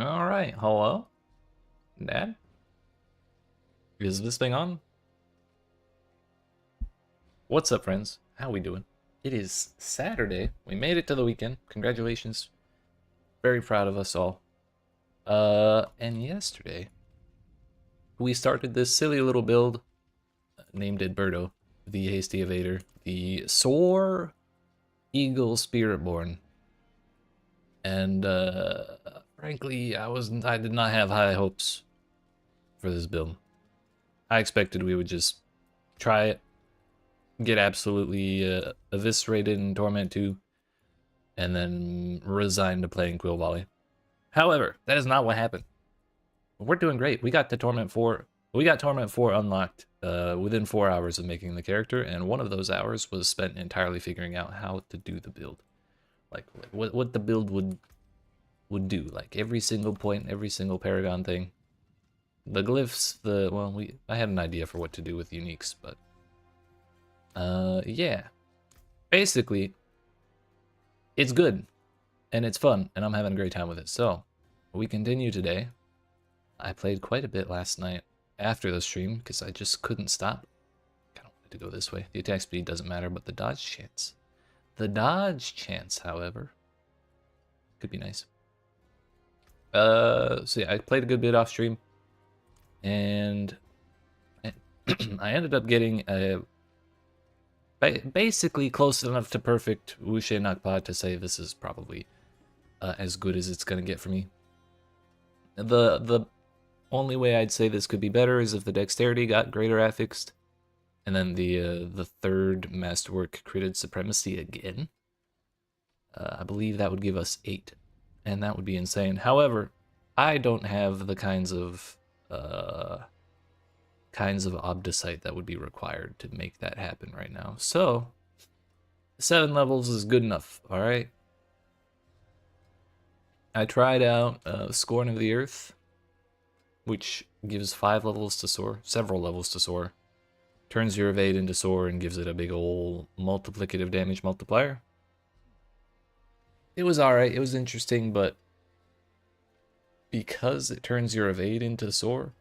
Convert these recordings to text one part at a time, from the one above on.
All right, hello, Dad. Is this thing on? What's up, friends? How we doing? It is Saturday. We made it to the weekend. Congratulations. Very proud of us all. And yesterday we started this silly little build named Edberto, the Hasty Evader, the Soar Eagle Spiritborn, and frankly, I did not have high hopes for this build. I expected we would just try it, get absolutely eviscerated in Torment 2, and then resign to playing Quill Volley. However, that is not what happened. We're doing great. We got to Torment 4. We got Torment 4 unlocked within 4 hours of making the character, and one of those hours was spent entirely figuring out how to do the build. Like what the build would do. Like every single point, every single Paragon thing. The glyphs, I had an idea for what to do with uniques, but yeah. Basically, it's good, and it's fun, and I'm having a great time with it. So, we continue today. I played quite a bit last night after the stream, because I just couldn't stop. I don't want to go this way. The attack speed doesn't matter, but the dodge chance. The dodge chance, however, could be nice. So yeah, I played a good bit off stream, and I ended up getting a basically close enough to perfect Wuxie Nakpa to say this is probably as good as it's gonna get for me. The only way I'd say this could be better is if the dexterity got greater affixed, and then the third masterwork critted supremacy again. I believe that would give us 8, and that would be insane. However, I don't have the kinds of obdicite that would be required to make that happen right now. So 7 levels is good enough. All right. I tried out Scorn of the Earth, which gives 5 levels to soar, several levels to soar, turns your evade into soar, and gives it a big ol' multiplicative damage multiplier. It was alright, it was interesting, but because it turns your evade into soar,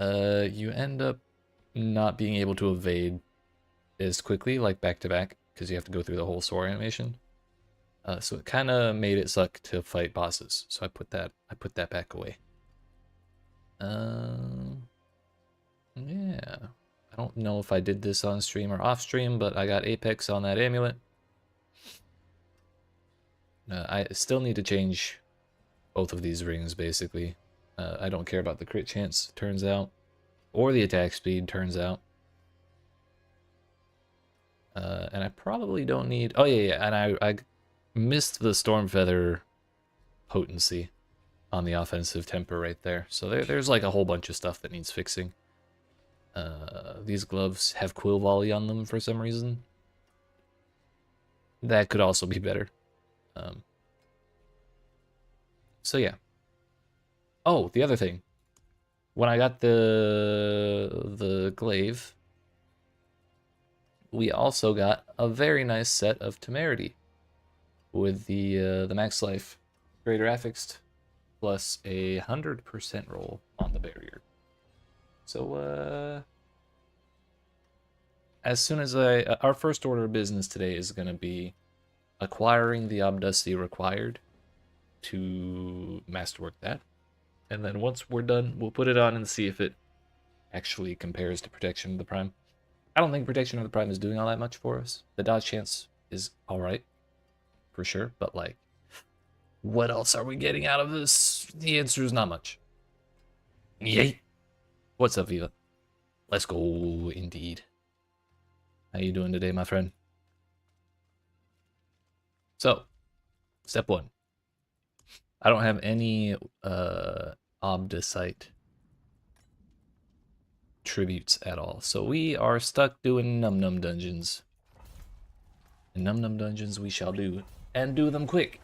you end up not being able to evade as quickly, like back to back, because you have to go through the whole soar animation. So it kind of made it suck to fight bosses. So I put that back away. Yeah. I don't know if I did this on stream or off stream, but I got Apex on that amulet. I still need to change both of these rings, basically. I don't care about the crit chance, turns out, or the attack speed, turns out. And I probably don't need... Oh, yeah, and I missed the Storm Feather potency on the offensive temper right there. So there's like a whole bunch of stuff that needs fixing. These gloves have Quill Volley on them for some reason. That could also be better. So yeah. Oh, the other thing. When I got the glaive, we also got a very nice set of Temerity with the max life greater affixed plus a 100% roll on the barrier. So as soon as our first order of business today is going to be acquiring the obdusty required to masterwork that. And then once we're done, we'll put it on and see if it actually compares to Protection of the Prime. I don't think Protection of the Prime is doing all that much for us. The dodge chance is alright, for sure, but like, what else are we getting out of this? The answer is not much. Yay! What's up, Viva? Let's go, indeed. How you doing today, my friend? So, step 1. I don't have any obdicite tributes at all. So we are stuck doing Num Num dungeons. And Num Num dungeons we shall do. And do them quick.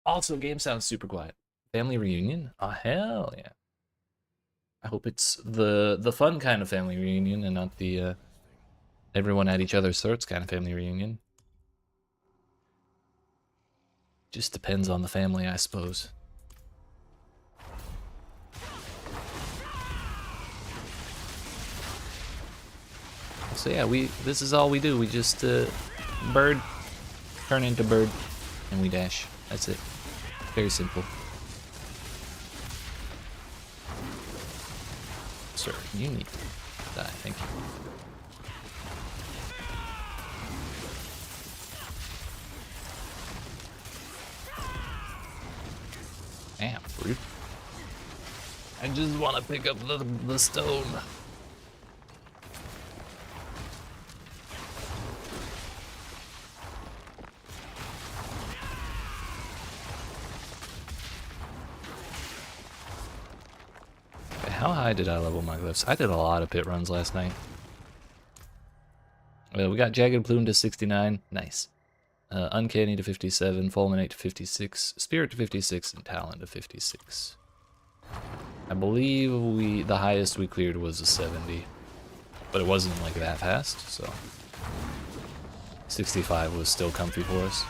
Also, game sounds super quiet. Family reunion? Oh, hell yeah. I hope it's the fun kind of family reunion and not the everyone at each other's throats kind of family reunion. Just depends on the family, I suppose. So yeah, this is all we do. We just bird, turn into bird, and we dash. That's it. Very simple. Sir, you need to die. Thank you. Damn, rude. I just want to pick up the stone. Okay, how high did I level my glyphs? I did a lot of pit runs last night. We got Jagged Plume to 69. Nice. Uncanny to 57, Fulminate to 56, Spirit to 56, and Talon to 56. I believe the highest we cleared was a 70, but it wasn't like that fast, so 65 was still comfy for us.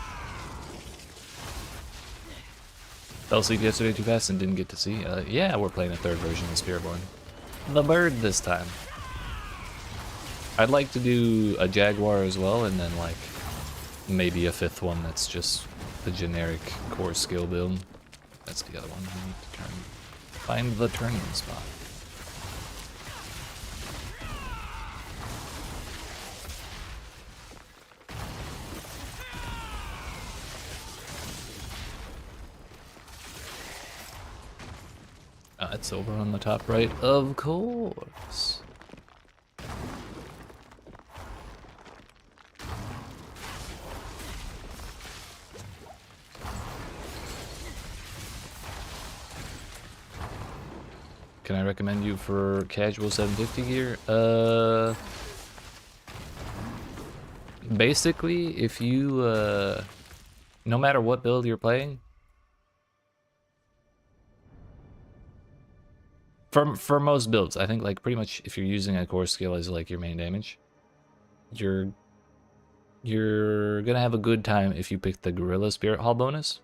Fell asleep yesterday too fast and didn't get to see. Yeah, we're playing a third version of Spiritborn. The bird this time. I'd like to do a Jaguar as well, and then like maybe a fifth one that's just the generic core skill build. That's the other one. I need to find the turning spot. It's over on the top right, of course. Can I recommend you for casual 750 gear? Basically, if you, no matter what build you're playing, for most builds, I think like pretty much if you're using a core skill as like your main damage, you're gonna have a good time if you pick the Gorilla Spirit Hall bonus,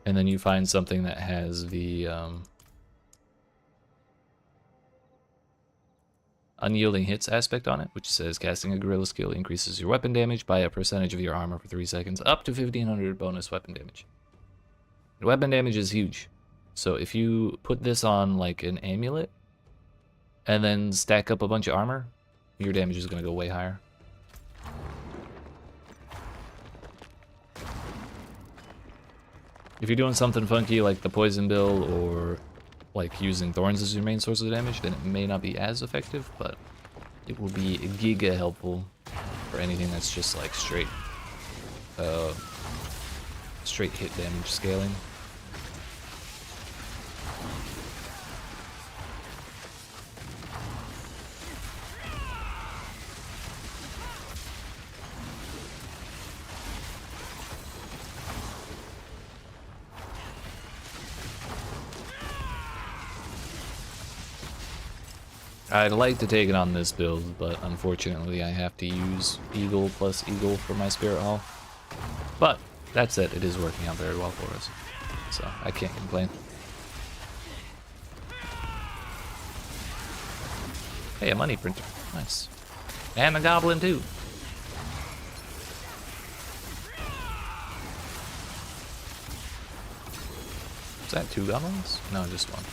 and then you find something that has the unyielding hits aspect on it, which says casting a gorilla skill increases your weapon damage by a percentage of your armor for 3 seconds, up to 1500 bonus weapon damage. Weapon damage is huge. So if you put this on like an amulet and then stack up a bunch of armor, your damage is going to go way higher. If you're doing something funky like the poison bill or like using thorns as your main source of damage, then it may not be as effective, but it will be giga helpful for anything that's just like straight hit damage scaling. I'd like to take it on this build, but unfortunately I have to use Eagle plus Eagle for my Spirit Hall. But that said, it is working out very well for us, so I can't complain. Hey, a money printer. Nice. And a goblin too. Is that 2 goblins? No, just 1.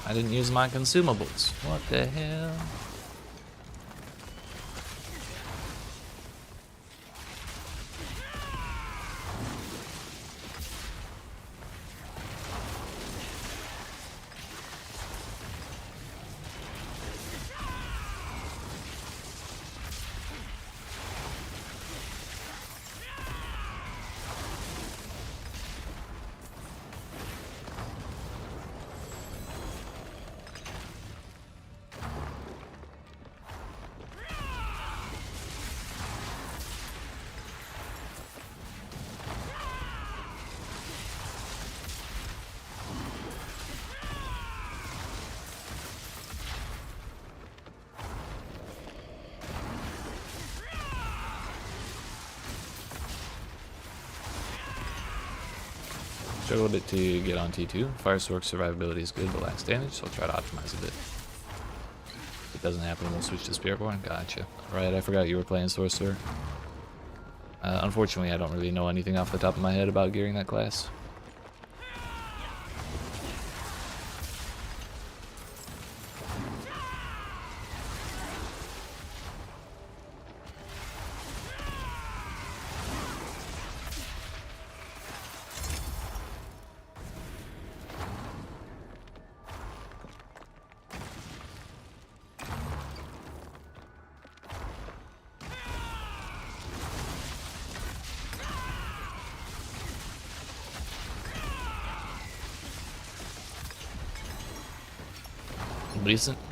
I didn't use my consumables. What the hell? Struggle a bit to get on T2. Fire Stork survivability is good, but lacks damage, so I'll try to optimize a bit. If it doesn't happen, we'll switch to Spiritborn. Gotcha. Right, I forgot you were playing Sorcerer. Unfortunately, I don't really know anything off the top of my head about gearing that class.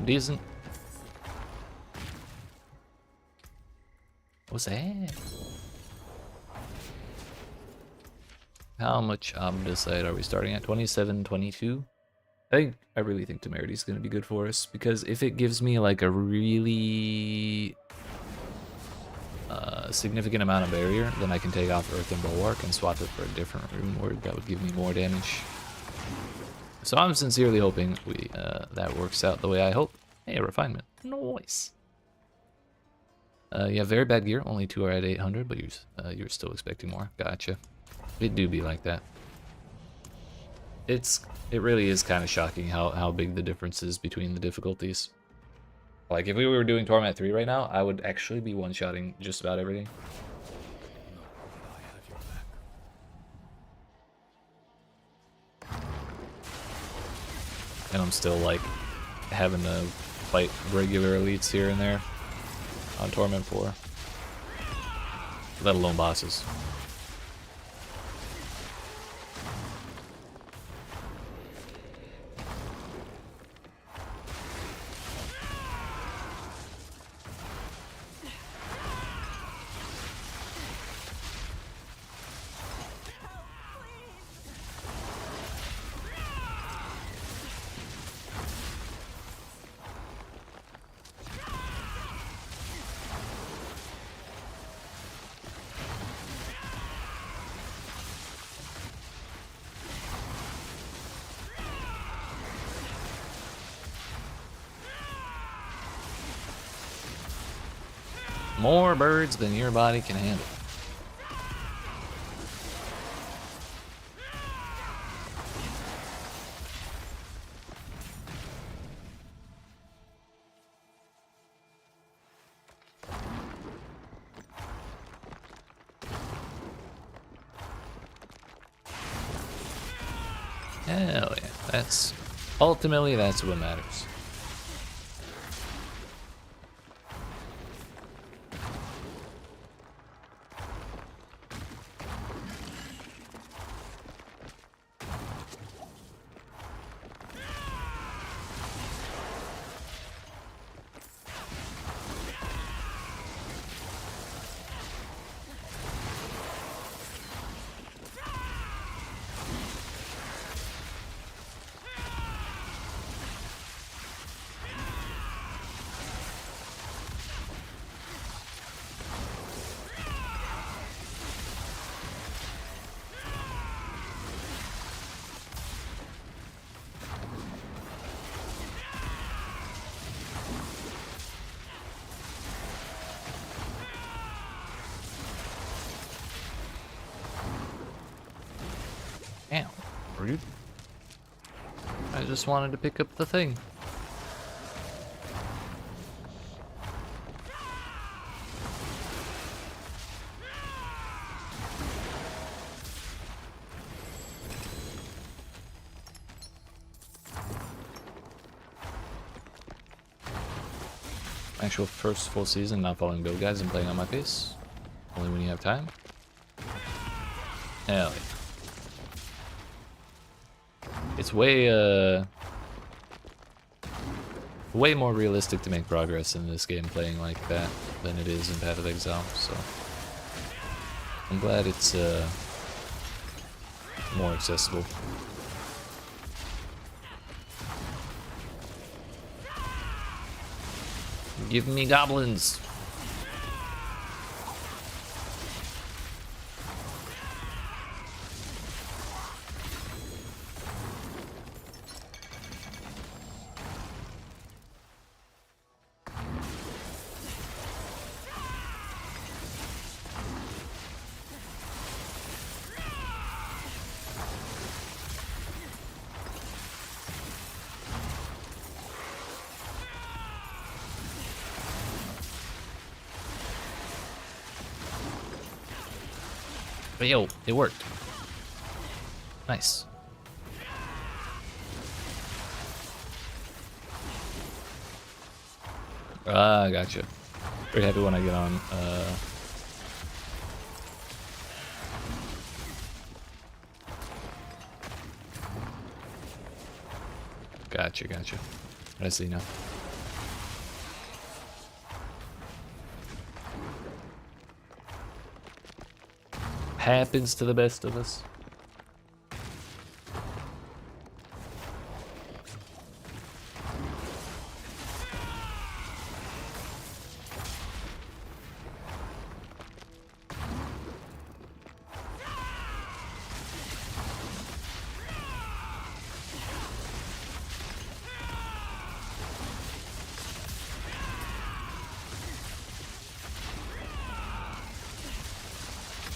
Decent. What's that? How much Omnicide are we starting at? 27, 22? I really think Temerity is going to be good for us, because if it gives me like a really significant amount of barrier, then I can take off Earth and Bulwark and swap it for a different rune word that would give me more damage. So I'm sincerely hoping that works out the way I hope. Hey, a refinement. Nice. You have very bad gear. Only 2 are at 800, but you're still expecting more. Gotcha. It do be like that. It really is kind of shocking how big the difference is between the difficulties. Like, if we were doing Torment 3 right now, I would actually be one-shotting just about everything. And I'm still, like, having to fight regular elites here and there on Torment 4. Let alone bosses. More birds than your body can handle. Hell yeah, ultimately that's what matters. Damn, rude. I just wanted to pick up the thing. Actual first full season, not following build guides and playing on my pace. Only when you have time. Hell yeah. It's way more realistic to make progress in this game playing like that than it is in Path of Exile, so I'm glad it's more accessible. Give me goblins! But yo, it worked. Nice. Ah, gotcha. Very happy when I get on. Gotcha. I see now. Happens to the best of us.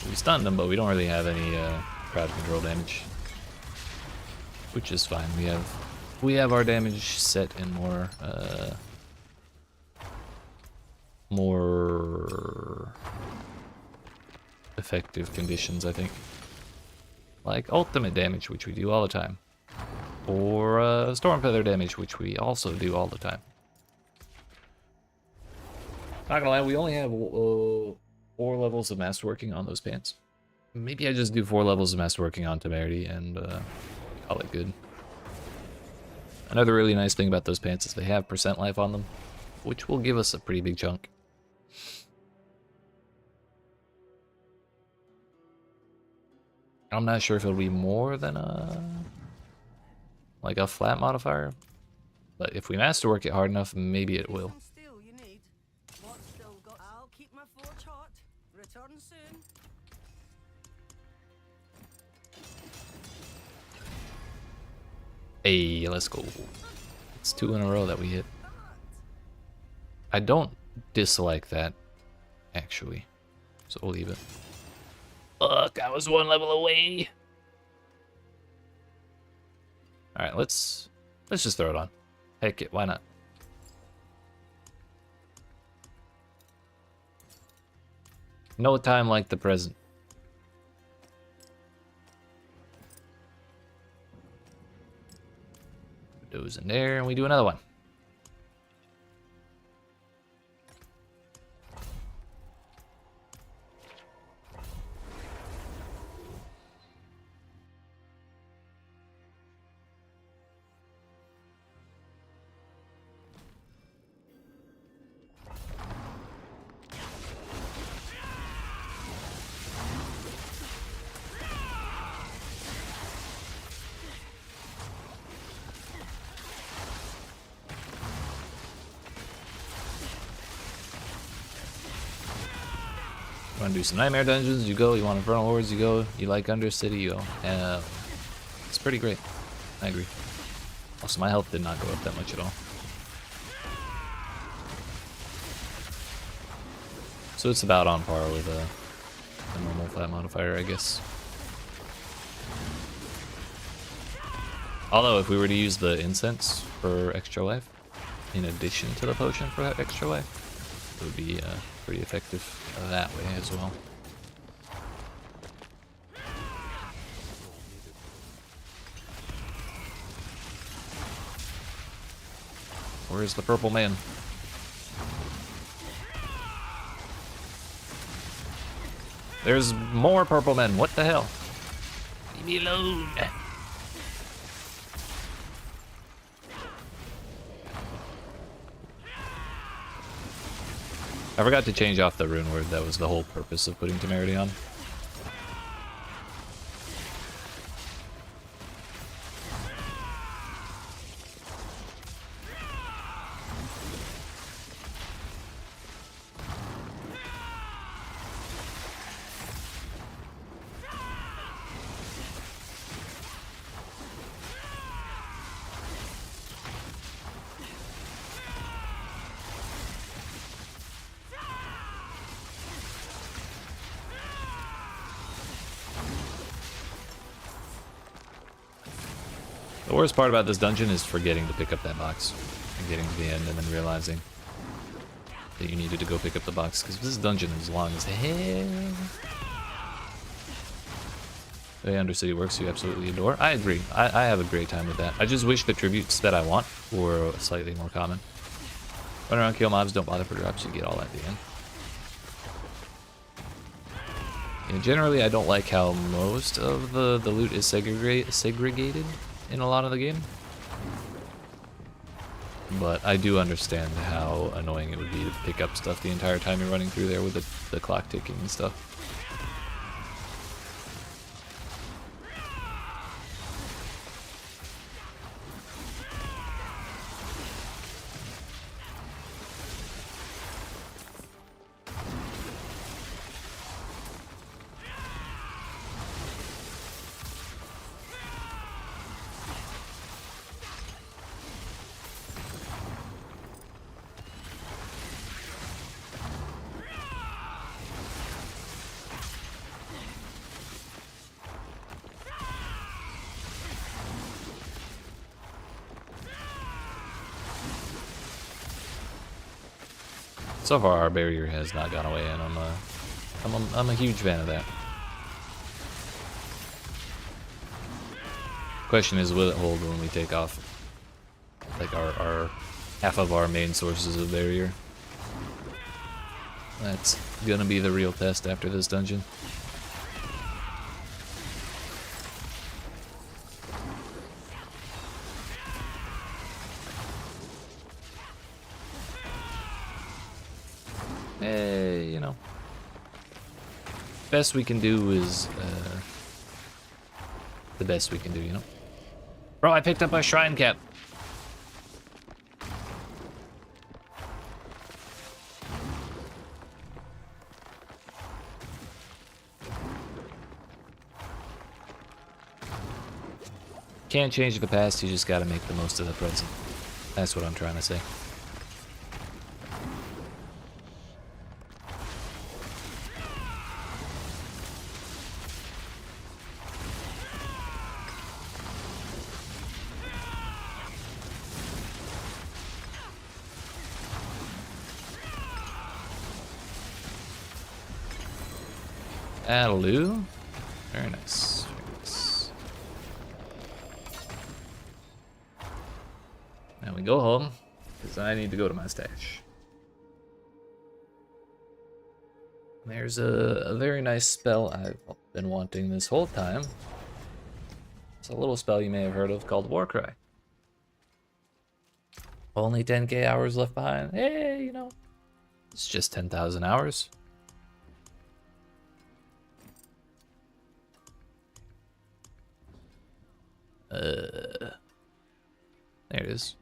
We stunned them, but we don't really have any crowd control damage, which is fine. We have our damage set in more effective conditions, I think. Like ultimate damage, which we do all the time, or storm feather damage, which we also do all the time. Not gonna lie, we only have 4 levels of masterworking on those pants. Maybe I just do 4 levels of masterworking on Temerity and call it good. Another really nice thing about those pants is they have percent life on them, which will give us a pretty big chunk. I'm not sure if it'll be more than like a flat modifier, but if we masterwork it hard enough, maybe it will. Hey, let's go. It's 2 in a row that we hit. I don't dislike that, actually, so we'll leave it. Fuck, I was 1 level away. All right, let's just throw it on. Heck it, why not? No time like the present. Put those in there, and we do another one. You want to do some Nightmare Dungeons, you go. You want Infernal Hordes, you go. You like Undercity, you go. It's pretty great. I agree. Also, my health did not go up that much at all. So it's about on par with a normal flat modifier, I guess. Although, if we were to use the incense for extra life, in addition to the potion for that extra life, it would be pretty effective that way as well. Where's the purple man? There's more purple men. What the hell? Leave me alone. I forgot to change off the rune word. That was the whole purpose of putting Temerity on. The worst part about this dungeon is forgetting to pick up that box and getting to the end and then realizing that you needed to go pick up the box, because this dungeon is long as hell. The way Undercity works, you absolutely adore. I agree. I have a great time with that. I just wish the tributes that I want were slightly more common. Run around, kill mobs, don't bother for drops, you get all at the end. And generally, I don't like how most of the loot is segregated in a lot of the game. But I do understand how annoying it would be to pick up stuff the entire time you're running through there with the clock ticking and stuff. So far, our barrier has not gone away, and I'm a huge fan of that. Question is, will it hold when we take off, like our half of our main sources of barrier? That's gonna be the real test after this dungeon. Hey, you know, best we can do is the best we can do, you know. Bro, I picked up a shrine cap. Can't change the past, you just gotta make the most of the present. That's what I'm trying to say. Addaloo. Very nice. Very nice. Now we go home, because I need to go to my stash. There's a very nice spell I've been wanting this whole time. It's a little spell you may have heard of called Warcry. Only 10k hours left behind. Hey, you know, it's just 10,000 hours. There it is.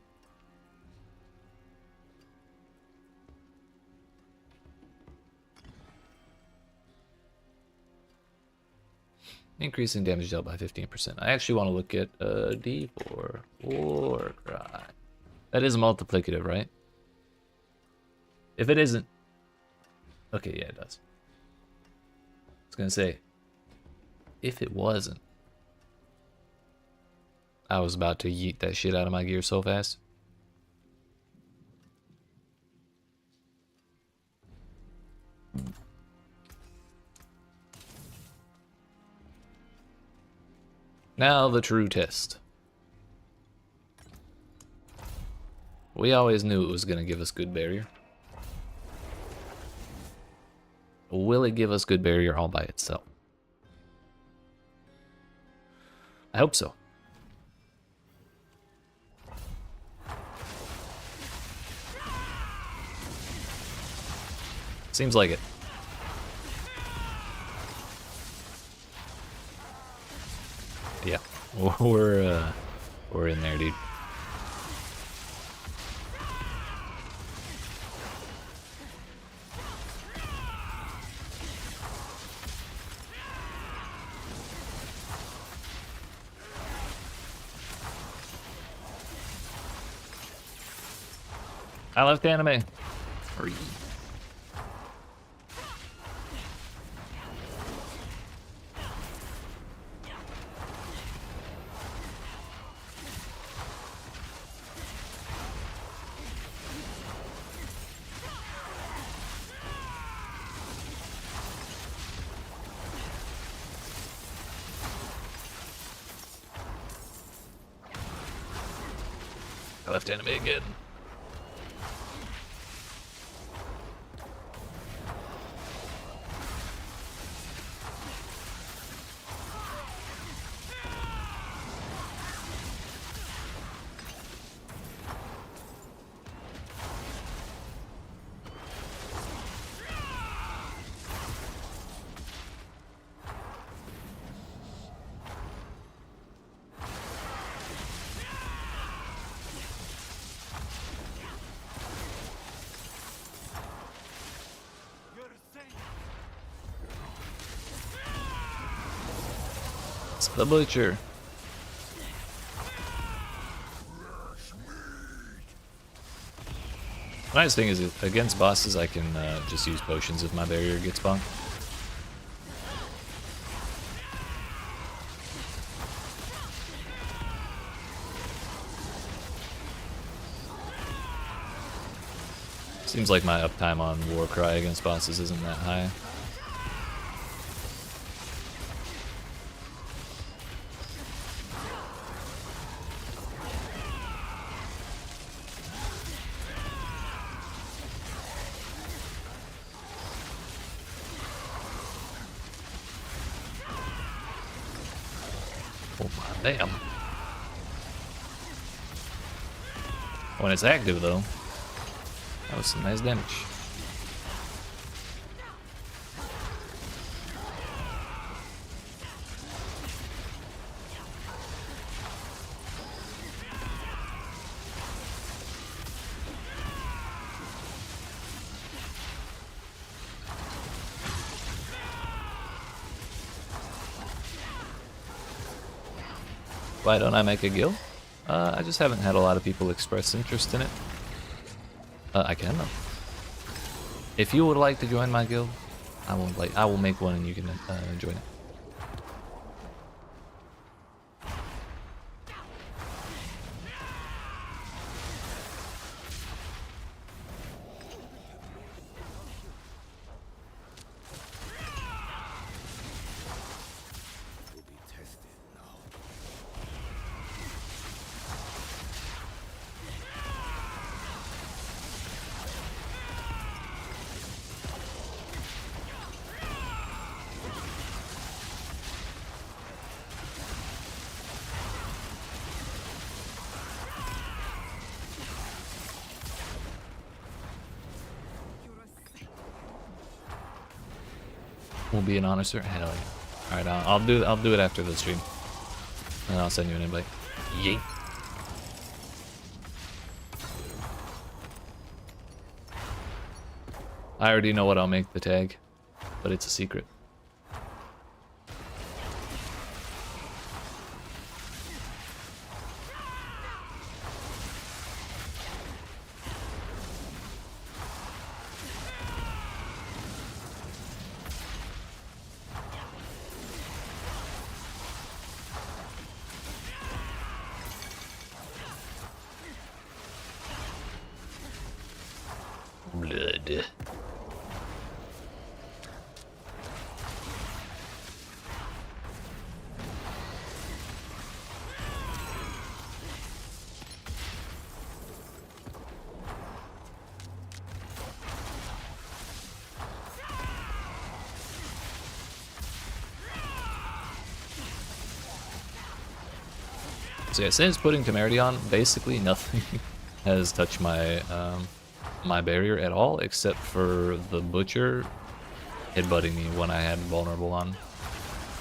Increasing damage dealt by 15%. I actually want to look at D4 Warcry. That is multiplicative, right? If it isn't, okay, yeah, it does. I was gonna say, if it wasn't, I was about to yeet that shit out of my gear so fast. Now the true test. We always knew it was gonna give us good barrier. Will it give us good barrier all by itself? I hope so. Seems like it. Yeah, we're in there, dude. I left anime. Free. left enemy again. It's the butcher. Nice thing is, against bosses, I can just use potions if my barrier gets bonked. Seems like my uptime on Warcry against bosses isn't that high. Oh my damn. When it's active though, that was some nice damage. Why don't I make a guild? I just haven't had a lot of people express interest in it. I can though. If you would like to join my guild, I will make one and you can join it. Will be an honor, sir. Hell yeah! All right, I'll do it after the stream, and I'll send you an invite. Yeet. I already know what I'll make the tag, but it's a secret. Blood. So yeah, since putting temerity on, basically nothing has touched my my barrier at all, except for the butcher headbutting me when I had vulnerable on,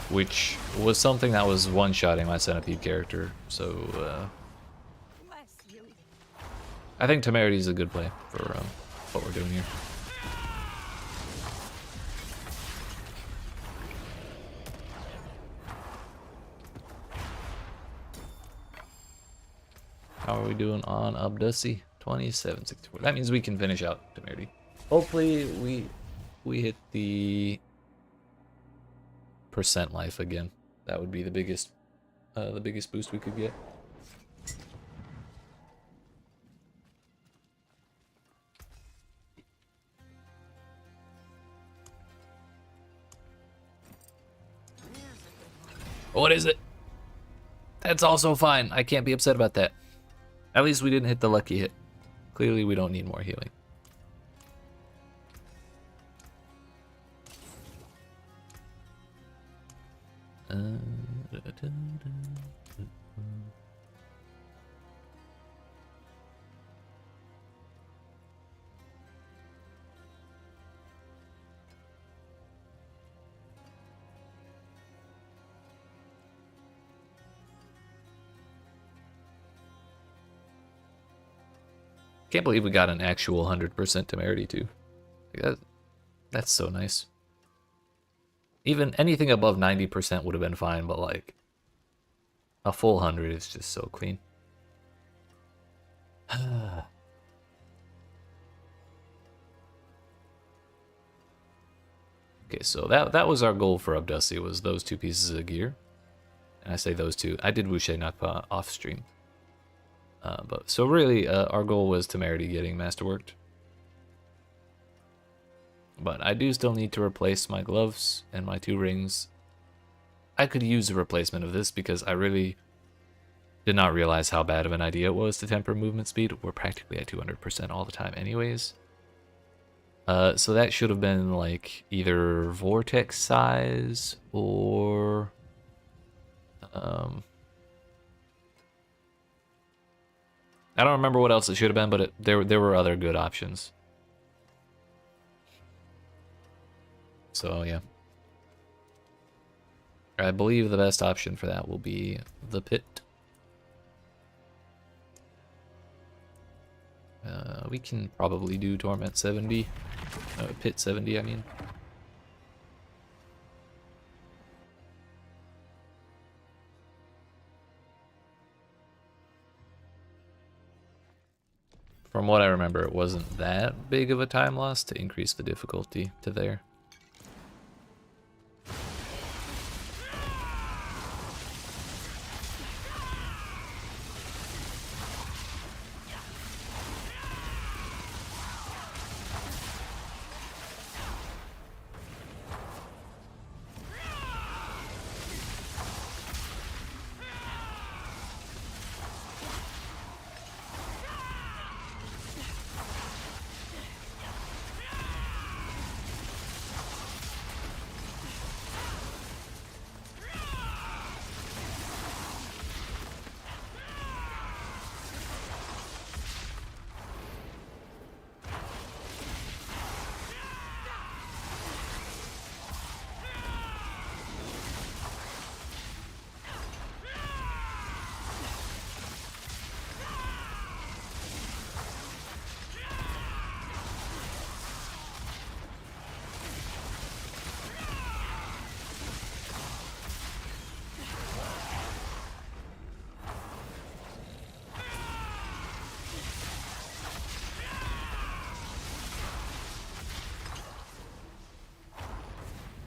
which was something that was one-shotting my centipede character. So I think temerity is a good play for what we're doing here. How are we doing on Abdussy? 2764. That means we can finish out temerity. Hopefully we hit the percent life again. That would be the biggest boost we could get. What is it? That's also fine. I can't be upset about that. At least we didn't hit the lucky hit. Clearly we don't need more healing. Can't believe we got an actual 100% temerity too. That's so nice. Even anything above 90% would have been fine, but like a full 100 is just so clean. Okay, so that was our goal for Ubdusty, was those 2 pieces of gear. And I say those 2. I did Wuxie Nakpa off stream. But so really, our goal was temerity getting masterworked. But I do still need to replace my gloves and my 2 rings. I could use a replacement of this because I really did not realize how bad of an idea it was to temper movement speed. We're practically at 200% all the time anyways. So that should have been like either vortex size or I don't remember what else it should have been, but there were other good options. So yeah, I believe the best option for that will be the pit. We can probably do Torment 70, Pit 70, I mean. From what I remember, it wasn't that big of a time loss to increase the difficulty to there.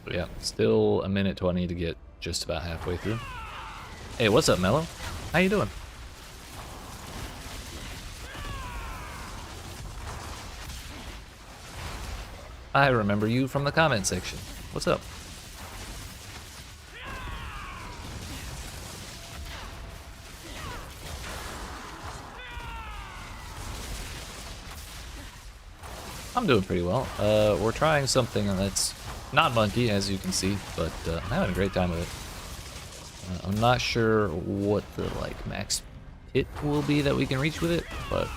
But yeah, still a minute 20 to get just about halfway through. Hey, what's up, Mello? How you doing? I remember you from the comment section. What's up? I'm doing pretty well. We're trying something that's not monkey, as you can see, but I'm having a great time with it. I'm not sure what the max hit will be that we can reach with it, but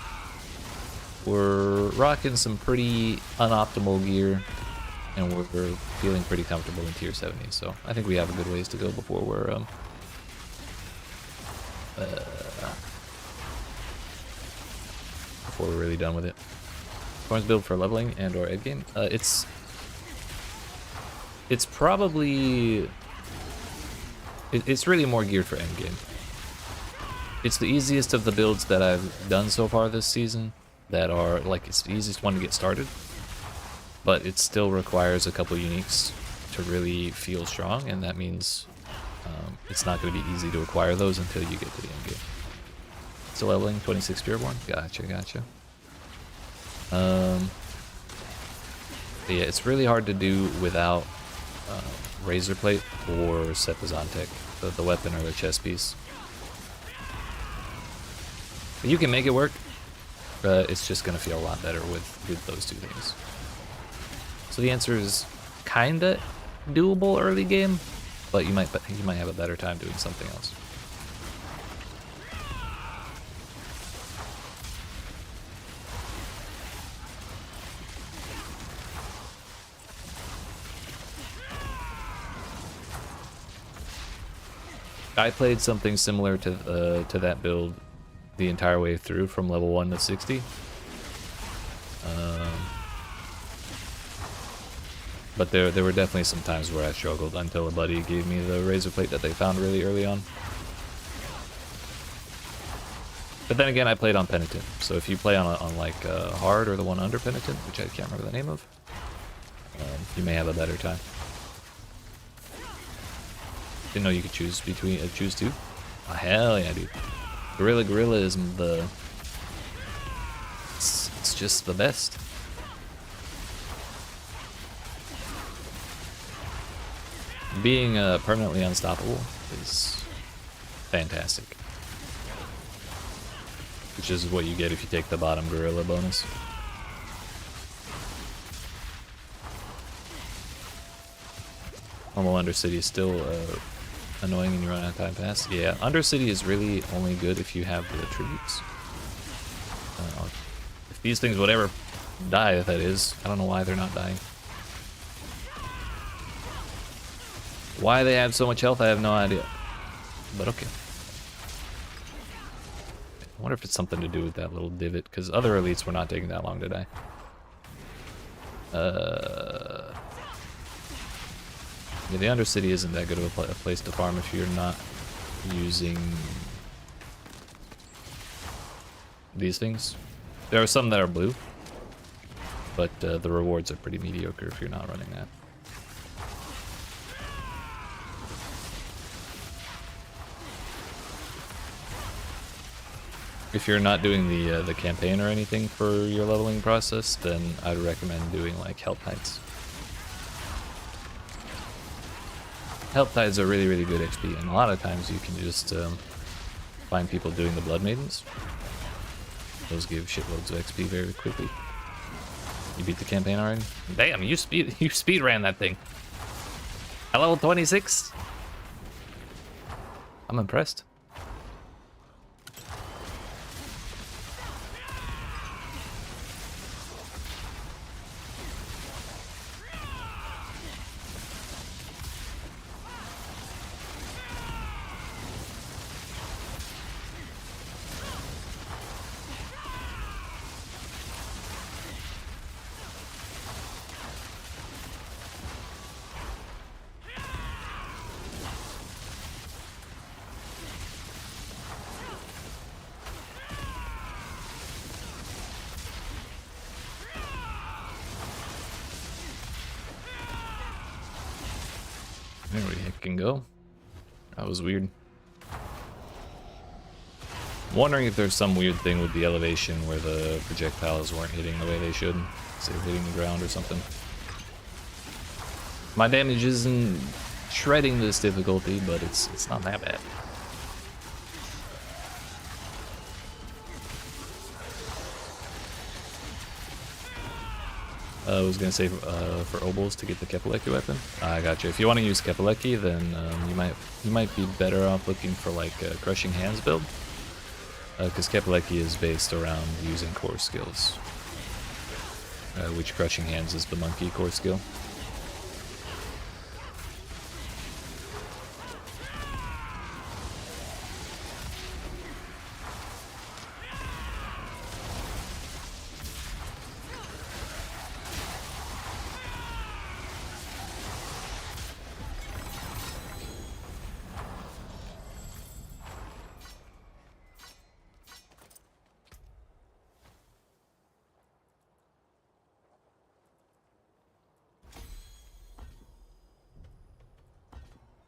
we're rocking some pretty unoptimal gear, and we're feeling pretty comfortable in tier 70. So I think we have a good ways to go before we're really done with it. Forms build for leveling and or endgame. It's probably it's really more geared for endgame. It's the easiest of the builds that I've done so far this season. That are it's the easiest one to get started, but it still requires a couple uniques to really feel strong, and that means it's not going to be easy to acquire those until you get to the endgame. Still leveling 26 Spiritborn. Gotcha. Yeah, it's really hard to do without Razor Plate or Sepazon Tech, the weapon or the chest piece. But you can make it work. It's just gonna feel a lot better with those two things. So the answer is kinda doable early game, but you might have a better time doing something else. I played something similar to that build the entire way through from level 1 to 60. But there were definitely some times where I struggled until a buddy gave me the razor plate that they found really early on. But then again, I played on Penitent, so if you play on like hard or the one under Penitent, which I can't remember the name of, you may have a better time. Didn't know you could choose between choose two. Oh, hell yeah, dude! Gorilla is it's just the best. Being permanently unstoppable is fantastic, which is what you get if you take the bottom gorilla bonus. Normal Undercity is still annoying and you run out of time pass. Yeah, Undercity is really only good if you have the tributes. If these things would ever die, that is, I don't know why they're not dying. Why they have so much health, I have no idea. But okay. I wonder if it's something to do with that little divot, because other elites were not taking that long to die. Yeah, the Undercity isn't that good of a place to farm if you're not using these things. There are some that are blue, but the rewards are pretty mediocre if you're not running that. If you're not doing the campaign or anything for your leveling process, then I'd recommend doing like Help Tides. Help Tides are really, really good XP, and a lot of times you can just find people doing the Blood Maidens. Those give shitloads of XP very quickly. You beat the campaign already? Damn, you speed ran that thing. At level 26? I'm impressed. There we can go. That was weird. I'm wondering if there's some weird thing with the elevation where the projectiles weren't hitting the way they should. So they were hitting the ground or something. My damage isn't shredding this difficulty, but it's not that bad. I was gonna say for Obols to get the Kepaleki weapon. I gotcha. If you want to use Kepaleki, then you might be better off looking for like a Crushing Hands build, because Kepaleki is based around using core skills, which Crushing Hands is the monkey core skill.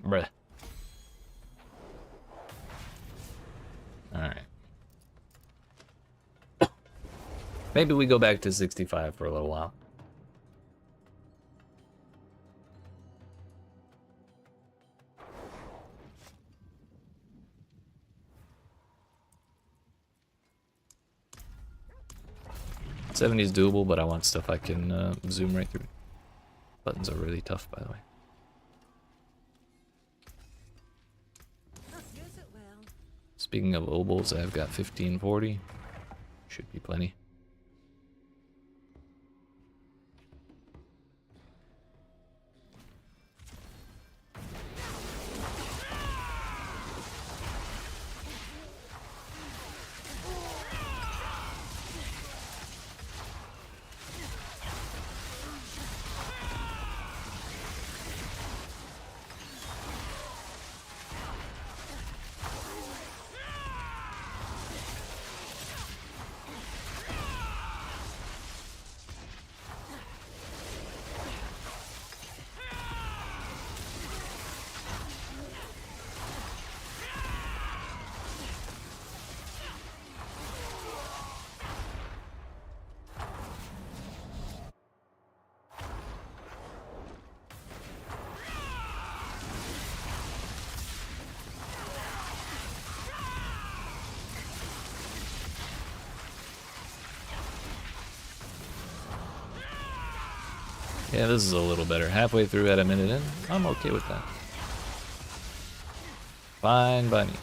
Bruh. Alright. Maybe we go back to 65 for a little while. 70 is doable, but I want stuff I can zoom right through. Buttons are really tough, by the way. Speaking of obols, I've got 1540. Should be plenty. Yeah, this is a little better. Halfway through at a minute in, I'm okay with that. Fine by me.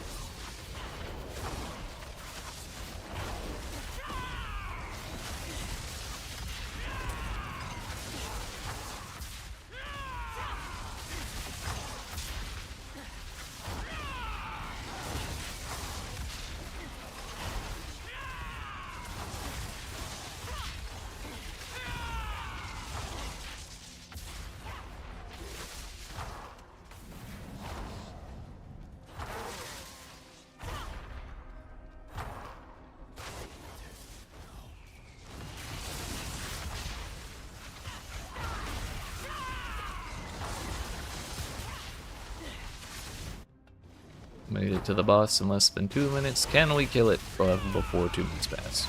Made it to the boss in less than 2 minutes. Can we kill it before 2 minutes pass?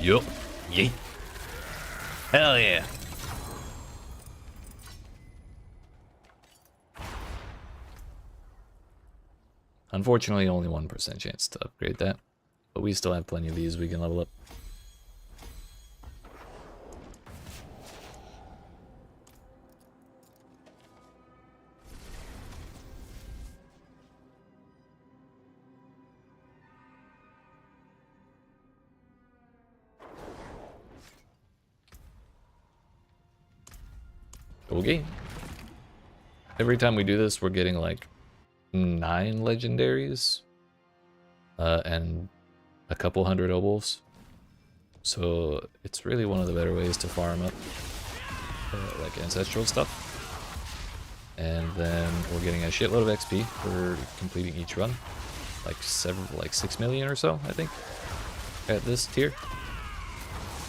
Yup. Yeet. Hell yeah. Unfortunately, only 1% chance to upgrade that. But we still have plenty of these we can level up. Okay. Every time we do this, we're getting like 9 legendaries and a couple hundred obols. So it's really one of the better ways to farm up like ancestral stuff. And then we're getting a shitload of XP for completing each run, like 6 million or so, I think, at this tier.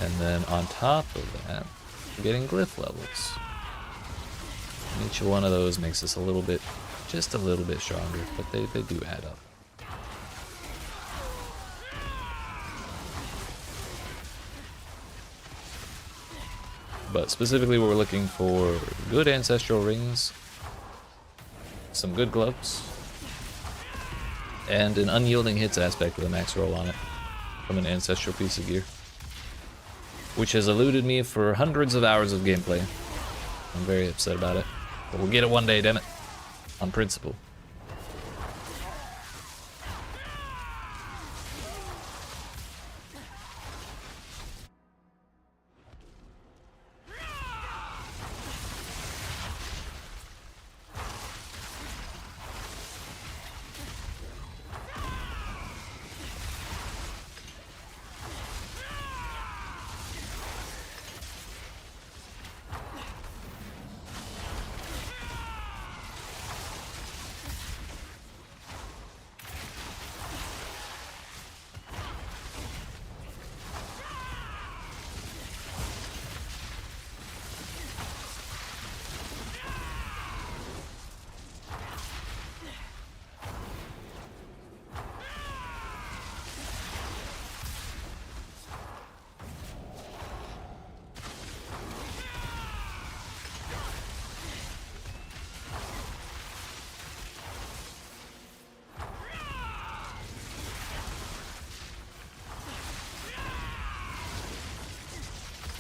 And then on top of that, we're getting glyph levels. And each one of those makes us a little bit, just a little bit stronger, but they do add up. But specifically we're looking for good ancestral rings, some good gloves, and an unyielding hits aspect with a max roll on it from an ancestral piece of gear, which has eluded me for hundreds of hours of gameplay. I'm very upset about it. But we'll get it one day, damn it. On principle.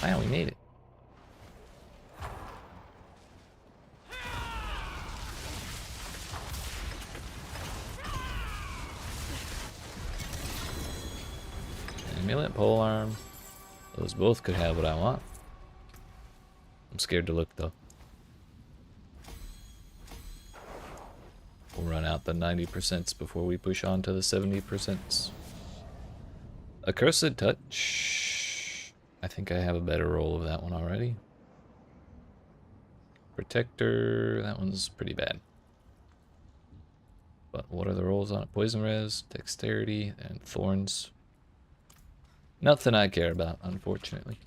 Wow, we made it. Amulet, polearm. Those both could have what I want. I'm scared to look though. We'll run out the 90% before we push on to the 70%. Accursed Touch. I think I have a better roll of that one already. Protector, that one's pretty bad. But what are the rolls on it? Poison res, dexterity, and thorns. Nothing I care about, unfortunately.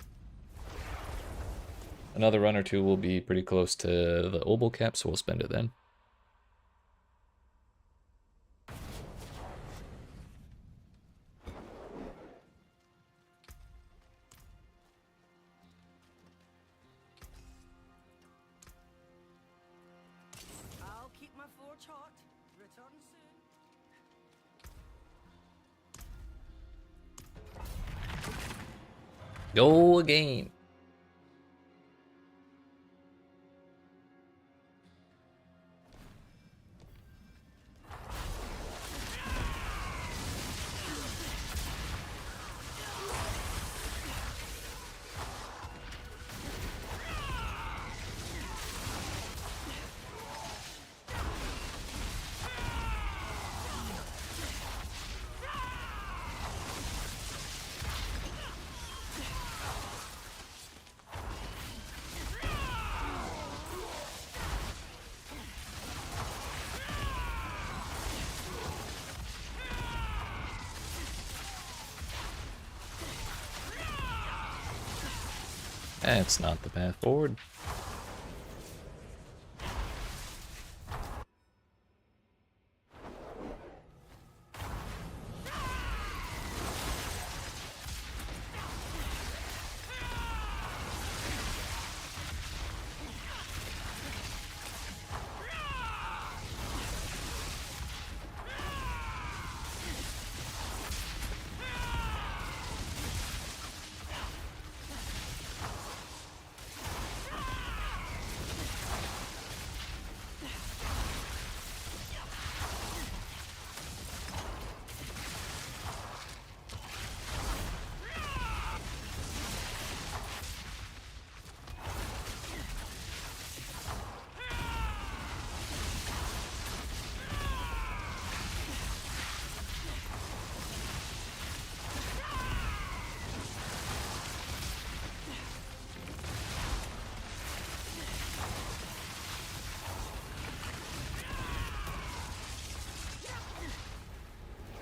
Another run or two will be pretty close to the obol cap, so we'll spend it then. I'll keep my forge hot. Return soon. Go again. That's not the path forward.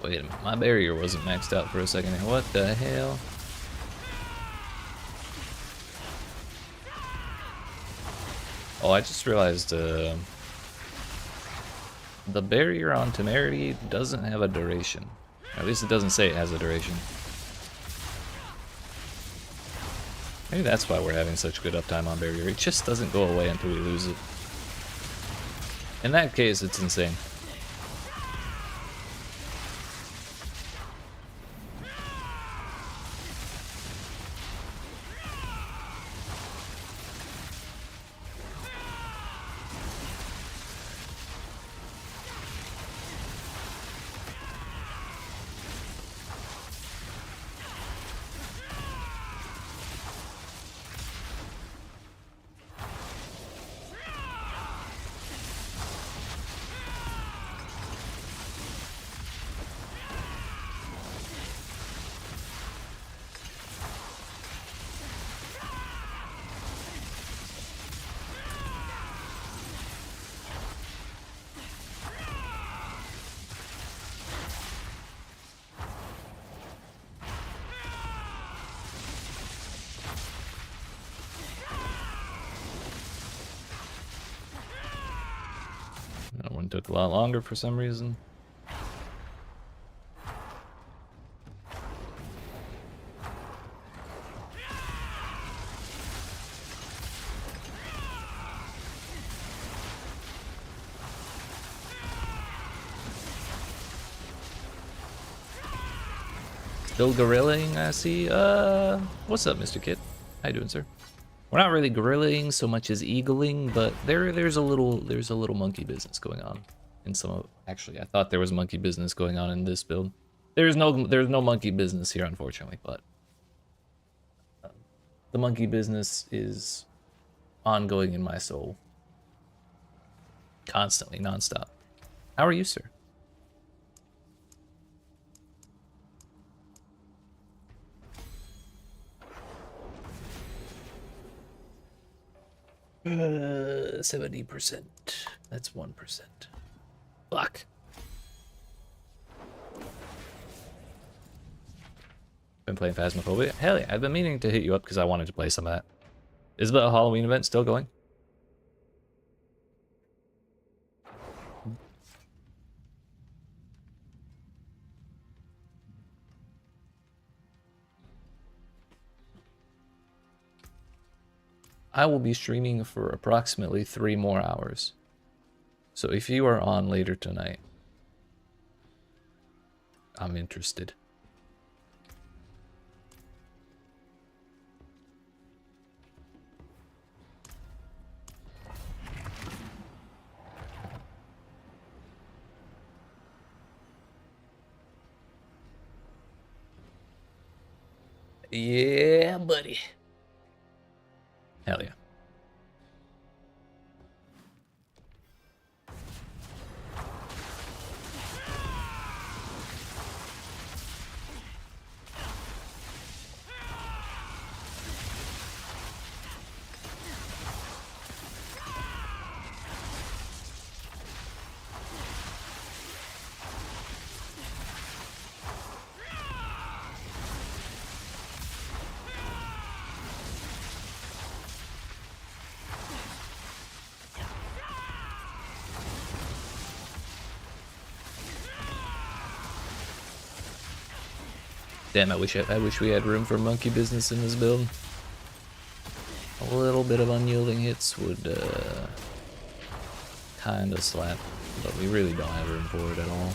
Wait a minute, my barrier wasn't maxed out for a second. What the hell? Oh, I just realized the barrier on Temerity doesn't have a duration. At least it doesn't say it has a duration. Maybe that's why we're having such good uptime on barrier. It just doesn't go away until we lose it. In that case, it's insane. That one took a lot longer for some reason. Still gorillaing, I see. What's up, Mr. Kid? How you doing, sir? We're not really grilling so much as eagling, but there's a little monkey business going on in some of. Actually, I thought there was monkey business going on in this build. There's no monkey business here, unfortunately, but the monkey business is ongoing in my soul, constantly, nonstop. How are you, sir? Uh, 70%. That's 1%. Fuck. Been playing Phasmophobia? Hell yeah, I've been meaning to hit you up because I wanted to play some of that. Is the Halloween event still going? I will be streaming for approximately 3 more hours. So if you are on later tonight, I'm interested. Yeah, buddy. Hell yeah. Damn, I wish we had room for monkey business in this build. A little bit of unyielding hits would kind of slap, but we really don't have room for it at all.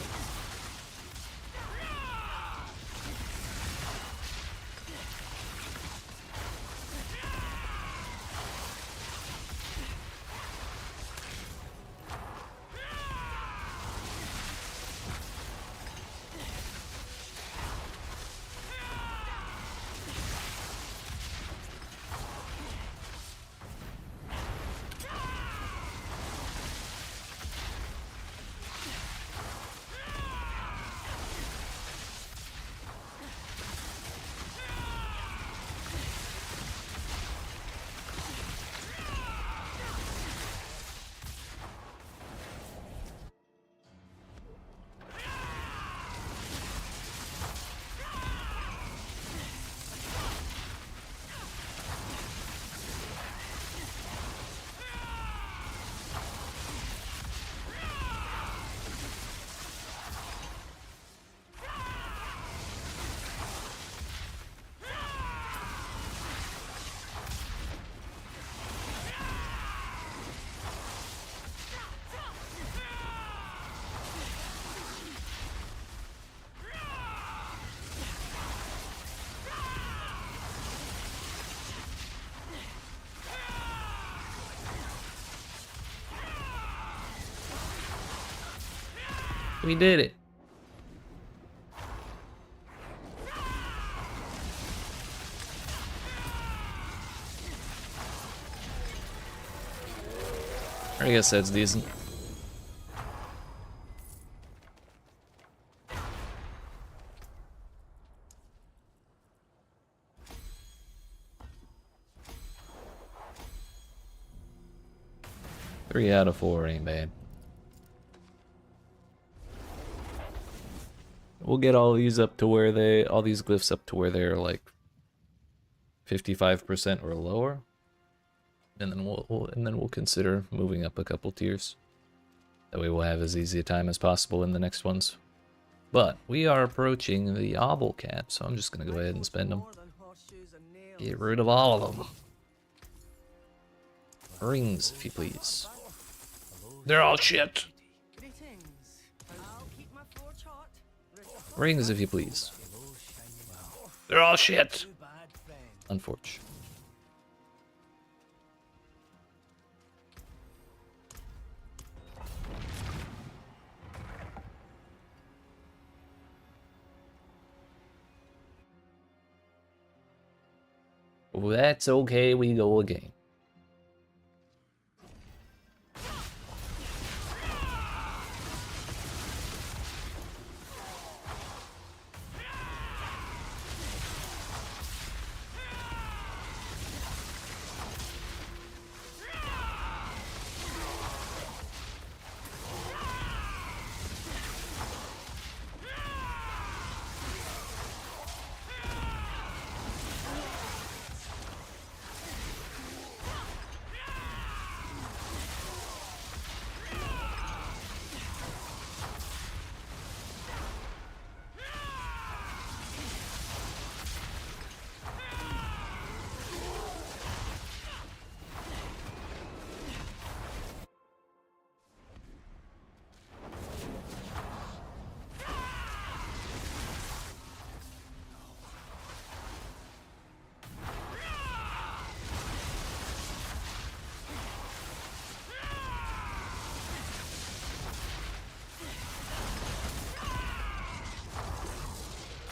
We did it. I guess that's decent. Three out of 4 ain't bad. We'll get all these up to where all these glyphs up to where they're like 55% or lower, and then we'll consider moving up a couple tiers. That way we'll have as easy a time as possible in the next ones. But we are approaching the obble cap, so I'm just gonna go ahead and spend them. Get rid of all of them. Rings, if you please. They're all shit. Rings, if you please. They're all shit. Unfortunate. Well, that's okay, we go again.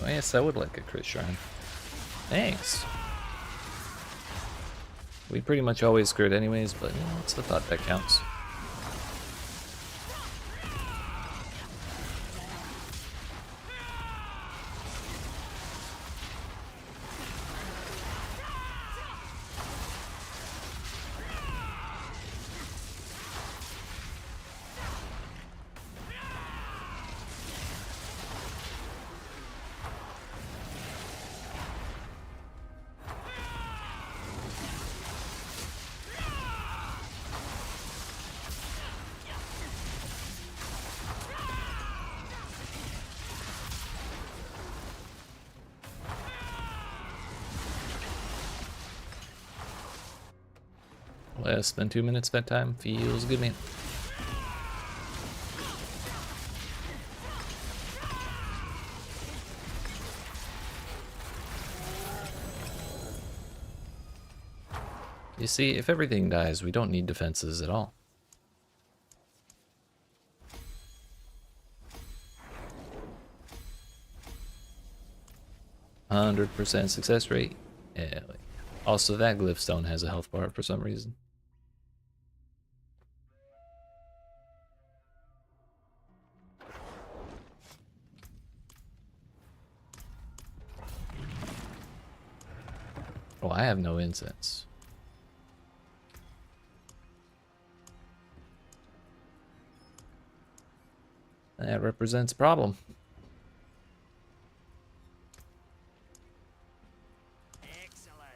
Oh, yes, I would like a crit shrine. Thanks. We pretty much always crit anyways, but you know, it's the thought that counts. Less than 2 minutes bedtime feels good, man. You see, if everything dies, we don't need defenses at all. %100% success rate. Yeah. Also, that glyph stone has a health bar for some reason. Oh, I have no incense. That represents a problem. Excellent.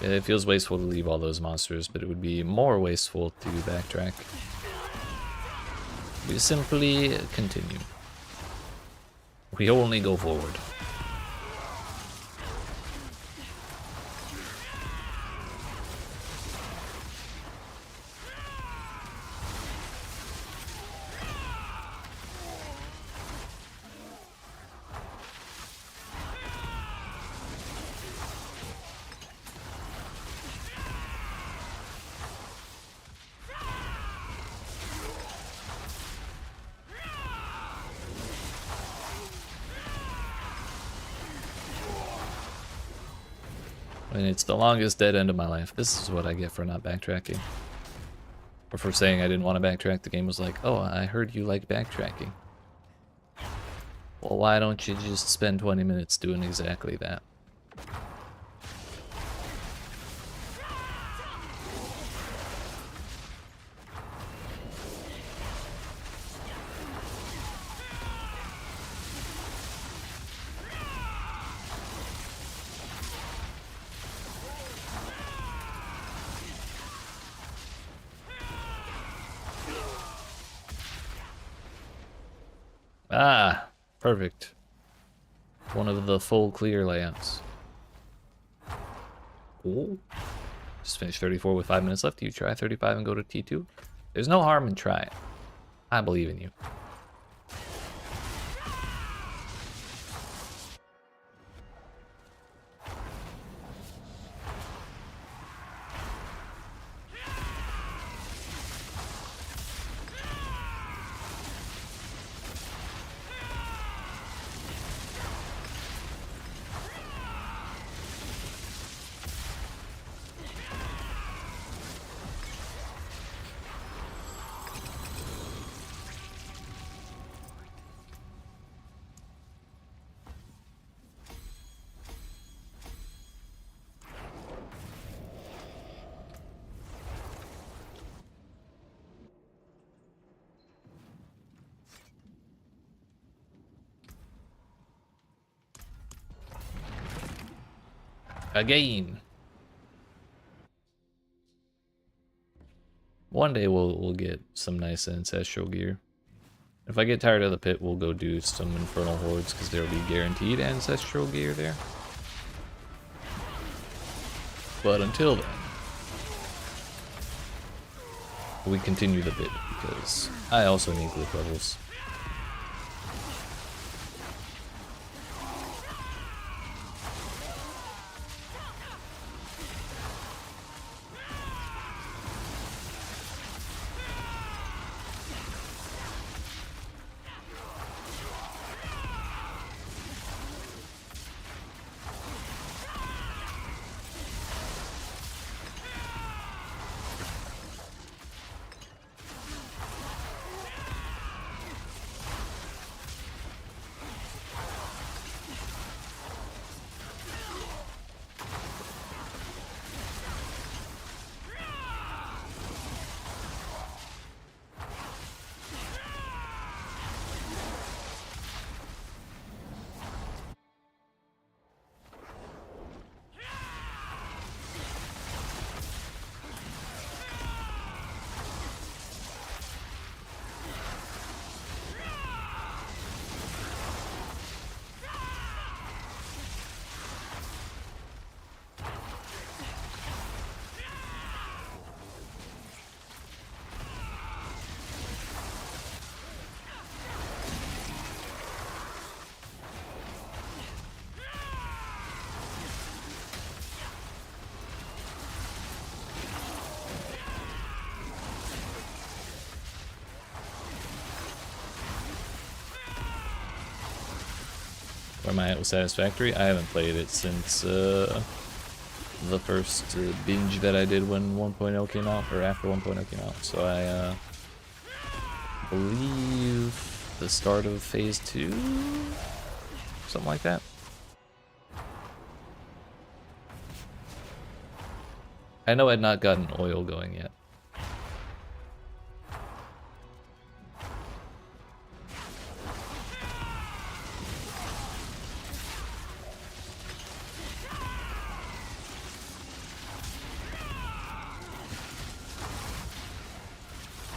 It feels wasteful to leave all those monsters, but it would be more wasteful to backtrack. We simply continue. We only go forward. And it's the longest dead end of my life. This is what I get for not backtracking. Or for saying I didn't want to backtrack. The game was like, oh, I heard you like backtracking. Well, why don't you just spend 20 minutes doing exactly that? Ah, perfect. One of the full clear layouts. Oh. Just finished 34 with 5 minutes left. You try 35 and go to T2. There's no harm in trying. I believe in you. Again. One day we'll get some nice ancestral gear. If I get tired of the pit, we'll go do some infernal hordes because there'll be guaranteed ancestral gear there. But until then, we continue the bit because I also need group levels. Where am I at with Satisfactory? I haven't played it since the first binge that I did when 1.0 came out, or after 1.0 came out. So I believe the start of phase 2, something like that. I know I'd not gotten oil going yet.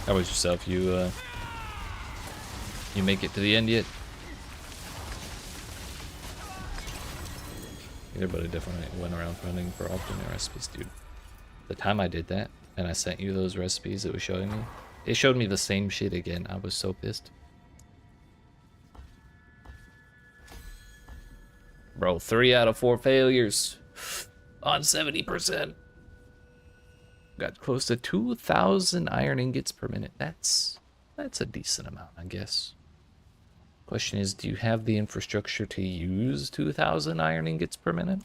How was yourself? You make it to the end yet? Everybody definitely went around running for alternate recipes, dude. The time I did that, and I sent you those recipes it was showing me, it showed me the same shit again. I was so pissed. Bro, 3 out of 4 failures on 70%. Got close to 2,000 iron ingots per minute. That's a decent amount, I guess. Question is, do you have the infrastructure to use 2,000 iron ingots per minute?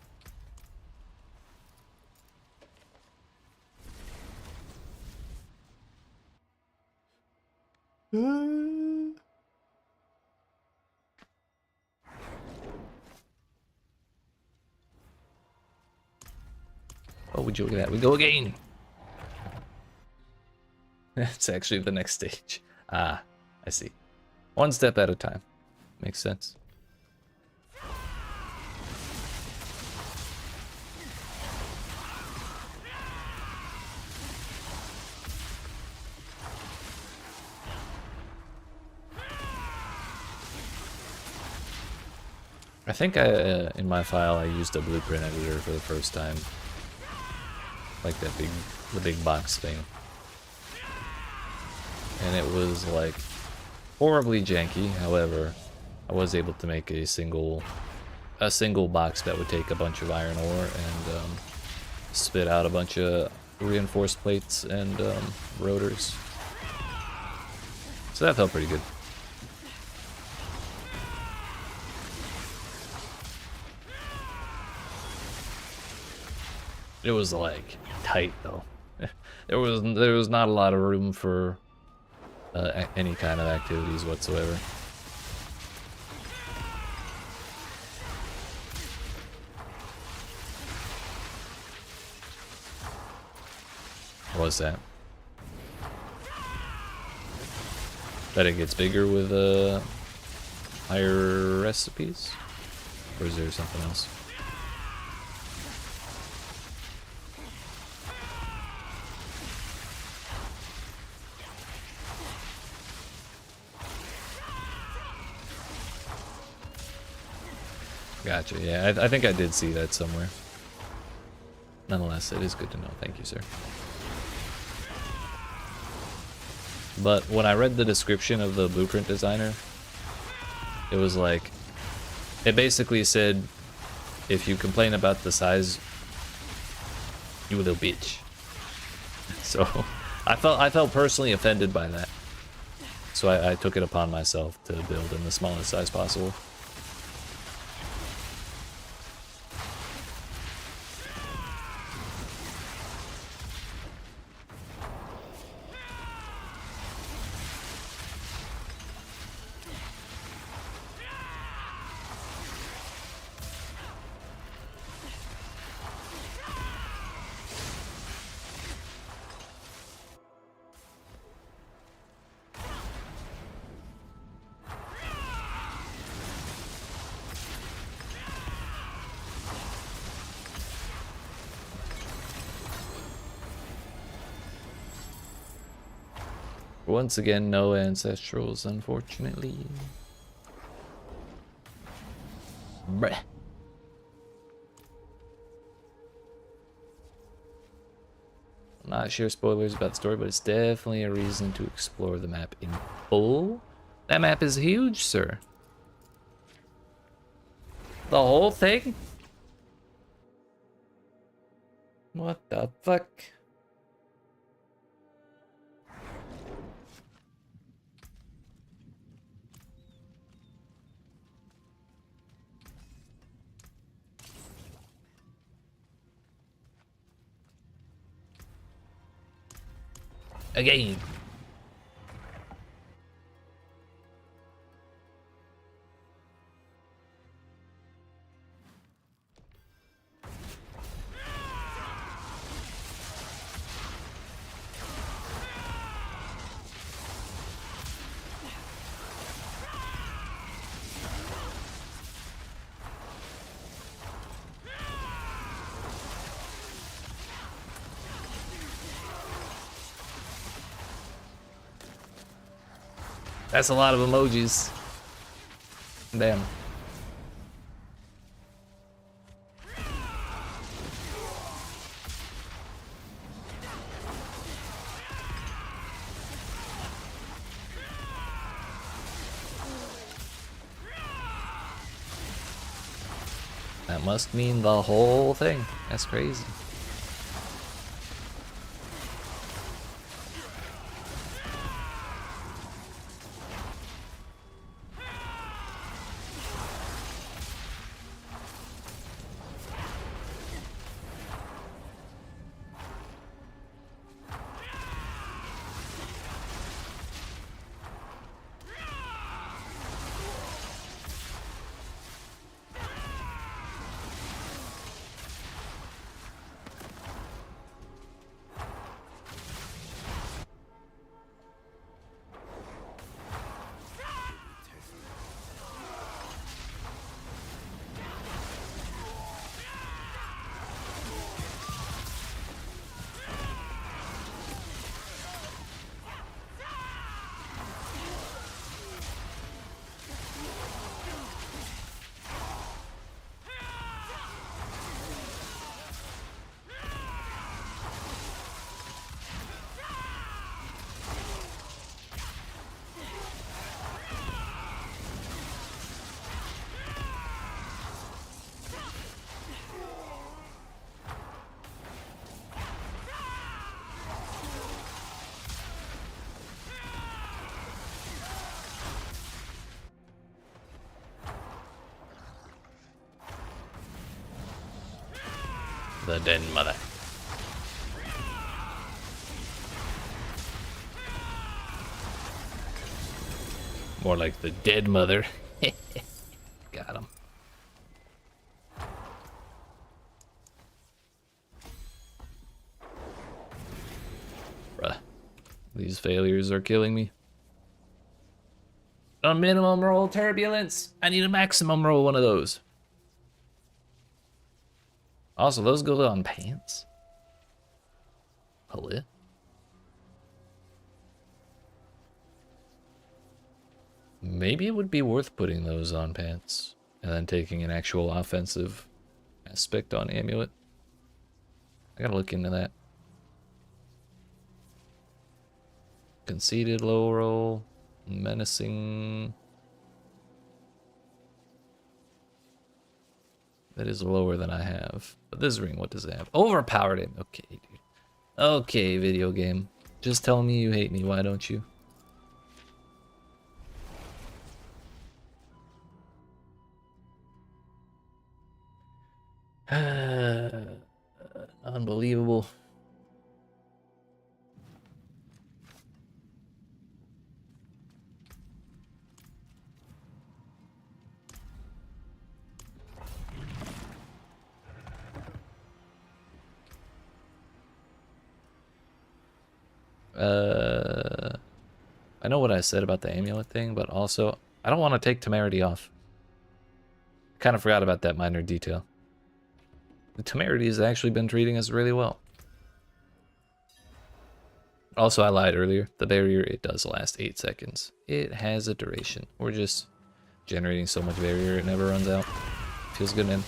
Oh, would you look at that? We go again. That's actually the next stage. Ah, I see. One step at a time. Makes sense. I think in my file I used a blueprint editor for the first time. Like the big box thing. And it was like horribly janky. However, I was able to make a single box that would take a bunch of iron ore and spit out a bunch of reinforced plates and rotors. So that felt pretty good. It was like tight though. there was not a lot of room for any kind of activities whatsoever. What was that? That it gets bigger with higher recipes? Or is there something else? Gotcha, yeah, I think I did see that somewhere. Nonetheless, it is good to know. Thank you, sir. But when I read the description of the blueprint designer, it was like, it basically said, if you complain about the size, you little bitch. So I felt personally offended by that. So I took it upon myself to build in the smallest size possible. Once again, no ancestrals, unfortunately. Bruh. I'm not sure spoilers about the story, but it's definitely a reason to explore the map in full. That map is huge, sir. The whole thing? What the fuck? Again. That's a lot of emojis. Damn. That must mean the whole thing. That's crazy. The dead mother. More like the dead mother. Got him. Bruh. These failures are killing me. A minimum roll turbulence. I need a maximum roll one of those. Also, those go on pants. Hello? Maybe it would be worth putting those on pants and then taking an actual offensive aspect on amulet. I gotta look into that. Conceited low roll, menacing. That is lower than I have. But this ring, what does it have? Overpowered him. Okay, dude. Okay, video game. Just tell me you hate me, why don't you? Unbelievable. I know what I said about the amulet thing, but also, I don't want to take temerity off. Kind of forgot about that minor detail. The temerity has actually been treating us really well. Also, I lied earlier. The barrier, it does last 8 seconds. It has a duration. We're just generating so much barrier, it never runs out. Feels good, man.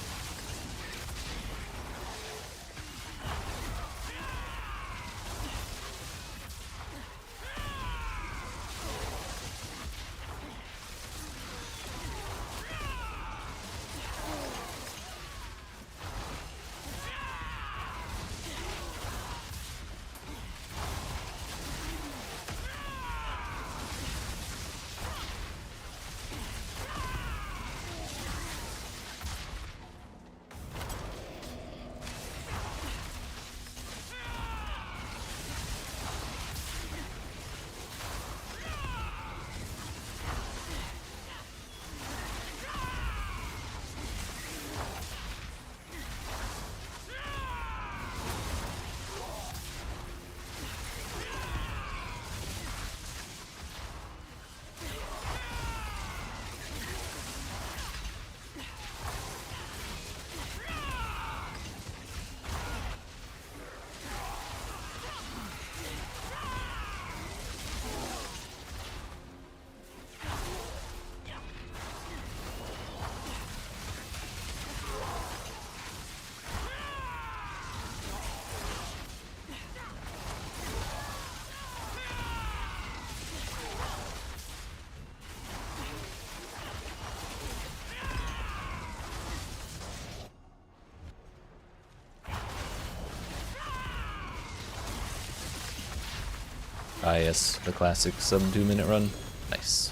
Ah yes, the classic sub 2-minute run. Nice.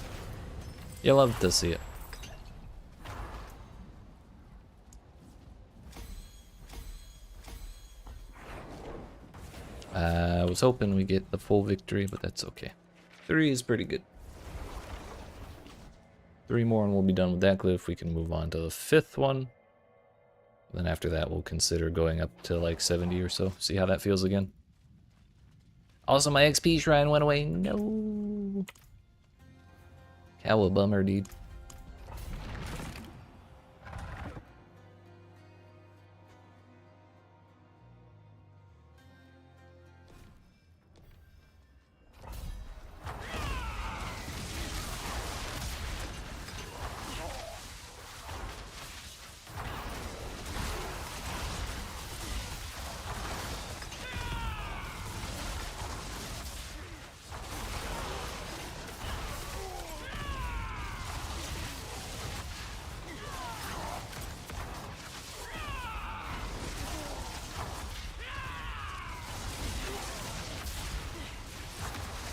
You love to see it. I was hoping we get the full victory, but that's okay. 3 is pretty good. 3 more and we'll be done with that glyph. We can move on to the 5th one. Then after that we'll consider going up to like 70 or so. See how that feels again. Also, my XP shrine went away. No. How a bummer, dude.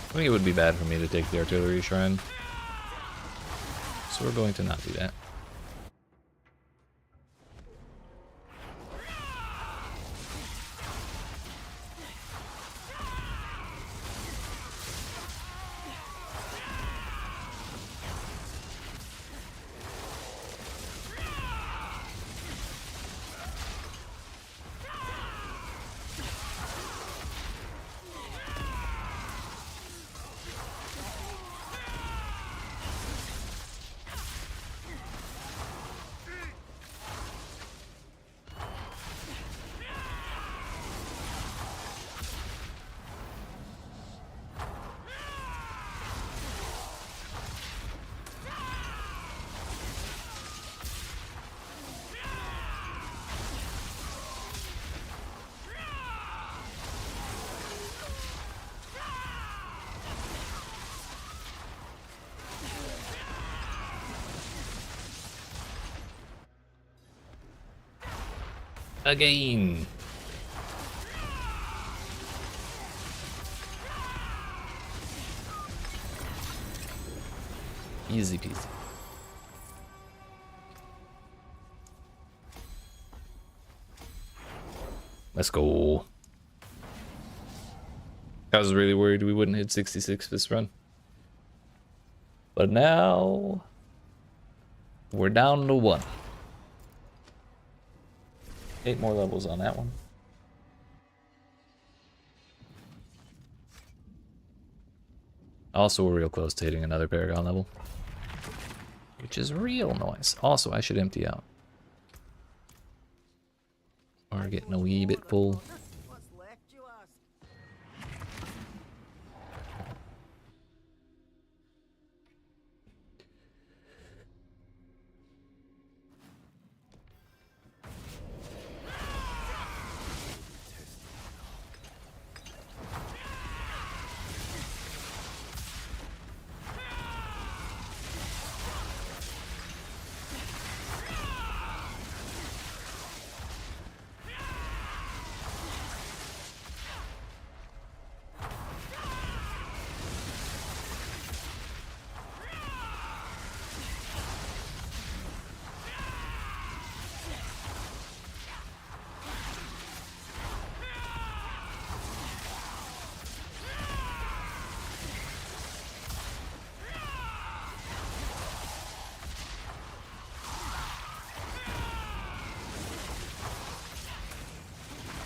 I think it would be bad for me to take the artillery shrine. So we're going to not do that. Again. Easy peasy. Let's go. I was really worried we wouldn't hit 66 this run. But now we're down to 1. 8 more levels on that one. Also, we're real close to hitting another Paragon level, which is real nice. Also, I should empty out. We're getting a wee bit full. What's left, you ask?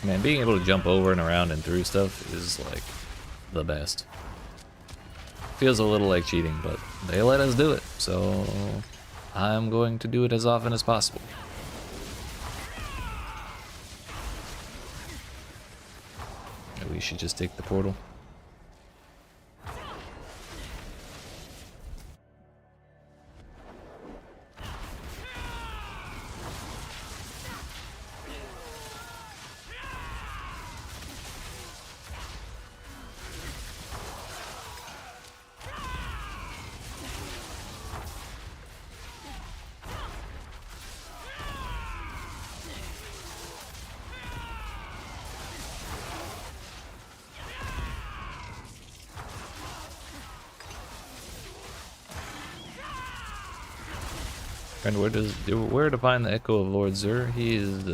Man, being able to jump over and around and through stuff is like the best. Feels a little like cheating, but they let us do it, so I'm going to do it as often as possible. We should just take the portal. And where to find the Echo of Lord Zur? He is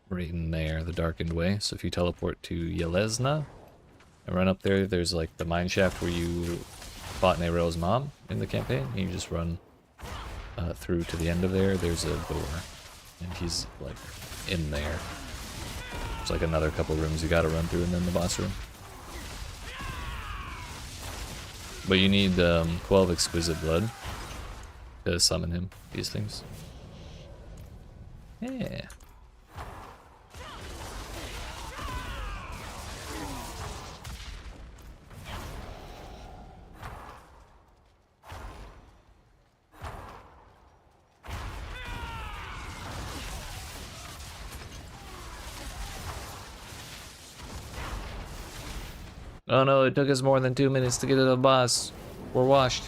right in there, the Darkened Way. So if you teleport to Yelesna and run up there, there's like the mine shaft where you fought Nero's mom in the campaign. You just run through to the end of there. There's a door, and he's like in there. There's like another couple rooms you gotta run through, and then the boss room. But you need 12 exquisite blood to summon him, these things. Yeah. Oh no, it took us more than 2 minutes to get to the boss. We're washed.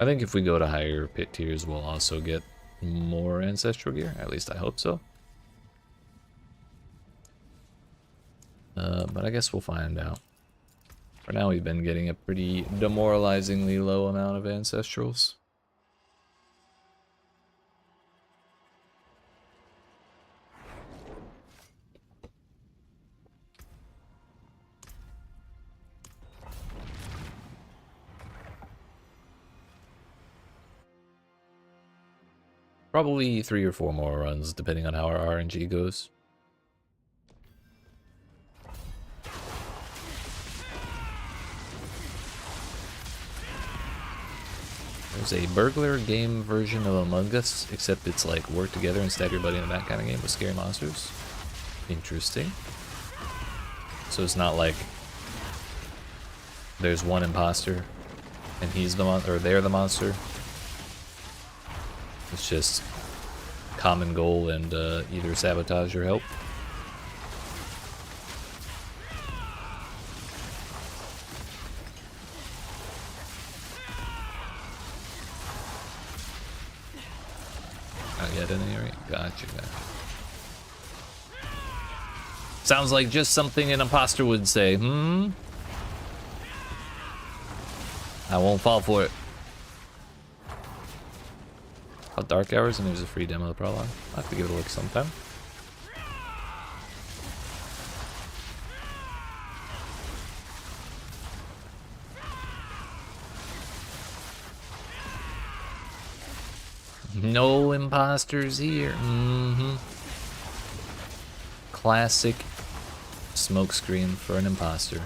I think if we go to higher pit tiers, we'll also get more ancestral gear. At least I hope so. But I guess we'll find out. For now, we've been getting a pretty demoralizingly low amount of ancestrals. Probably 3 or 4 more runs, depending on how our RNG goes. There's a burglar game version of Among Us, except it's like work together and stab your buddy in the back kind of game with scary monsters. Interesting. So it's not like there's one imposter and he's the or they're the monster. It's just common goal and either sabotage or help. Not yet in the area. Gotcha. Sounds like just something an imposter would say. I won't fall for it. Called Dark Hours, and there's a free demo of the prologue. I'll have to give it a look sometime. No imposters here. Classic smokescreen for an imposter.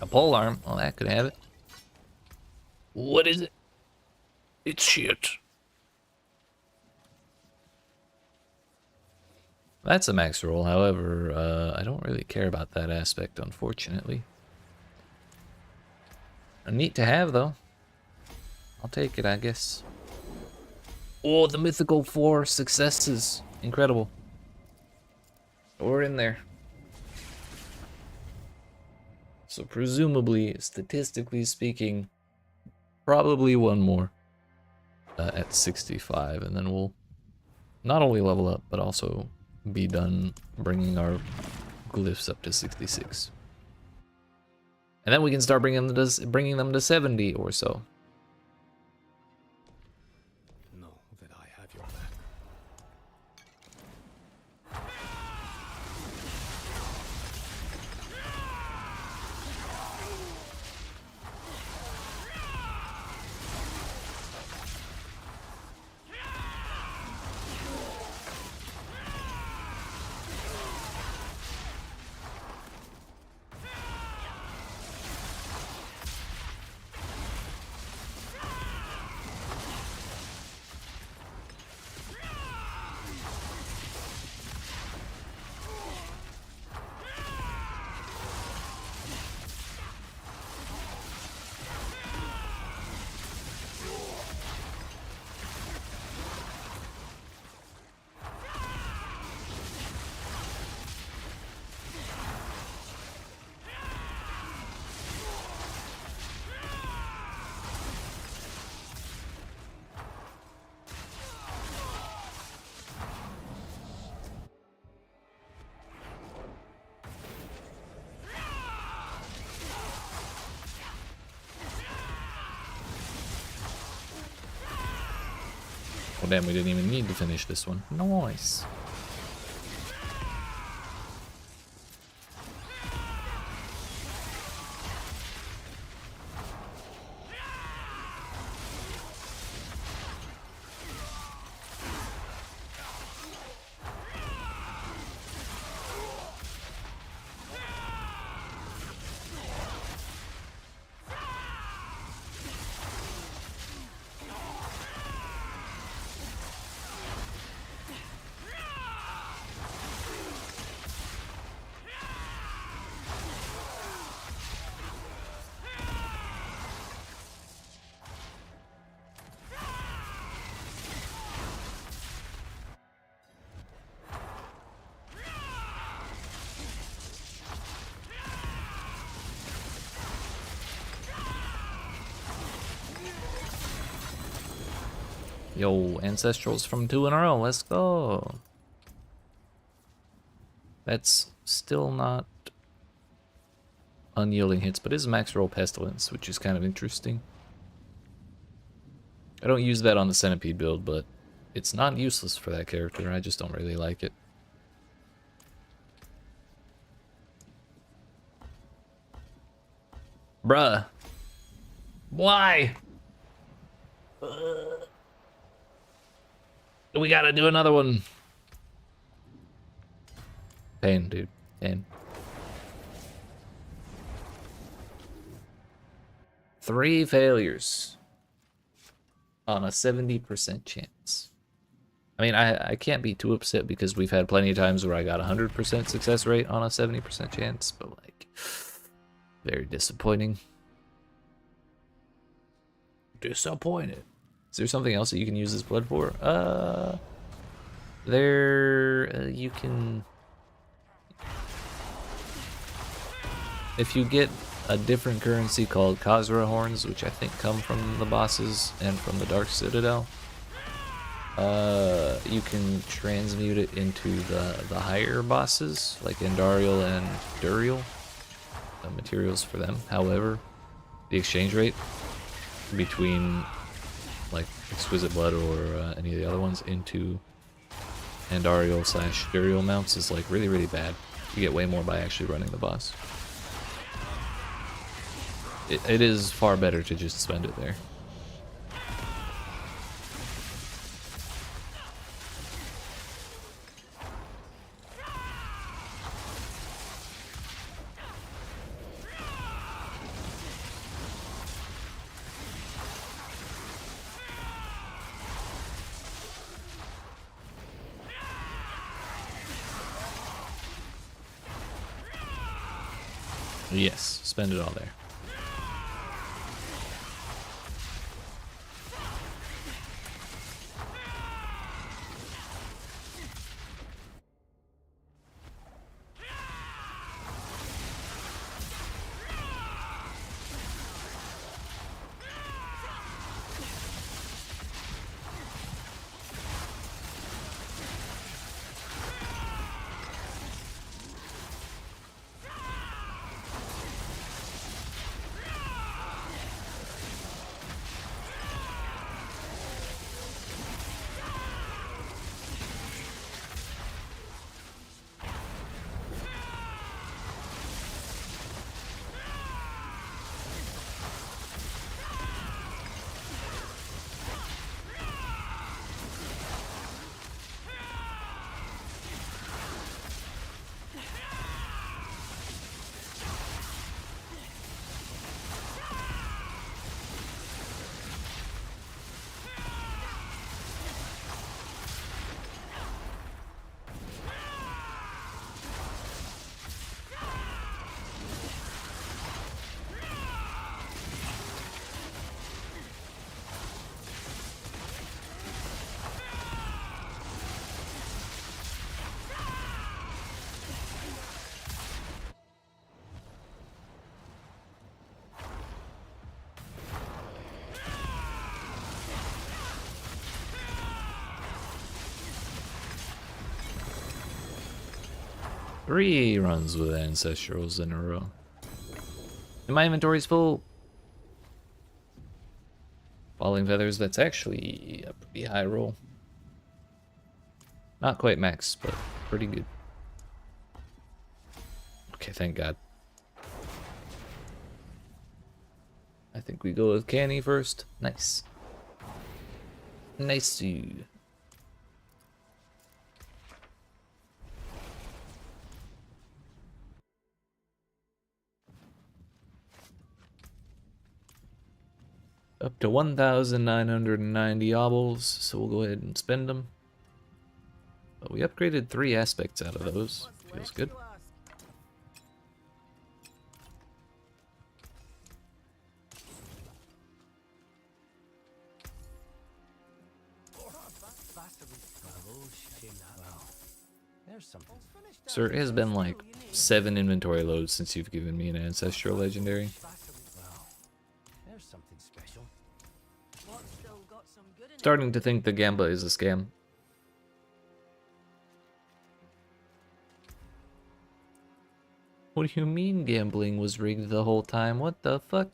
A pole arm. Well, that could have it. What is it? It's shit. That's a max roll. However, I don't really care about that aspect, unfortunately. Neat to have, though. I'll take it, I guess. Oh, the mythical 4 successes. Incredible. We're in there. So presumably, statistically speaking, probably one more at 65, and then we'll not only level up, but also be done bringing our glyphs up to 66. And then we can start bringing them to 70 or so. Know that I have your back. Well, damn, we didn't even need to finish this one. Nice. Yo, Ancestrals from 2 in a row. Let's go. That's still not unyielding hits, but is max roll Pestilence, which is kind of interesting. I don't use that on the Centipede build, but it's not useless for that character. I just don't really like it. Bruh. Why? We gotta do another one. Pain, dude. Pain. 3 failures on a 70% chance. I mean, I can't be too upset because we've had plenty of times where I got 100% success rate on a 70% chance, but like, very disappointing. Disappointed. Is there something else that you can use this blood for? You can... If you get a different currency called Khazra horns, which I think come from the bosses and from the Dark Citadel, you can transmute it into the higher bosses, like Endariel and Duriel, the materials for them. However, the exchange rate between like Exquisite Blood or any of the other ones into Endariel / Duriel mounts is like really, really bad. You get way more by actually running the boss. It is far better to just spend it there. Yes, spend it all there. Three runs with Ancestrals in a row. And my inventory's full. Falling Feathers, that's actually a pretty high roll. Not quite max, but pretty good. Okay, thank God. I think we go with Canny first. Nice. Nice to you. Up to 1,990 obols, so we'll go ahead and spend them. But we upgraded 3 aspects out of those. Feels good. Sir, it has been like 7 inventory loads since you've given me an Ancestral Legendary. starting to think the gambler is a scam. What do you mean gambling was rigged the whole time? What the fuck?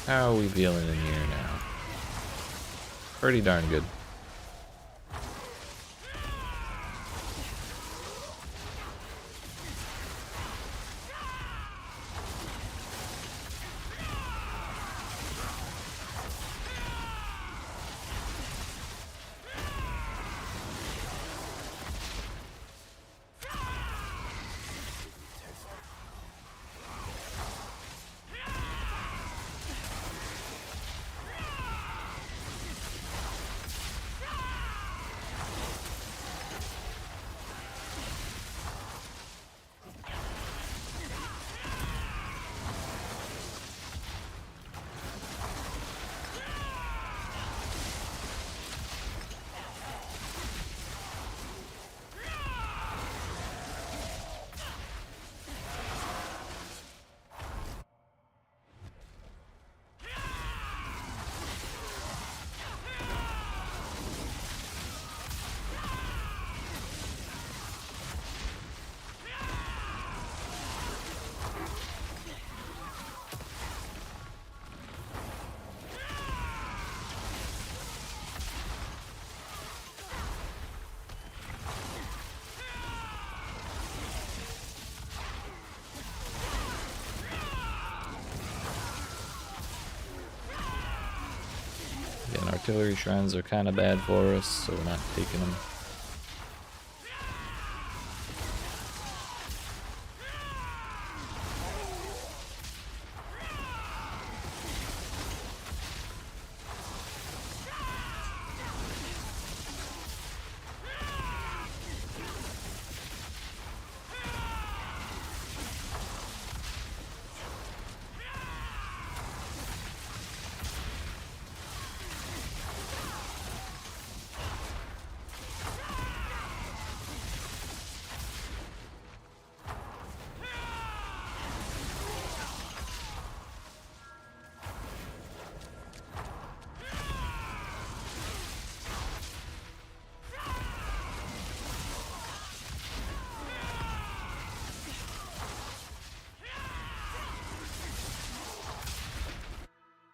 How are we feeling in here now? Pretty darn good. Again, artillery shrines are kind of bad for us, so we're not taking them.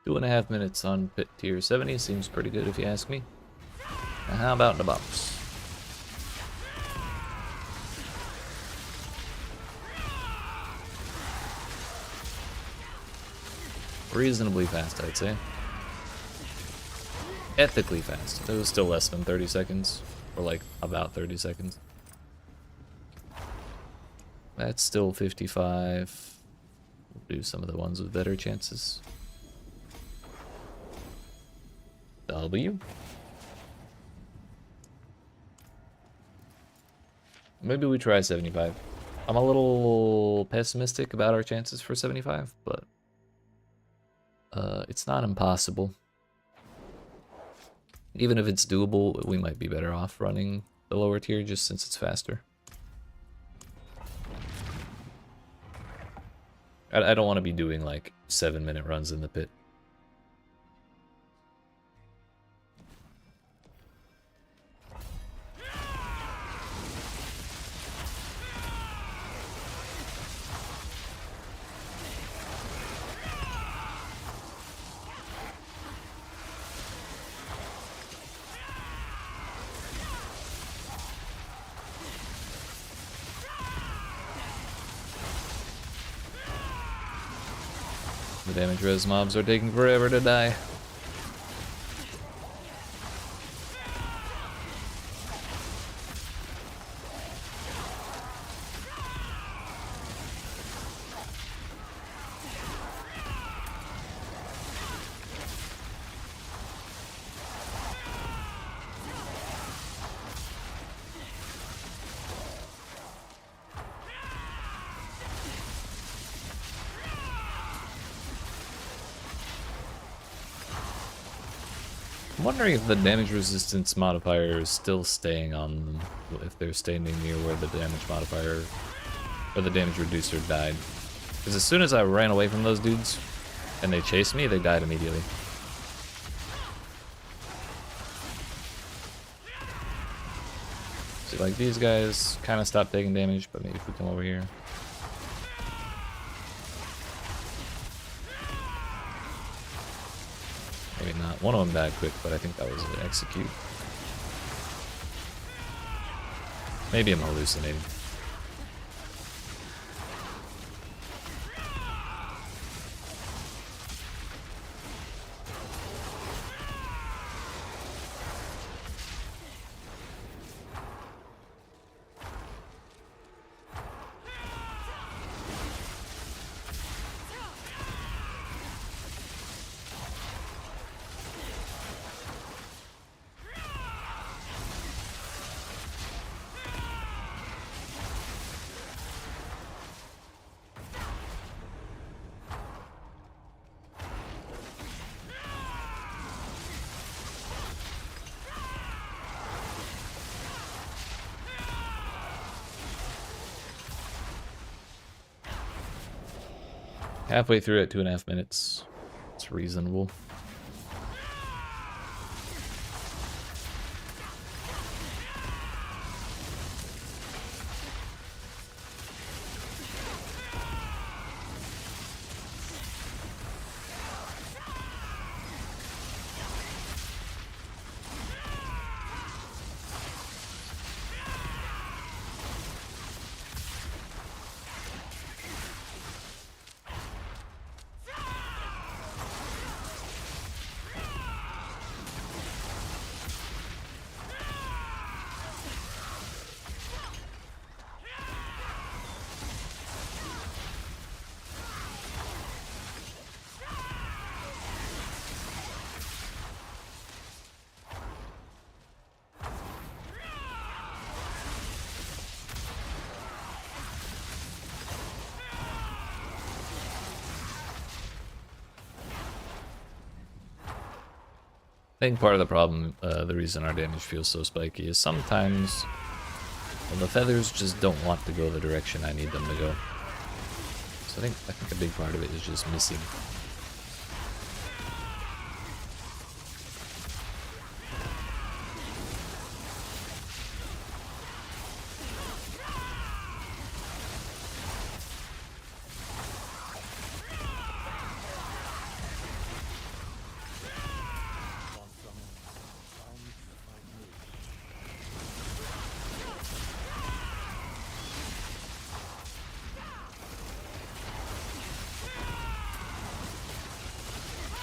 Two and a half minutes on pit tier 70 seems pretty good if you ask me. Now how about the box? Reasonably fast, I'd say. Ethically fast. It was still less than 30 seconds. Or like about 30 seconds. That's still 55. We'll do some of the ones with better chances. W. Maybe we try 75. I'm a little pessimistic about our chances for 75, but it's not impossible. Even if it's doable, we might be better off running the lower tier just since it's faster. I don't want to be doing like 7-minute runs in the pit. The damage res mobs are taking forever to die. wondering if the damage resistance modifier is still staying on them, if they're standing near where the damage modifier, or the damage reducer died. Because as soon as I ran away from those dudes, and they chased me, they died immediately. So like these guys kind of stopped taking damage, but maybe if we come over here. Maybe not. One of them died quick, but I think that was an execute. Maybe I'm hallucinating. Halfway through at 2.5 minutes. It's reasonable. I think part of the problem, the reason our damage feels so spiky, is sometimes the feathers just don't want to go the direction I need them to go. So I think a big part of it is just missing.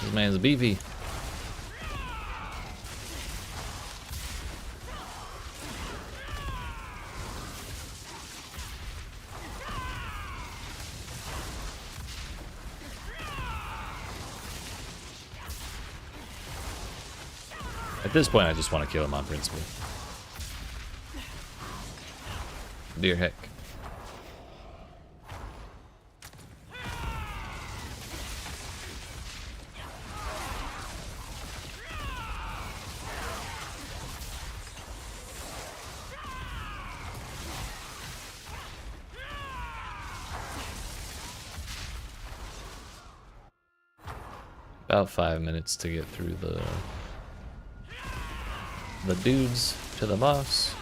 This man's beefy. At this point, I just want to kill him on principle. Dear heck. About 5 minutes to get through the dudes to the boss.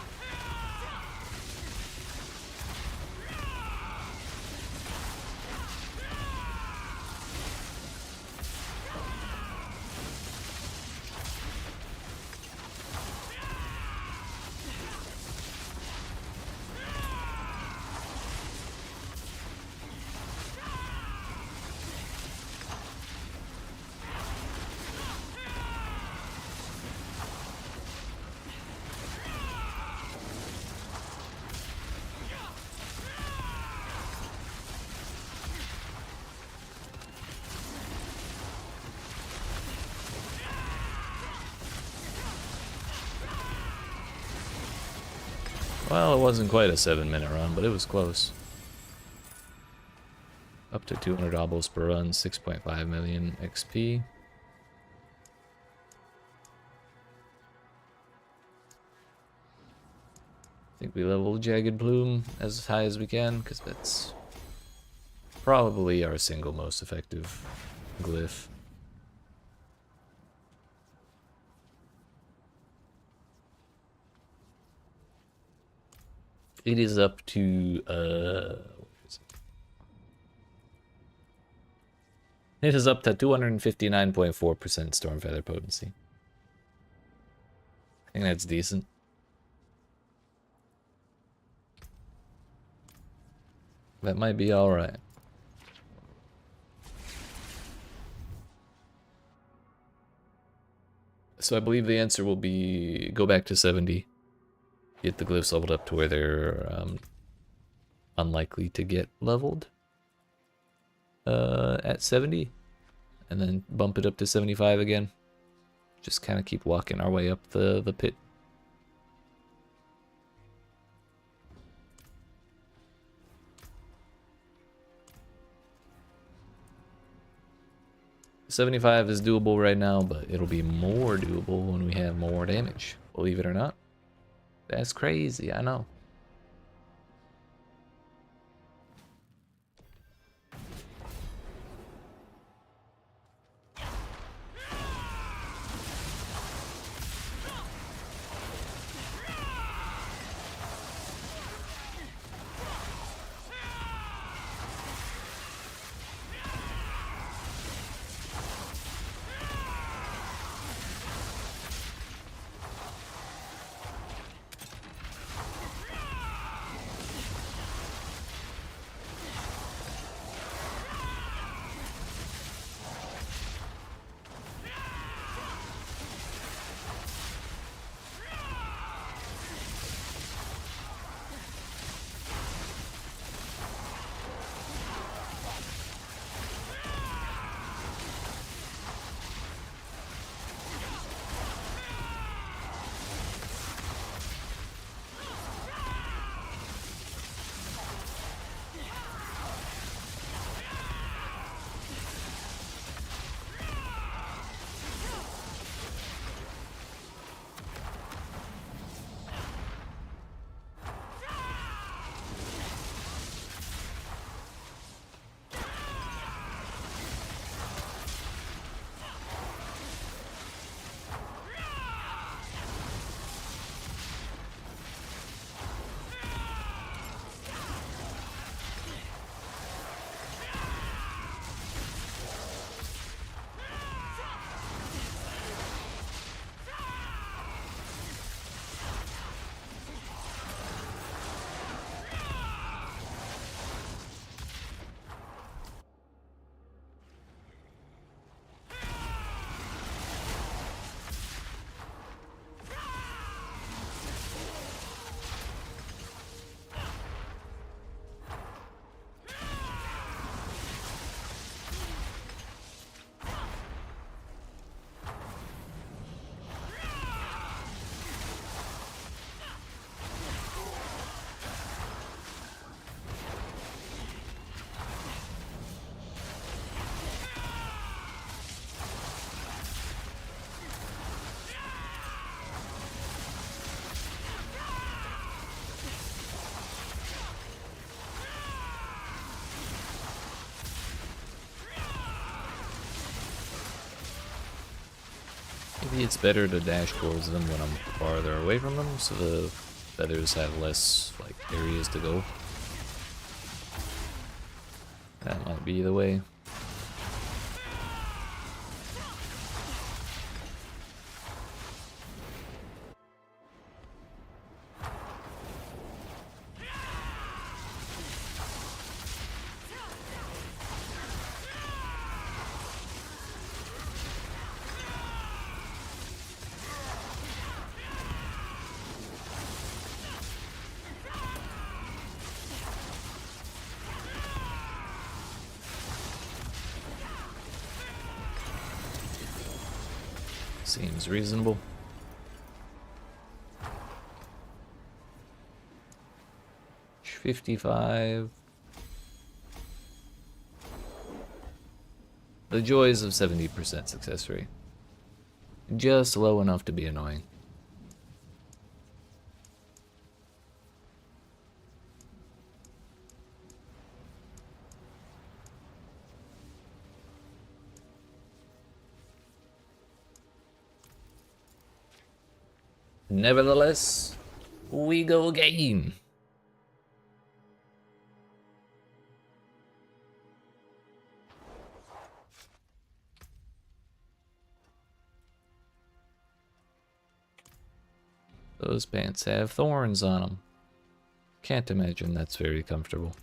Well, it wasn't quite a 7-minute run, but it was close. Up to 200 obos per run, 6.5 million XP. think we level Jagged Plume as high as we can, because that's probably our single most effective glyph. It is up to, what is it? It is up to 259.4% Storm Feather potency. I think that's decent. That might be alright. So I believe the answer will be go back to 70. Get the glyphs leveled up to where they're unlikely to get leveled at 70. And then bump it up to 75 again. Just kind of keep walking our way up the pit. $75 is doable right now, but it'll be more doable when we have more damage. Believe it or not. That's crazy, I know. Maybe it's better to dash towards them when I'm farther away from them, so the feathers have less, like, areas to go. That might be the way. Seems reasonable. $55. The joys of 70% success rate. Just low enough to be annoying. Nevertheless, we go again. Those pants have thorns on them. Can't imagine that's very comfortable.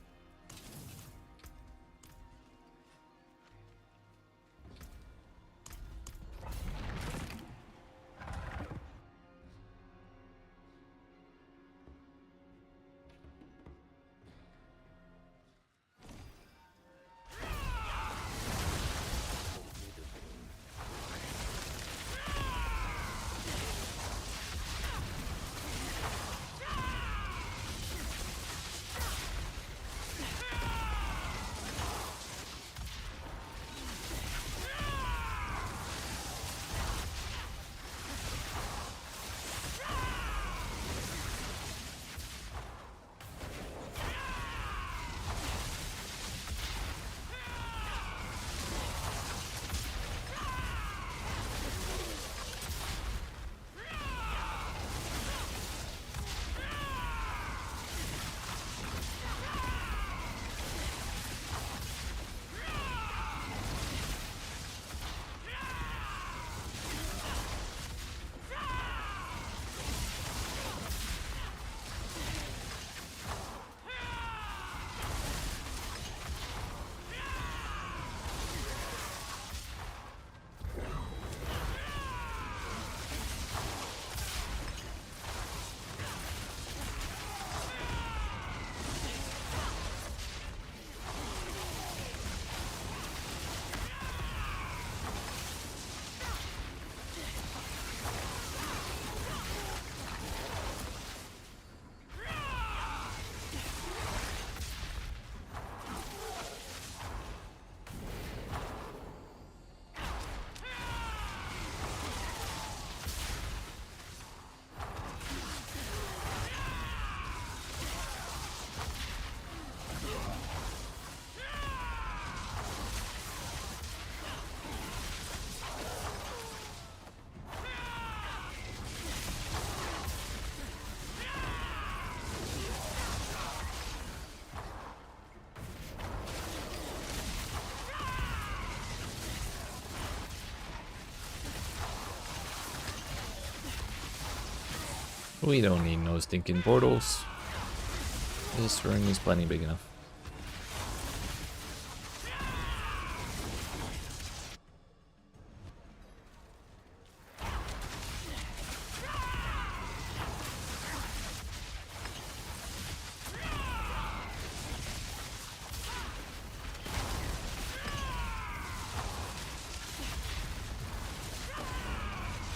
We don't need no stinking portals. This room is plenty big enough.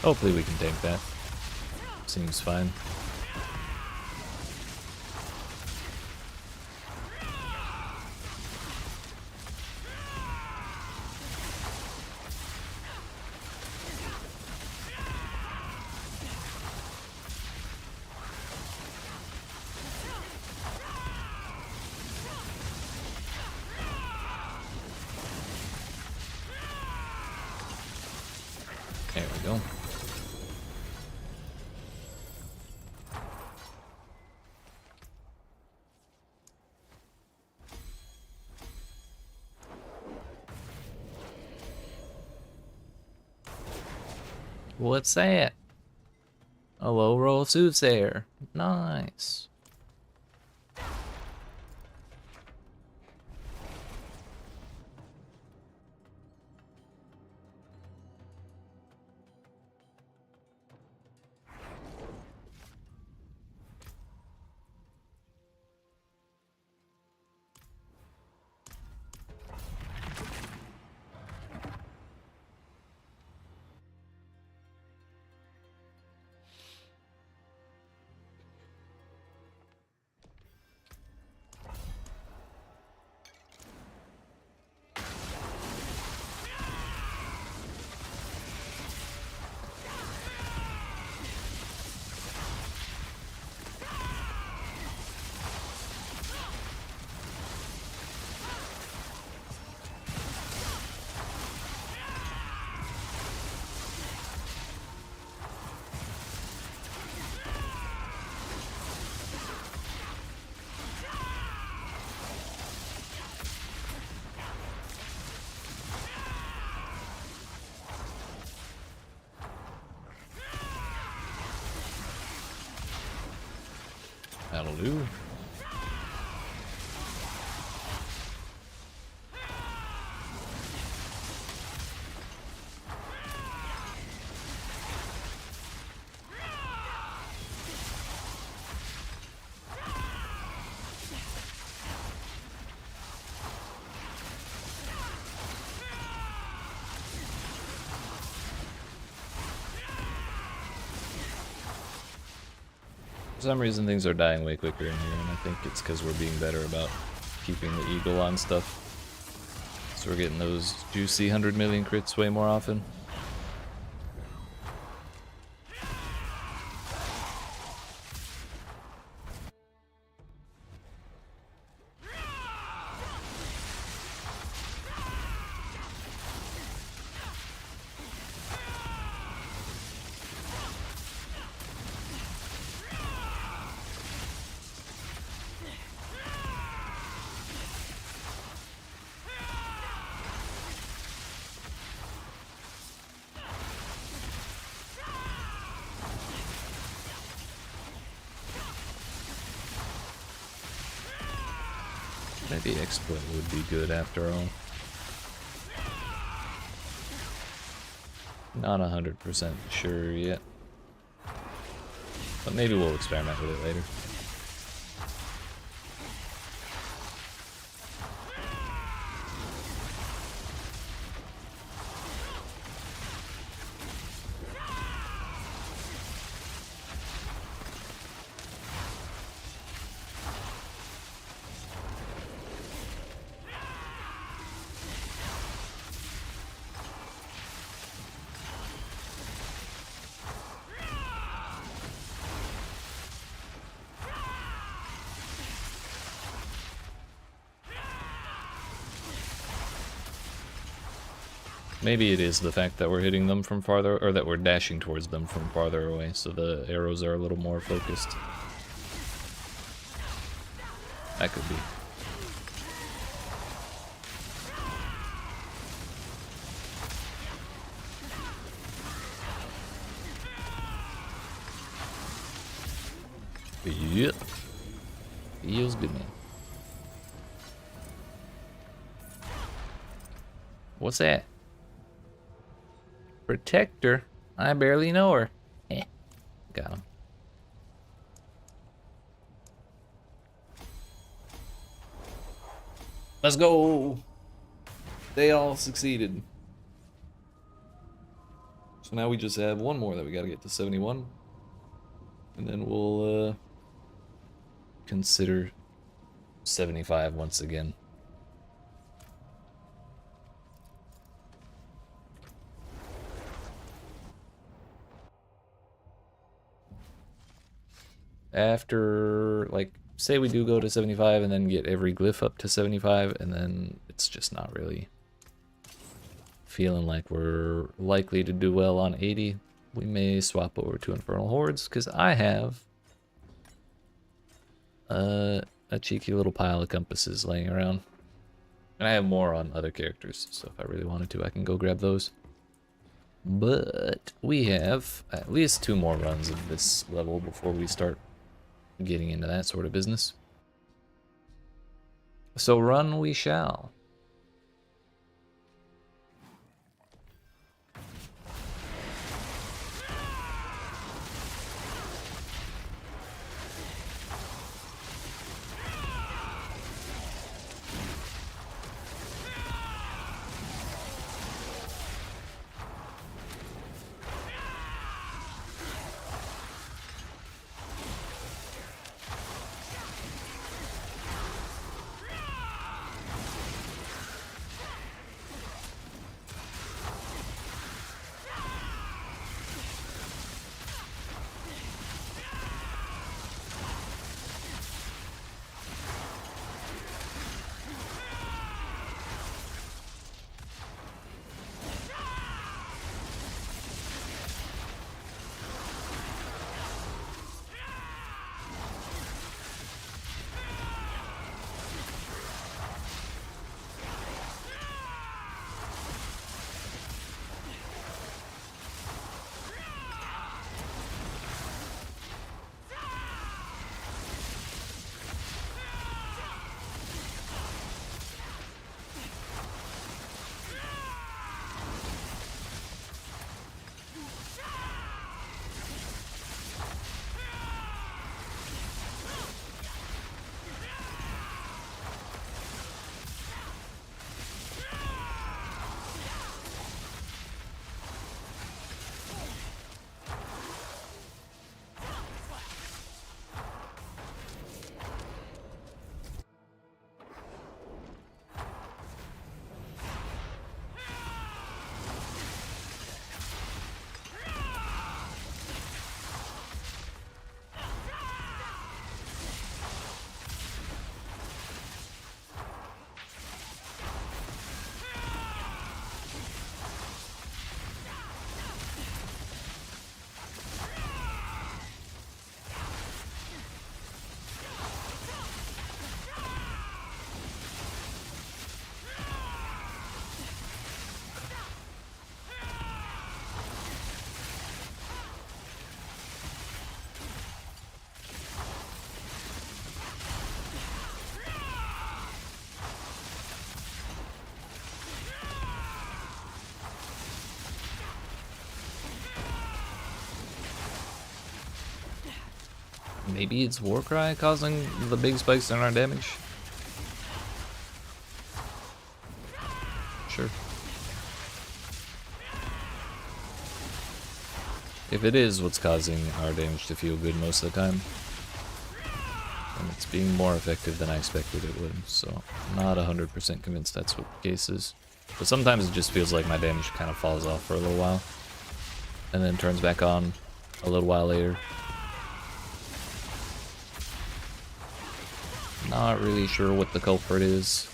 Hopefully we can tank that. Seems fine. There we go. What's that? A low roll soothsayer. Nice. Ooh. For some reason things are dying way quicker in here, and I think it's because we're being better about keeping the eagle on stuff. So we're getting those juicy 100 million crits way more often. Maybe exploit would be good after all. Not 100% sure yet. But maybe we'll experiment with it later. Maybe it is the fact that we're hitting them from farther, or that we're dashing towards them from farther away, so the arrows are a little more focused. That could be. Yep. Feels good, man. What's that? Protector? I barely know her. Eh. Got him. Let's go! They all succeeded. So now we just have one more that we gotta get to 71. And then we'll consider 75 once again. After, like, say we do go to 75 and then get every glyph up to 75, and then it's just not really feeling like we're likely to do well on 80, we may swap over to Infernal Hordes, because I have a cheeky little pile of compasses laying around. And I have more on other characters, so if I really wanted to, I can go grab those. But we have at least 2 more runs of this level before we start getting into that sort of business. So run we shall. Maybe it's Warcry causing the big spikes in our damage? Sure. If it is what's causing our damage to feel good most of the time, then it's being more effective than I expected it would, so I'm not 100% convinced that's what the case is. But sometimes it just feels like my damage kind of falls off for a little while, and then turns back on a little while later. Not really sure what the culprit is.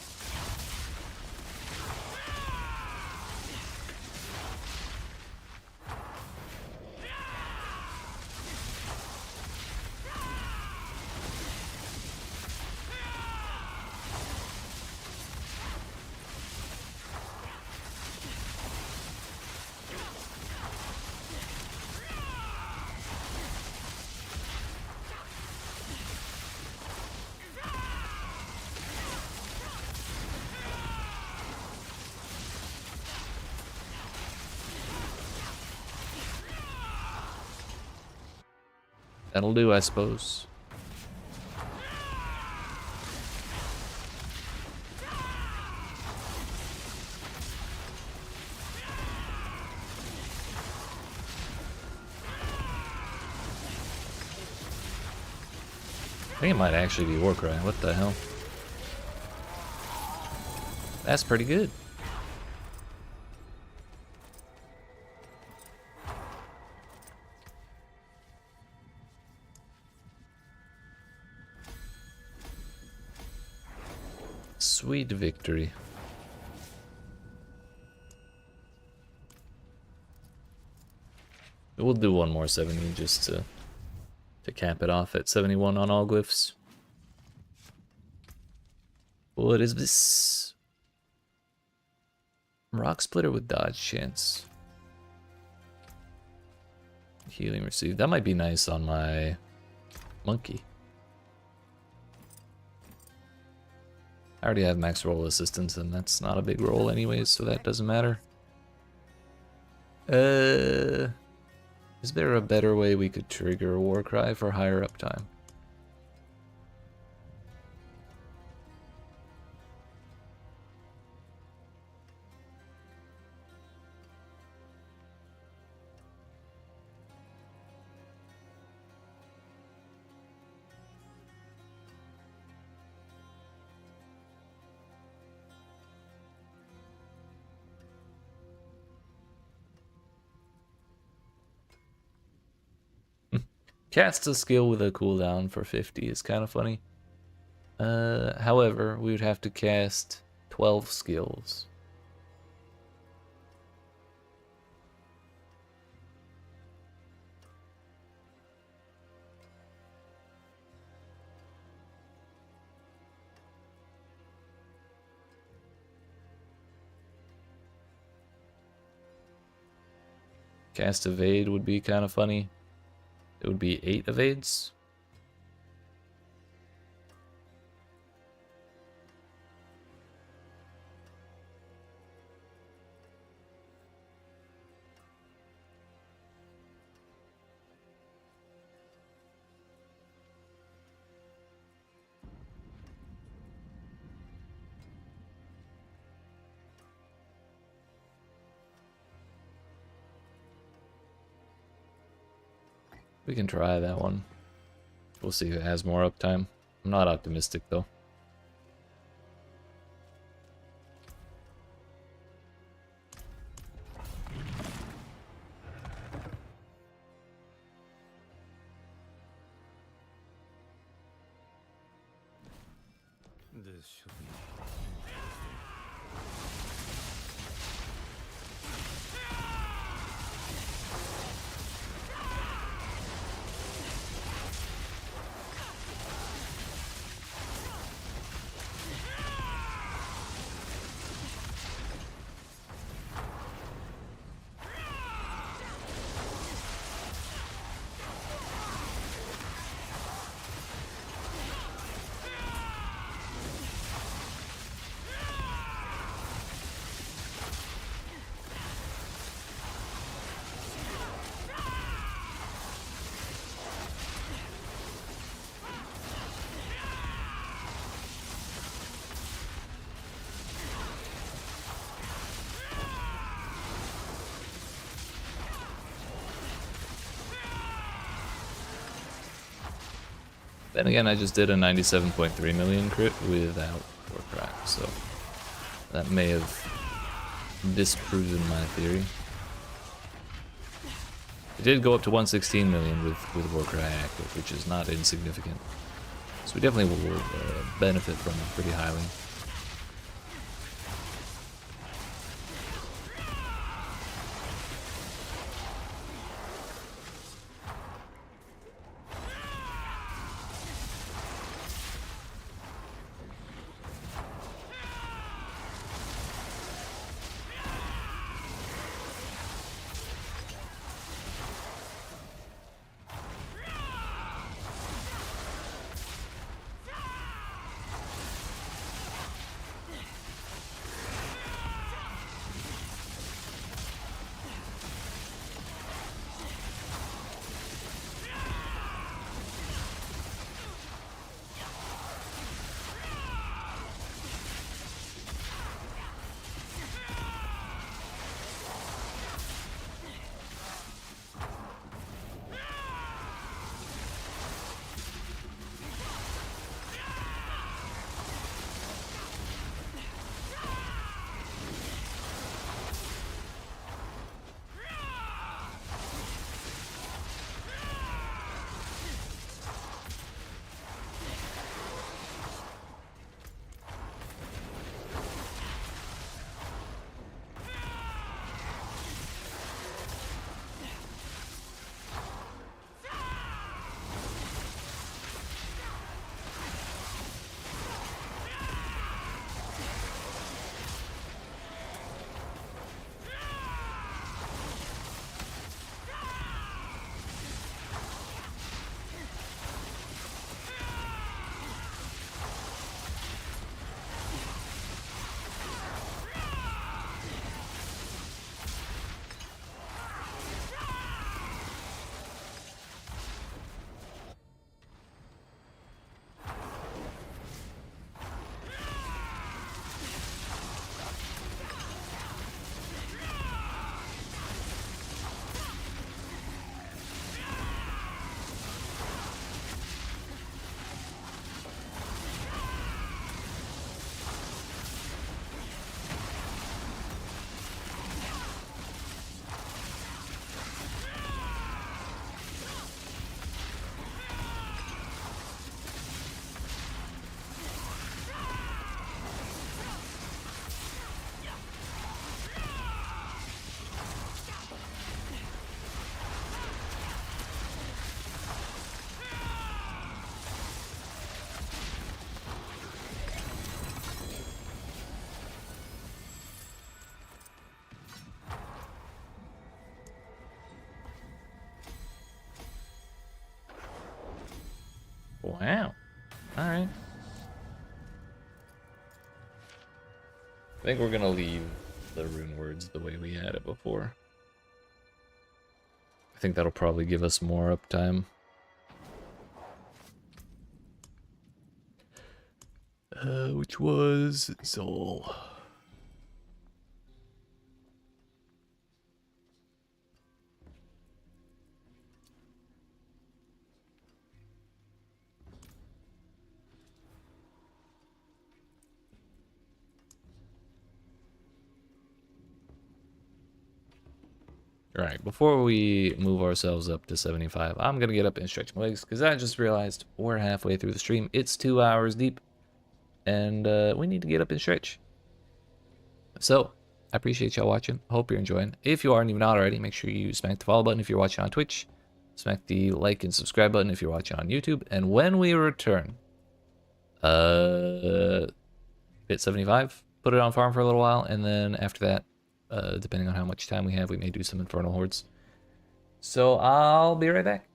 That'll do, I suppose. I think it might actually be Warcry. What the hell? That's pretty good. Sweet victory. We'll do one more 70 just to cap it off at 71 on all glyphs. What is this? Rock splitter with dodge chance. Healing received. That might be nice on my monkey. I already have max roll assistance, and that's not a big roll anyways, so that doesn't matter. Is there a better way we could trigger a Warcry for higher uptime? Cast a skill with a cooldown for 50 is kind of funny. However, we would have to cast 12 skills. Cast evade would be kind of funny. It would be 8 evades. We can try that one. We'll see if it has more uptime. I'm not optimistic though. This should be. Then again, I just did a 97.3 million crit without Warcrack, so that may have disproven my theory. It did go up to 116 million with Warcry active, which is not insignificant. So we definitely will benefit from it pretty highly. Wow. Alright. I think we're gonna leave the rune words the way we had it before. I think that'll probably give us more uptime. Which was Zol. Alright, before we move ourselves up to 75, I'm gonna get up and stretch my legs, because I just realized we're halfway through the stream. It's 2 hours deep, and we need to get up and stretch. So, I appreciate y'all watching. Hope you're enjoying. If you aren't even out already, make sure you smack the follow button if you're watching on Twitch. Smack the like and subscribe button if you're watching on YouTube. And when we return, hit 75, put it on farm for a little while, and then after that, depending on how much time we have, we may do some Infernal Hordes. So I'll be right back.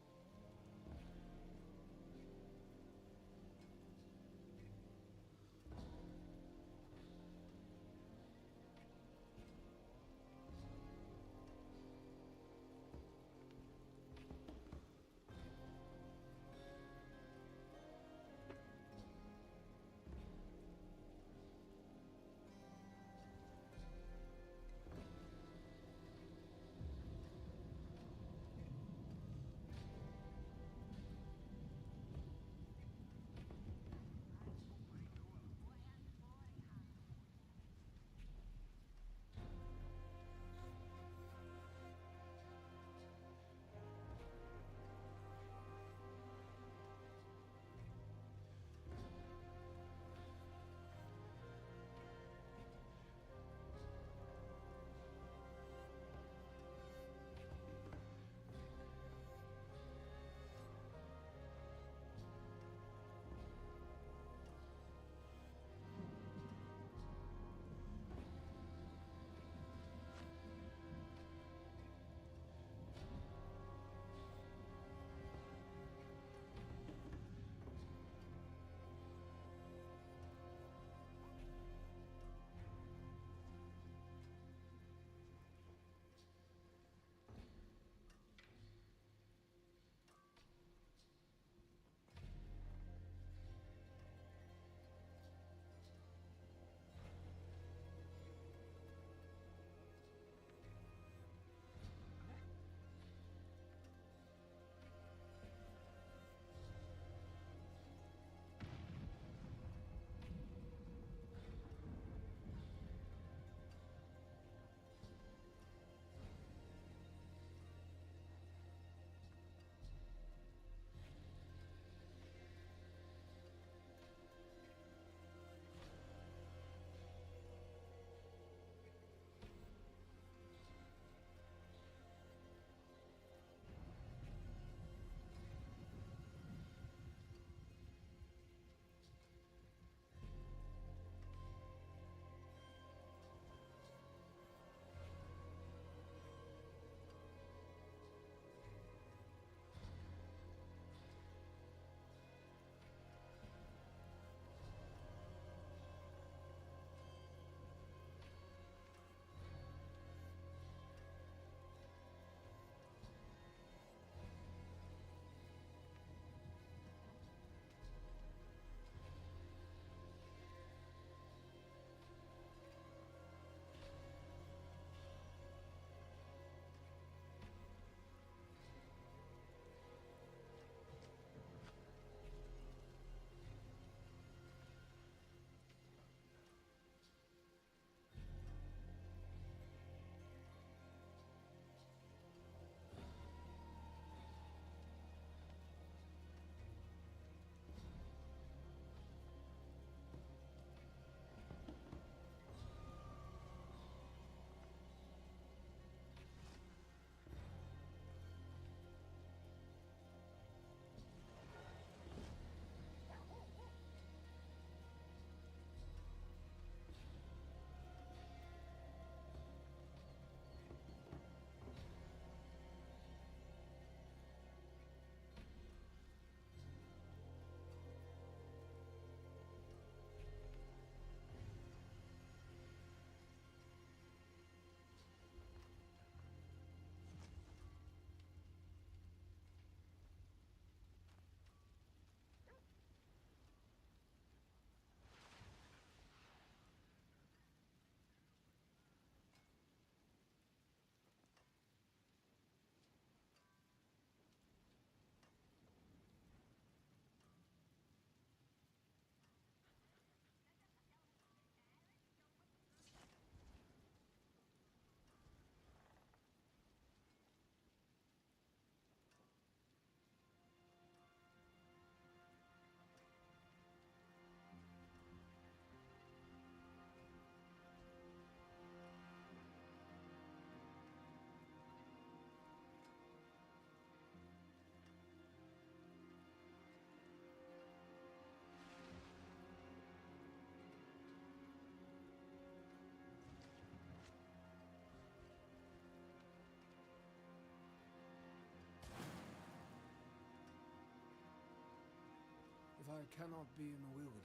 I cannot be in the wilderness.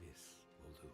This will do.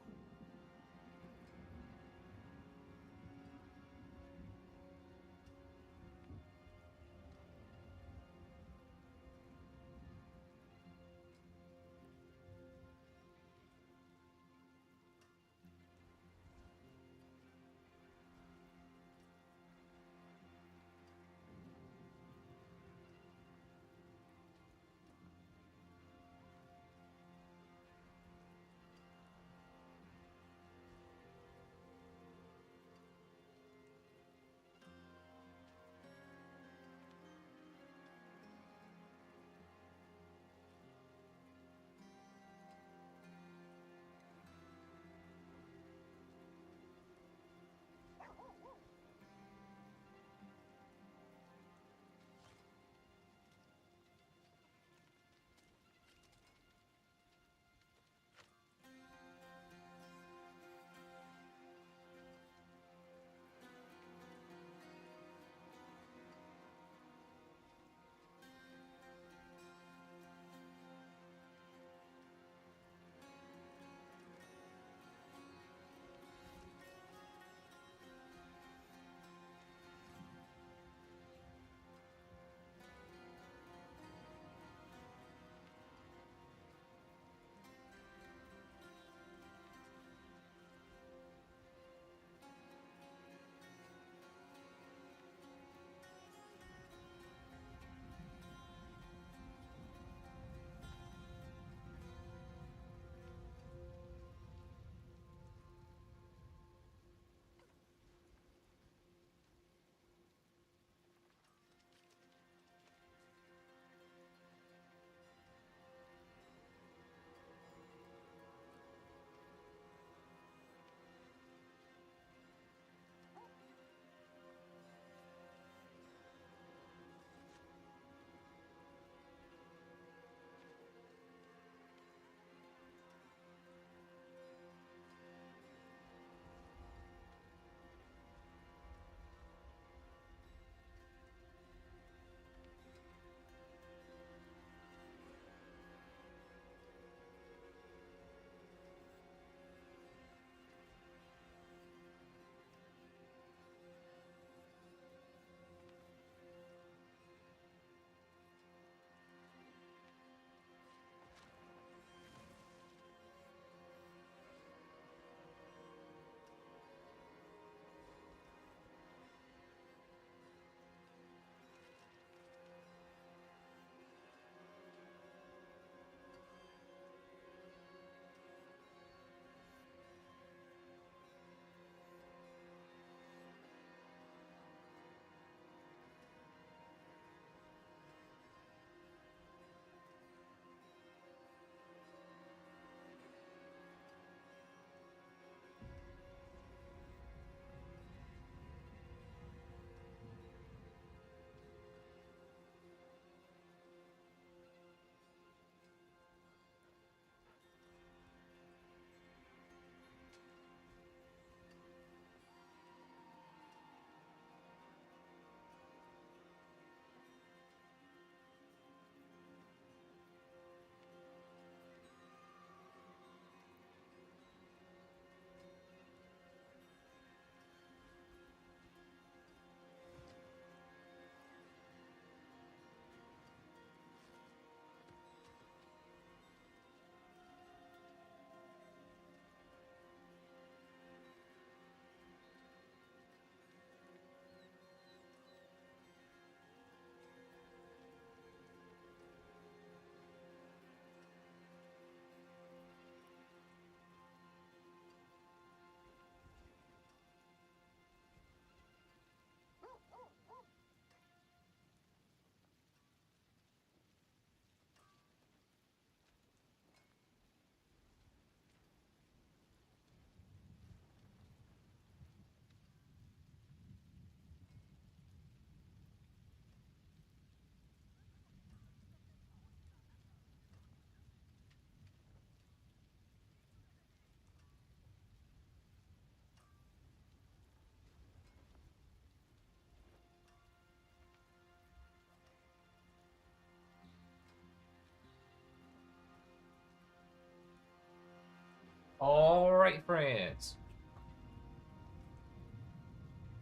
Alright, friends.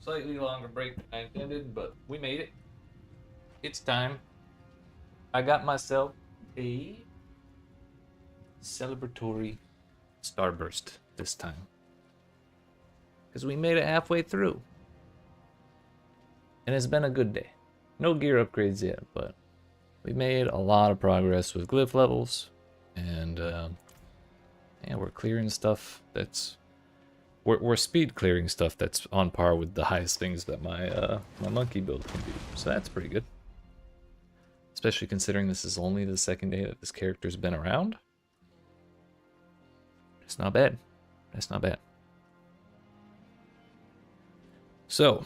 Slightly longer break than I intended, but we made it. It's time. I got myself a celebratory starburst this time. Because we made it halfway through. And it's been a good day. No gear upgrades yet, but we made a lot of progress with glyph levels. And yeah, we're clearing stuff that's... We're speed clearing stuff that's on par with the highest things that my my monkey build can do. So that's pretty good. Especially considering this is only the second day that this character's been around. It's not bad. That's not bad. So,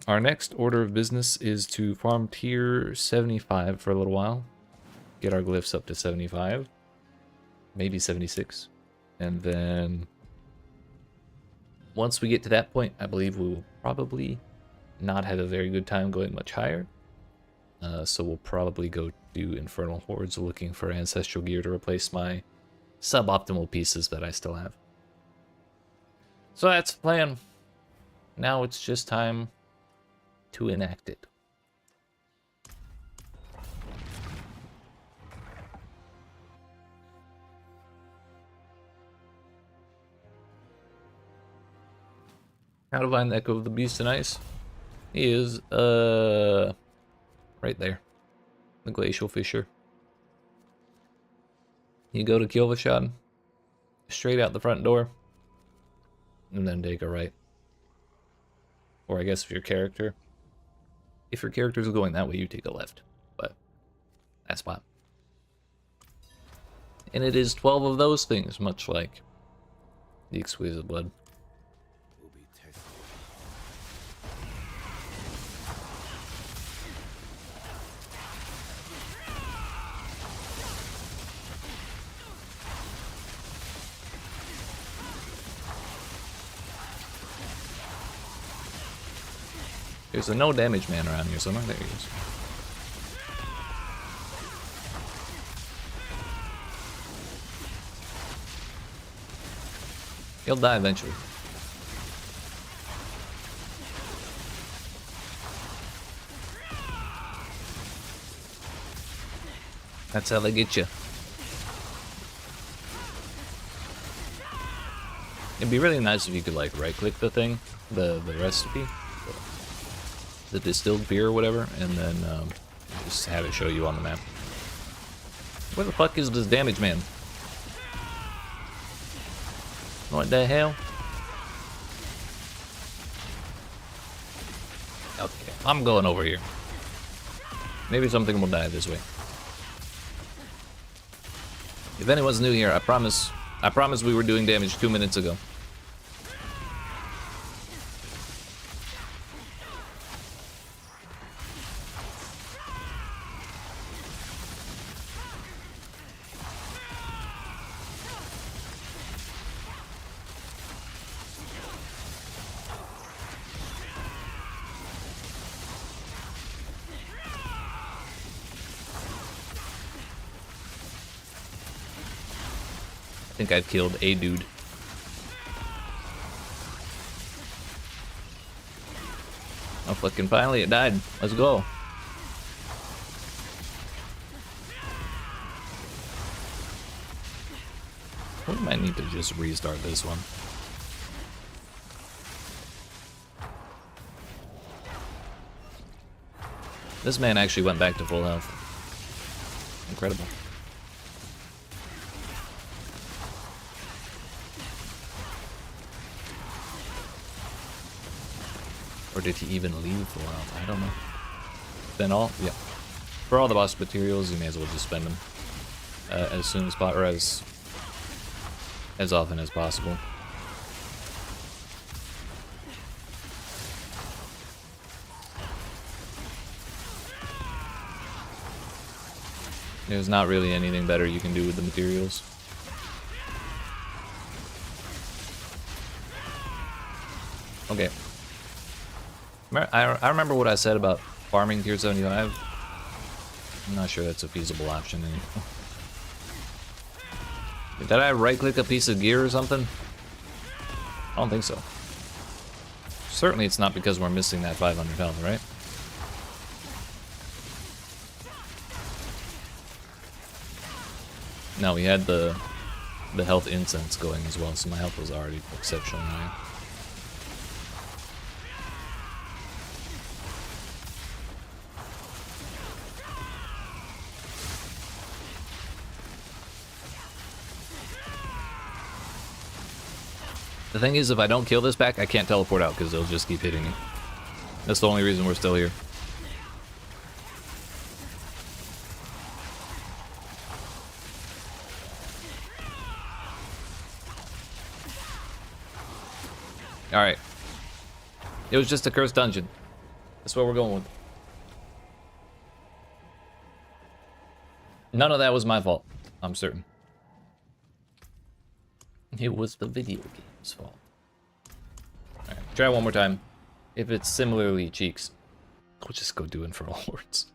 our next order of business is to farm tier 75 for a little while. Get our glyphs up to 75. Maybe 76. And then... once we get to that point, I believe we will probably not have a very good time going much higher. So we'll probably go do Infernal Hordes looking for Ancestral Gear to replace my suboptimal pieces that I still have. So that's the plan. Now it's just time to enact it. How to find the Echo of the Beast and Ice? He is, right there. The Glacial Fissure. You go to Kilvashad, straight out the front door, and then take a right. Or I guess if your character's going that way, you take a left. But that's fine. And it is 12 of those things, much like the Exquisite Blood. Will be tested. There's a no damage man around here somewhere. There he is. He'll die eventually. That's how they get you. It'd be really nice if you could like right-click the thing, the recipe, the distilled beer or whatever, and then just have it show you on the map. Where the fuck is this damage man? What the hell? Okay, I'm going over here. Maybe something will die this way. If anyone's new here, I promise we were doing damage 2 minutes ago. I think I've killed a dude. Oh, fucking finally it died. Let's go. We might need to just restart this one. This man actually went back to full health. Incredible. Or did he even leave full health? I don't know. Then all? Yeah. For all the boss materials, you may as well just spend them as soon as possible, or as often as possible. There's not really anything better you can do with the materials. Okay. I remember what I said about farming tier 75. I'm not sure that's a feasible option anymore. Did I right click a piece of gear or something? I don't think so. Certainly it's not because we're missing that 500 health, right? No, we had the health incense going as well, so my health was already exceptionally high. The thing is, if I don't kill this pack, I can't teleport out because they'll just keep hitting me. That's the only reason we're still here. Alright. It was just a cursed dungeon. That's what we're going with. None of that was my fault, I'm certain. It was the video game's fault. Alright, try one more time. If it's similarly cheeks, we'll just go do Infernal Hordes.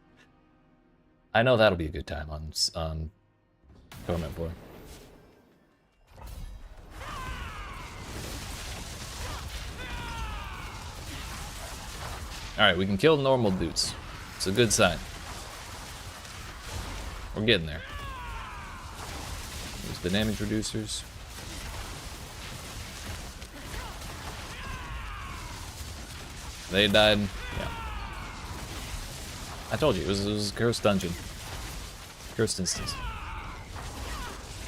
I know that'll be a good time on Torment 4. Alright, we can kill normal dudes. It's a good sign. We're getting there. Use the damage reducers. They died. Yeah. I told you, it was a cursed dungeon. Cursed instance.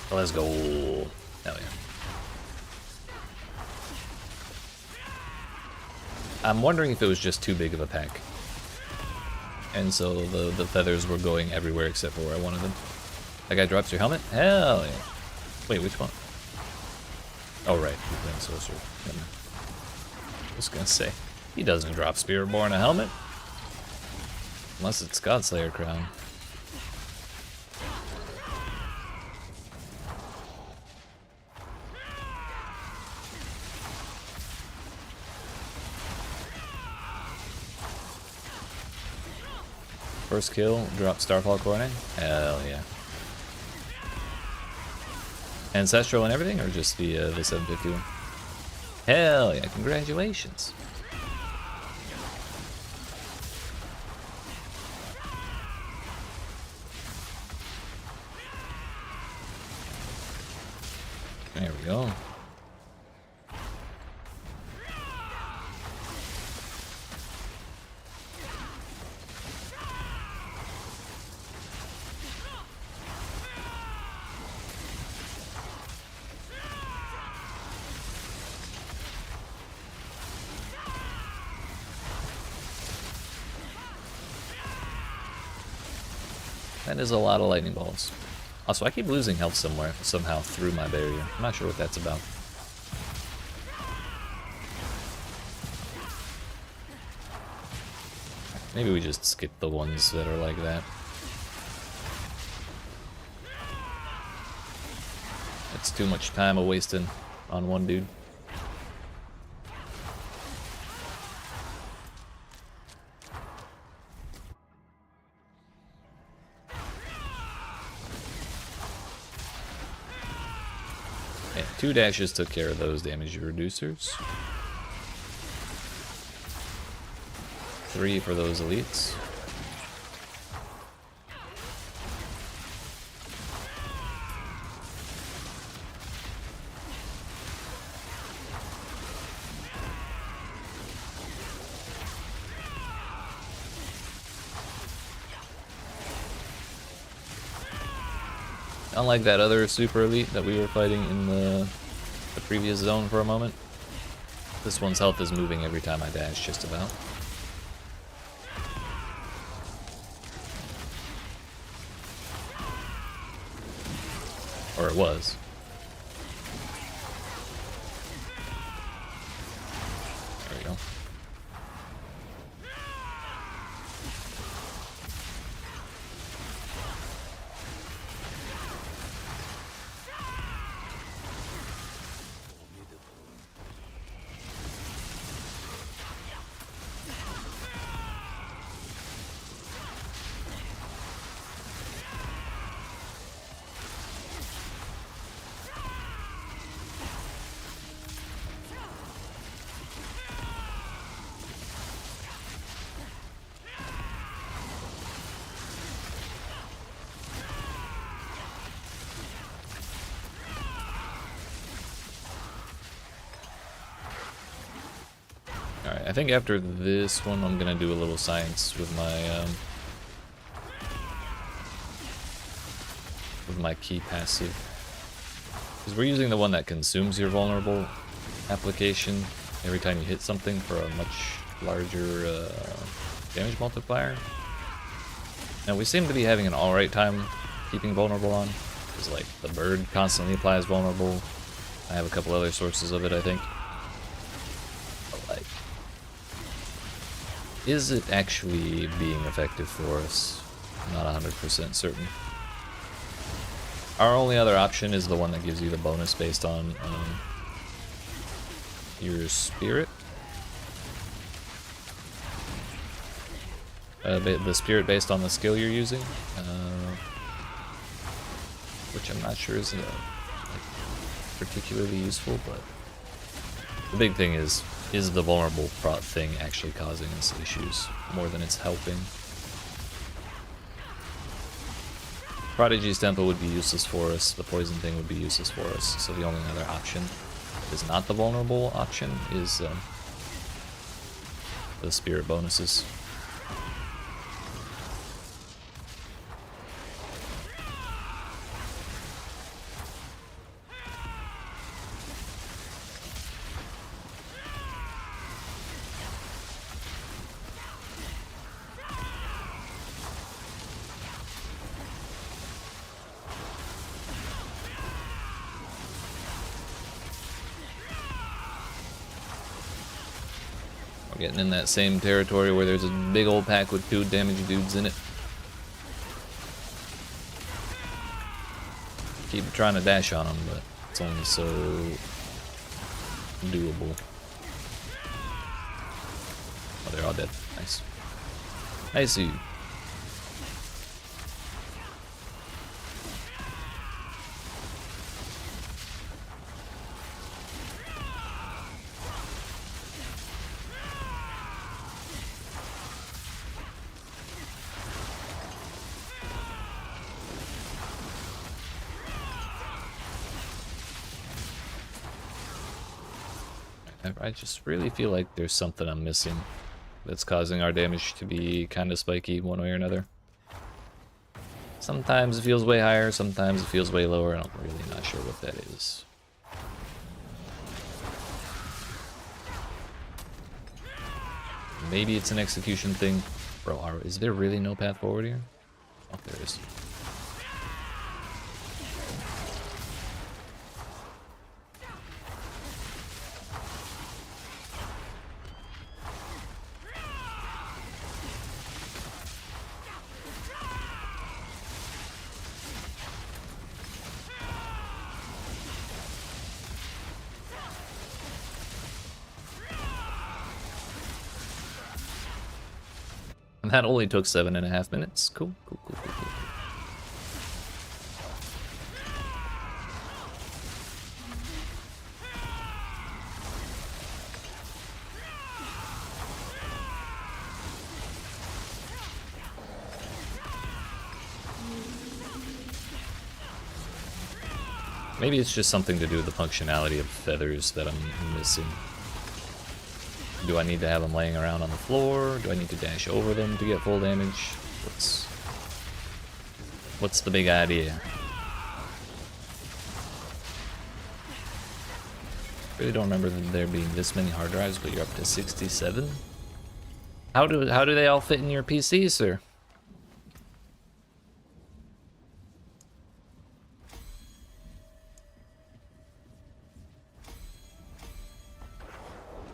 Let's go. Hell yeah. I'm wondering if it was just too big of a pack. And so the feathers were going everywhere except for where I wanted them. That guy drops your helmet? Hell yeah. Wait, which one? Oh, right. He's playing sorcerer. I was gonna say, he doesn't drop Spiritborn a helmet. Unless it's Godslayer crown. First kill, drop Starfall Coronet? Hell yeah. Ancestral and everything, or just the 751? Hell yeah, congratulations. There we go. That is a lot of lightning balls. Also, I keep losing health somehow through my barrier. I'm not sure what that's about. Maybe we just skip the ones that are like that. It's too much time a wasting on one dude. Yeah, 2 dashes took care of those damage reducers. 3 for those elites. Unlike that other super elite that we were fighting in the previous zone for a moment, this one's health is moving every time I dash, just about. Or it was. There we go. Alright, I think after this one I'm gonna do a little science with my key passive. Because we're using the one that consumes your vulnerable application every time you hit something for a much larger damage multiplier. Now we seem to be having an alright time keeping vulnerable on. Because like the bird constantly applies vulnerable. I have a couple other sources of it, I think. But like, is it actually being effective for us? I'm not 100% certain. Our only other option is the one that gives you the bonus based on your spirit. The spirit based on the skill you're using. Which I'm not sure is like, particularly useful, but the big thing is the vulnerable thing actually causing us issues more than it's helping. Prodigy's Temple would be useless for us, the poison thing would be useless for us, so the only other option is not the vulnerable option, is the spirit bonuses. Getting in that same territory where there's a big old pack with 2 damage dudes in it. Keep trying to dash on them, but it's only so doable. Oh, they're all dead. Nice. Nice of you. I just really feel like there's something I'm missing that's causing our damage to be kind of spiky one way or another. Sometimes it feels way higher, sometimes it feels way lower, and I'm really not sure what that is. Maybe it's an execution thing. Bro, is there really no path forward here? Oh, there is. And that only took 7.5 minutes. Cool, cool, cool, cool, cool. Maybe it's just something to do with the functionality of feathers that I'm missing. Do I need to have them laying around on the floor? Do I need to dash over them to get full damage? What's the big idea? Really don't remember there being this many hard drives, but you're up to 67. How do they all fit in your PC, sir?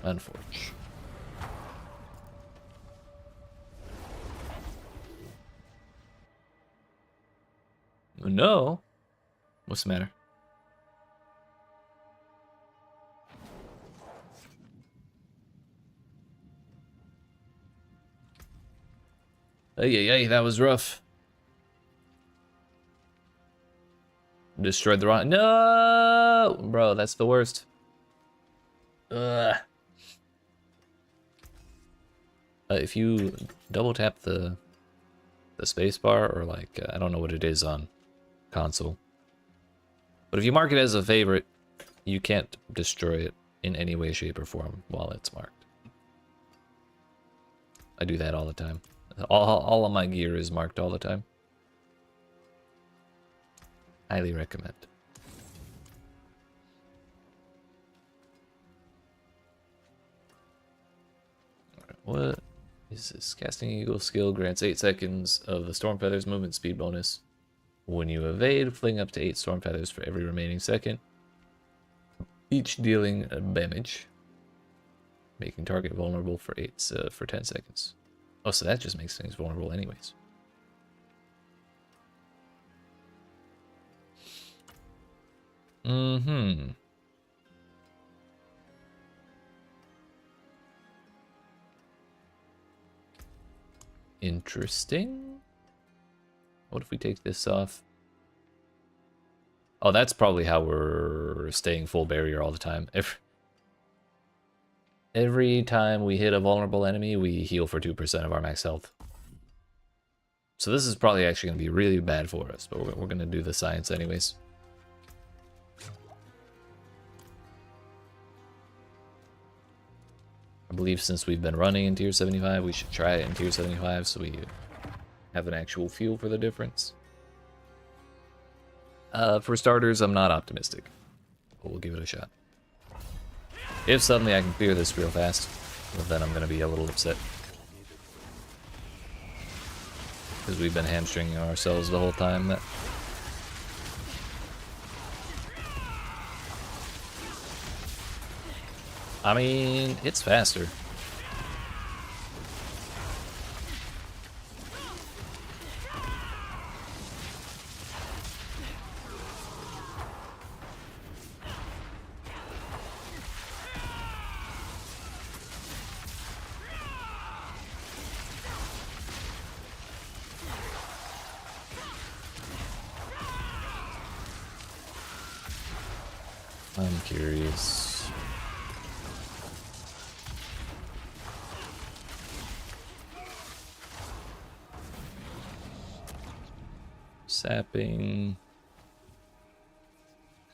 Unfortunate. No. What's the matter? Hey, that was rough. Destroyed the wrong. No, bro, that's the worst. Ugh. If you double tap the space bar, or like I don't know what it is on console, but if you mark it as a favorite, you can't destroy it in any way, shape, or form while it's marked. I do that all the time. All of my gear is marked all the time. Highly recommend. Alright, what is this? Casting Eagle skill grants 8 seconds of the Storm Feathers movement speed bonus. When you evade, fling up to 8 Storm Feathers for every remaining second, each dealing damage, making target vulnerable for 10 seconds. Oh, so that just makes things vulnerable anyways. Mm-hmm. Interesting. What if we take this off? Oh, that's probably how we're staying full barrier all the time. Every time we hit a vulnerable enemy, we heal for 2% of our max health. So this is probably actually going to be really bad for us, but we're going to do the science anyways. I believe since we've been running in tier 75, we should try it in tier 75 so we have an actual feel for the difference. For starters, I'm not optimistic, but we'll give it a shot. If suddenly I can clear this real fast, well, then I'm going to be a little upset. Because we've been hamstringing ourselves the whole time. I mean, it's faster. I'm curious. Sapping.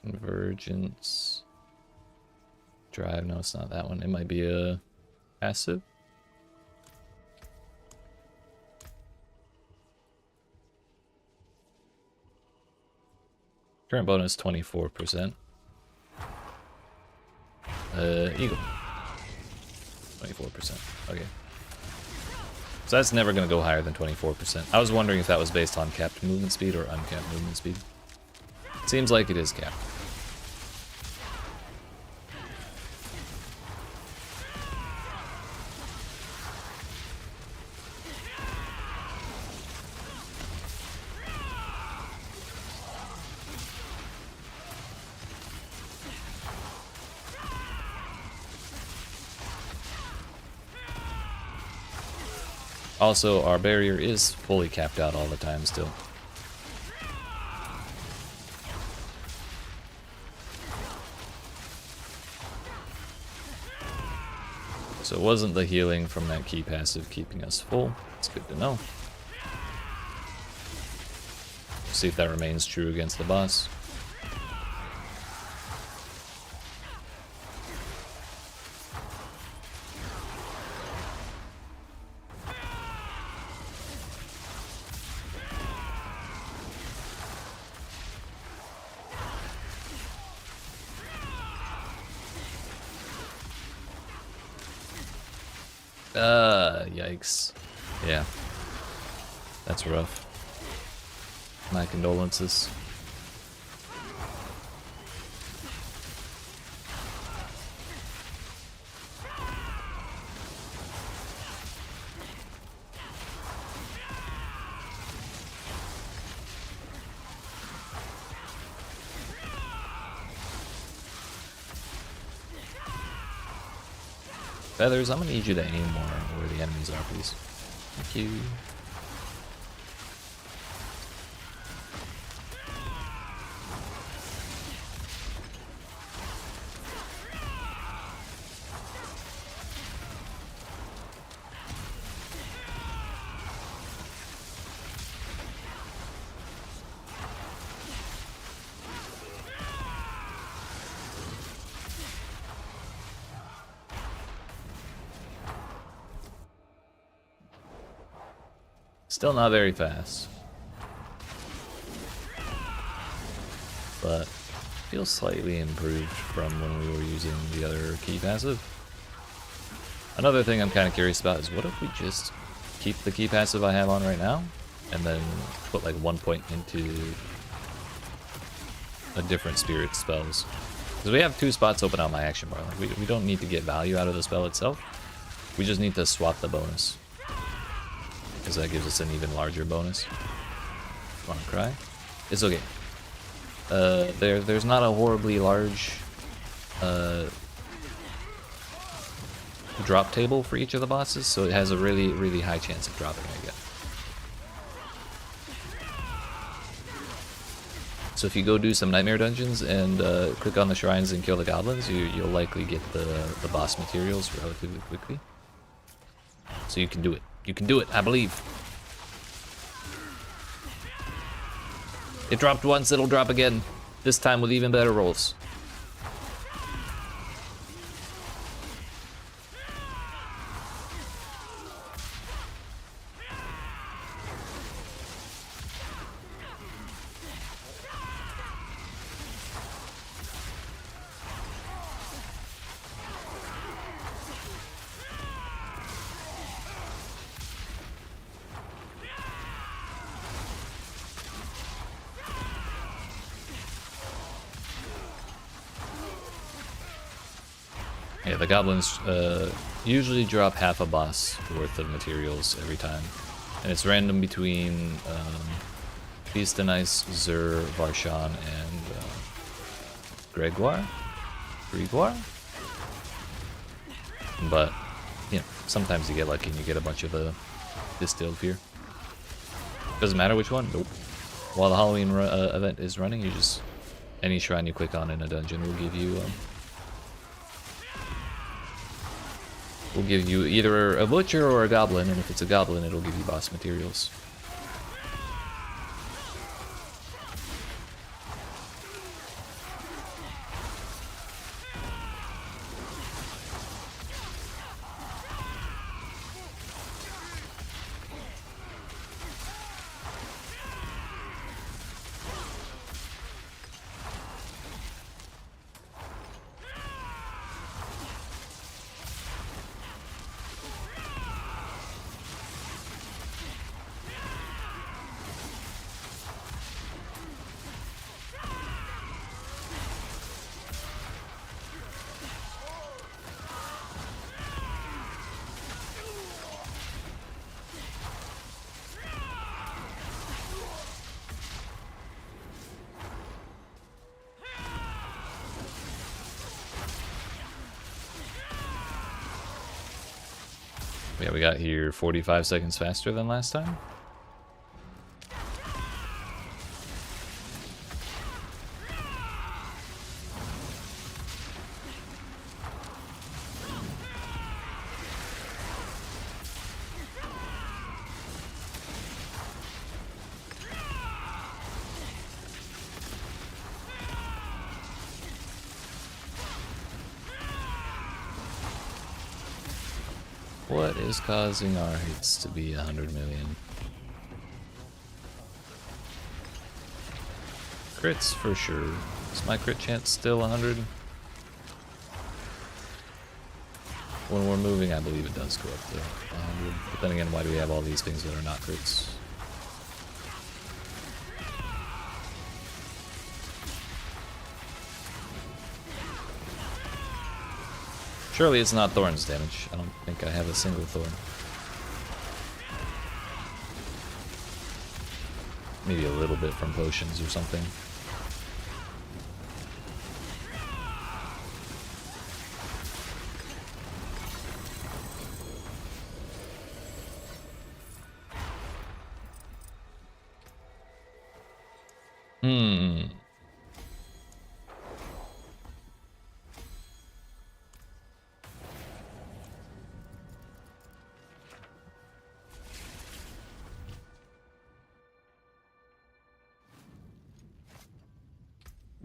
Convergence. Drive. No, it's not that one. It might be a passive. Current bonus 24%. Eagle. 24%. Okay. So that's never going to go higher than 24%. I was wondering if that was based on capped movement speed or uncapped movement speed. Seems like it is capped. Also, our barrier is fully capped out all the time still. So it wasn't the healing from that key passive keeping us full. It's good to know. See if that remains true against the boss. Yikes. Yeah. That's rough. My condolences. Feathers, I'm gonna need you to aim more where the enemies are, please. Thank you. Still not very fast. But feels slightly improved from when we were using the other key passive. Another thing I'm kind of curious about is what if we just keep the key passive I have on right now and then put like 1 point into a different spirit spells. Because we have 2 spots open on my action bar. Like we don't need to get value out of the spell itself. We just need to swap the bonus. Because that gives us an even larger bonus. Wanna cry? It's okay. There's not a horribly large drop table for each of the bosses, so it has a really high chance of dropping, I guess. So if you go do some nightmare dungeons and click on the shrines and kill the goblins, you'll likely get the boss materials relatively quickly. So you can do it. You can do it, I believe. It dropped once, it'll drop again. This time with even better rolls. Yeah, the goblins usually drop half a boss worth of materials every time. And it's random between Beastenice, Zur, Varshan, and Gregoire? But, you know, sometimes you get lucky and you get a bunch of the distilled fear. Doesn't matter which one, nope. While the Halloween event is running, you just... any shrine you click on in a dungeon will give you... will give you either a butcher or a goblin, and if it's a goblin, it'll give you boss materials. Yeah, we got here 45 seconds faster than last time. What is causing our hits to be 100 million? Crits for sure. Is my crit chance still 100? When we're moving, I believe it does go up to 100. But then again, why do we have all these things that are not crits? Surely it's not Thorn's damage. I don't think I have a single Thorn. Maybe a little bit from potions or something.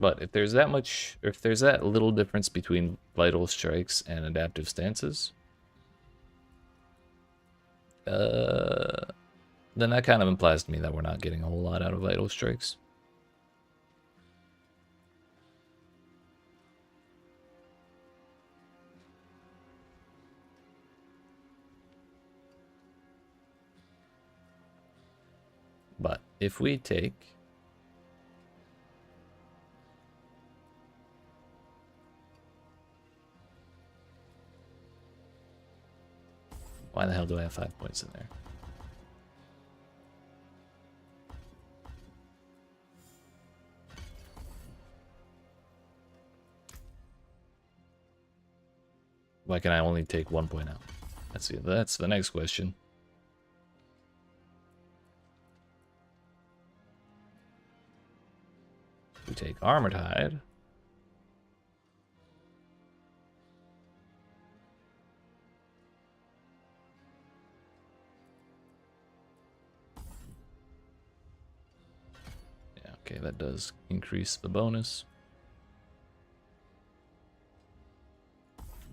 But if there's that much, or if there's that little difference between vital strikes and adaptive stances, then that kind of implies to me that we're not getting a whole lot out of Vital Strikes. But if we take... Why the hell do I have 5 points in there? Why can I only take 1 point out? That's the next question. We take Armored Hide. Yeah, okay, that does increase the bonus.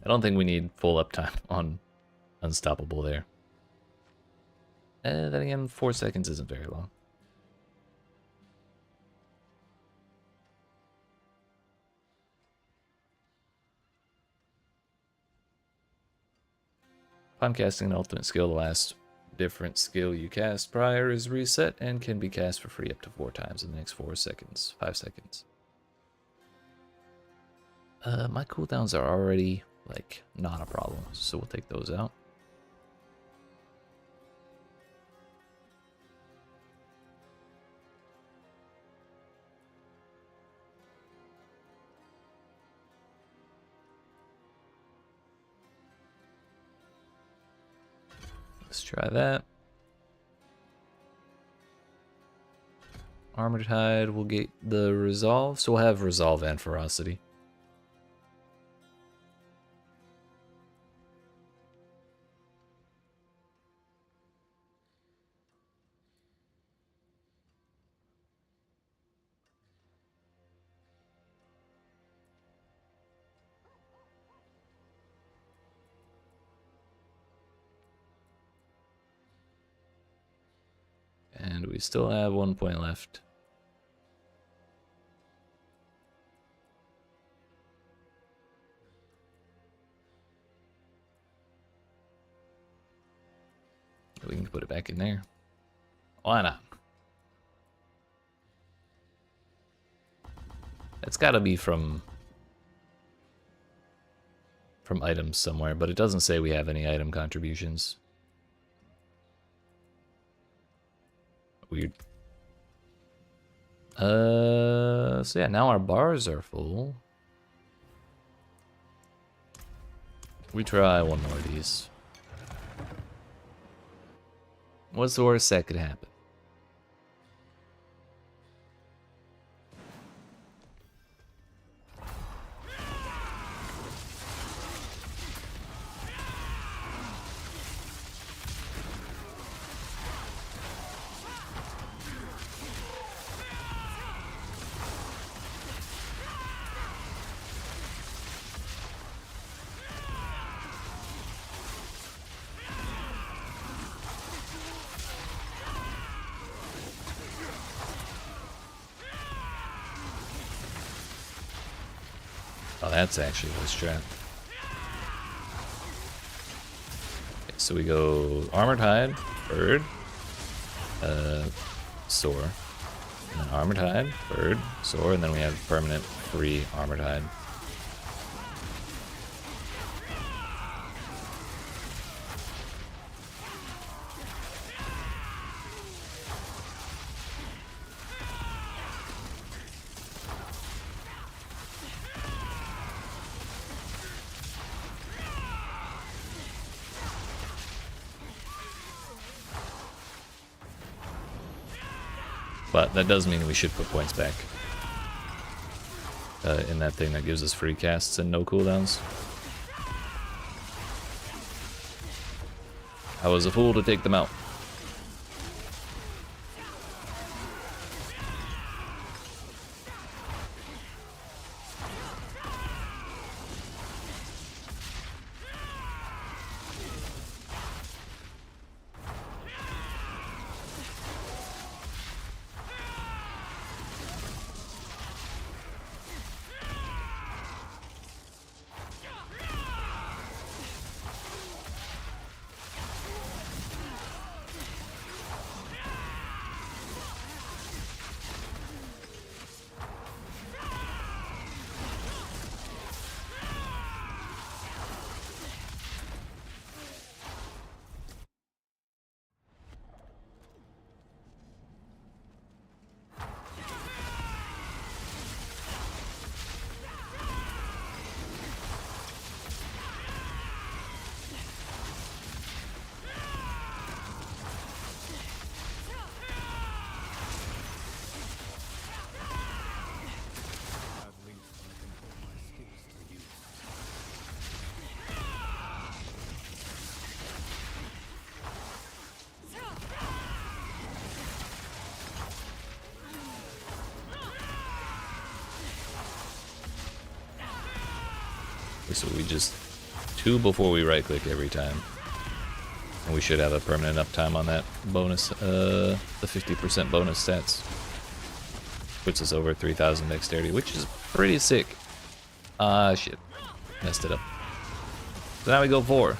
I don't think we need full uptime on Unstoppable there. Then again, 4 seconds isn't very long. Upon casting an ultimate skill, the last different skill you cast prior is reset and can be cast for free up to 4 times in the next 5 seconds. My cooldowns are already, like, not a problem, so we'll take those out. Let's try that. Armored Hide will get the Resolve, so we'll have Resolve and Ferocity. And we still have 1 point left. We can put it back in there. Why not? It's got to be from items somewhere, but it doesn't say we have any item contributions. Weird. So yeah, now our bars are full. We try one more of these. What's the worst that could happen? Oh, that's actually the strat. Okay, so we go Armored Hide, Bird, Soar, and then Armored Hide, Bird, Soar, and then we have permanent free Armored Hide. But that does mean we should put points back in that thing that gives us free casts and no cooldowns. I was a fool to take them out. So we just 2 before we right click every time. And we should have a permanent uptime on that bonus, the 50% bonus stats. Puts us over 3,000 dexterity, which is pretty sick. Ah, shit. Messed it up. So now we go 4.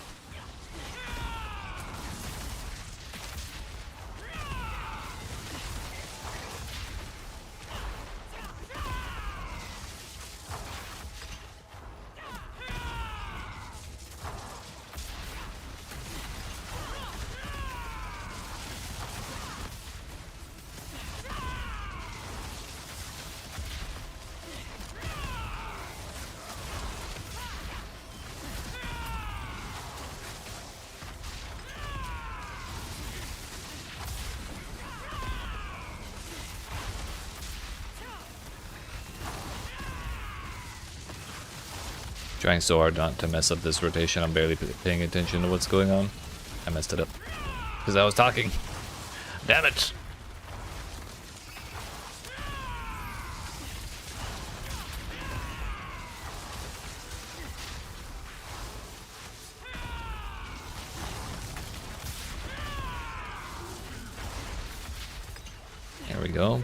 Trying so hard not to mess up this rotation. I'm barely paying attention to what's going on. I messed it up. Because I was talking. Damn it! There we go.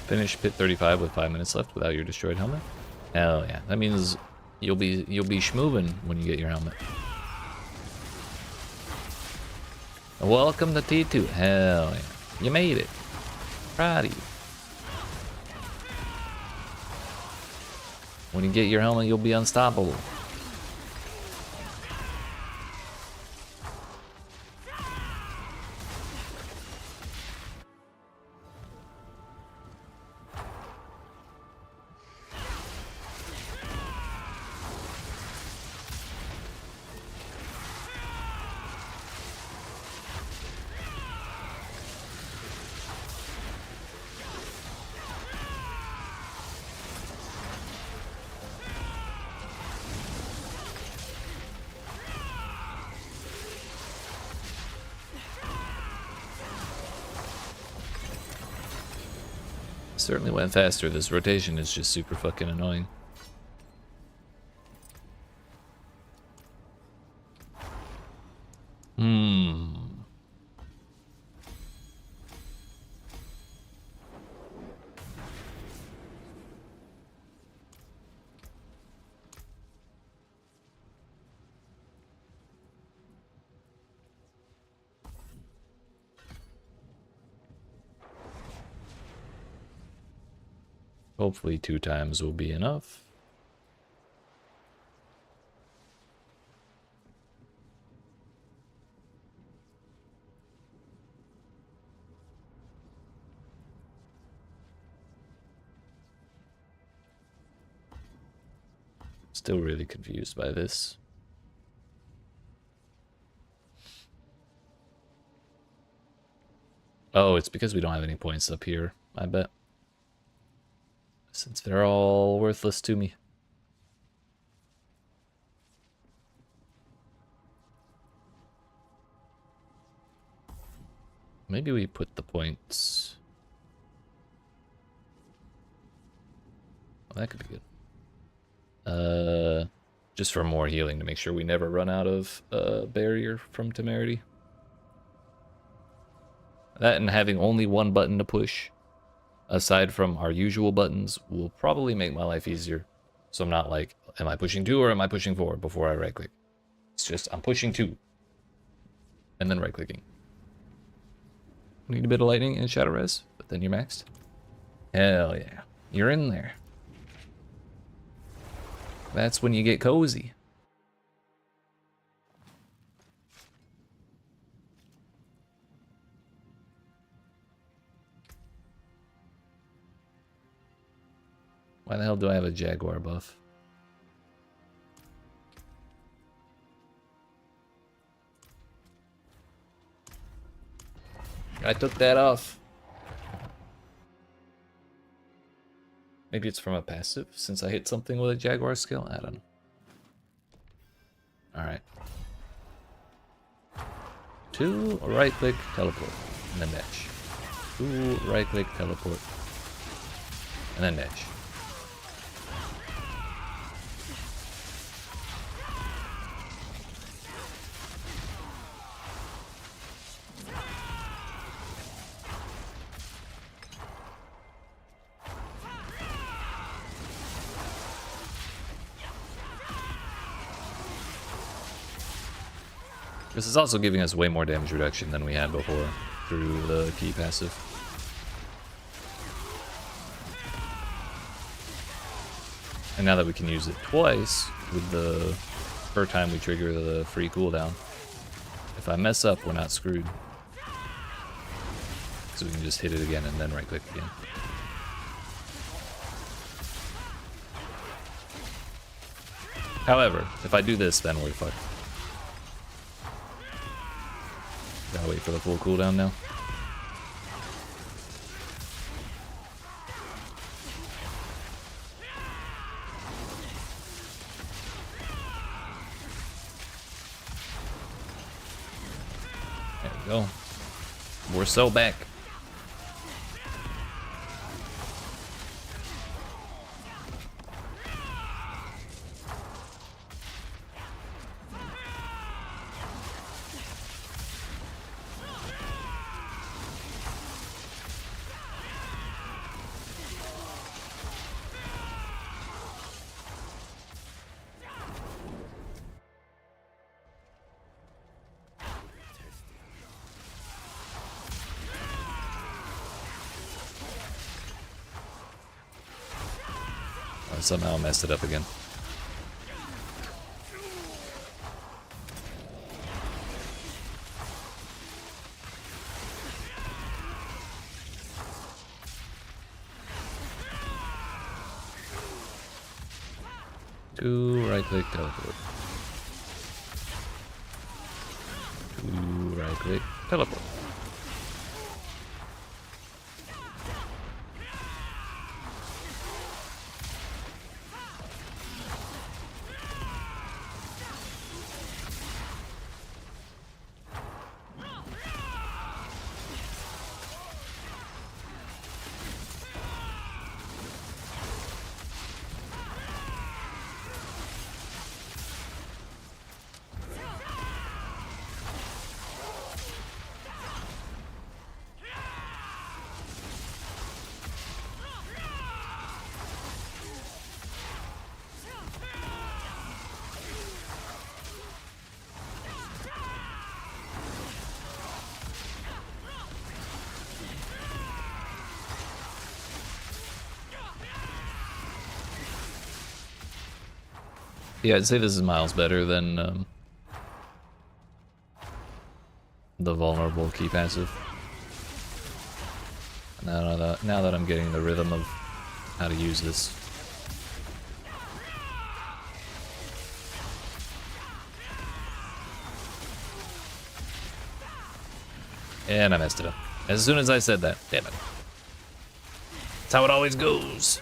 Finish pit 35 with 5 minutes left without your destroyed helmet. Hell yeah, that means you'll be schmoovin' when you get your helmet. Welcome to T2. Hell yeah, you made it. Proud of you. When you get your helmet, you'll be unstoppable. Certainly went faster. This rotation is just super fucking annoying. Hopefully 2 times will be enough. Still really confused by this. Oh, it's because we don't have any points up here, I bet. Since they're all worthless to me. Maybe we put the points. Oh, that could be good. Just for more healing to make sure we never run out of barrier from temerity. That and having only 1 button to push, aside from our usual buttons, will probably make my life easier. So I'm not like, am I pushing 2 or am I pushing 4 before I right click? It's just, I'm pushing 2. And then right clicking. Need a bit of lightning and shadow res, but then you're maxed. Hell yeah. You're in there. That's when you get cozy. Why the hell do I have a Jaguar buff? I took that off. Maybe it's from a passive, since I hit something with a Jaguar skill? I don't know. Alright. 2 right-click, teleport, and then dash. 2 right-click, teleport, and then dash. This is also giving us way more damage reduction than we had before through the key passive. And now that we can use it twice with the per time we trigger the free cooldown, if I mess up, we're not screwed. So we can just hit it again and then right click again. However, if I do this, then we're fucked. Gotta wait for the full cooldown now. There we go. We're so back. I somehow messed it up again. Two right click teleport. Two right click teleport. Yeah, I'd say this is miles better than the vulnerable key passive. Now that I'm getting the rhythm of how to use this. And I messed it up. As soon as I said that. Damn it. That's how it always goes.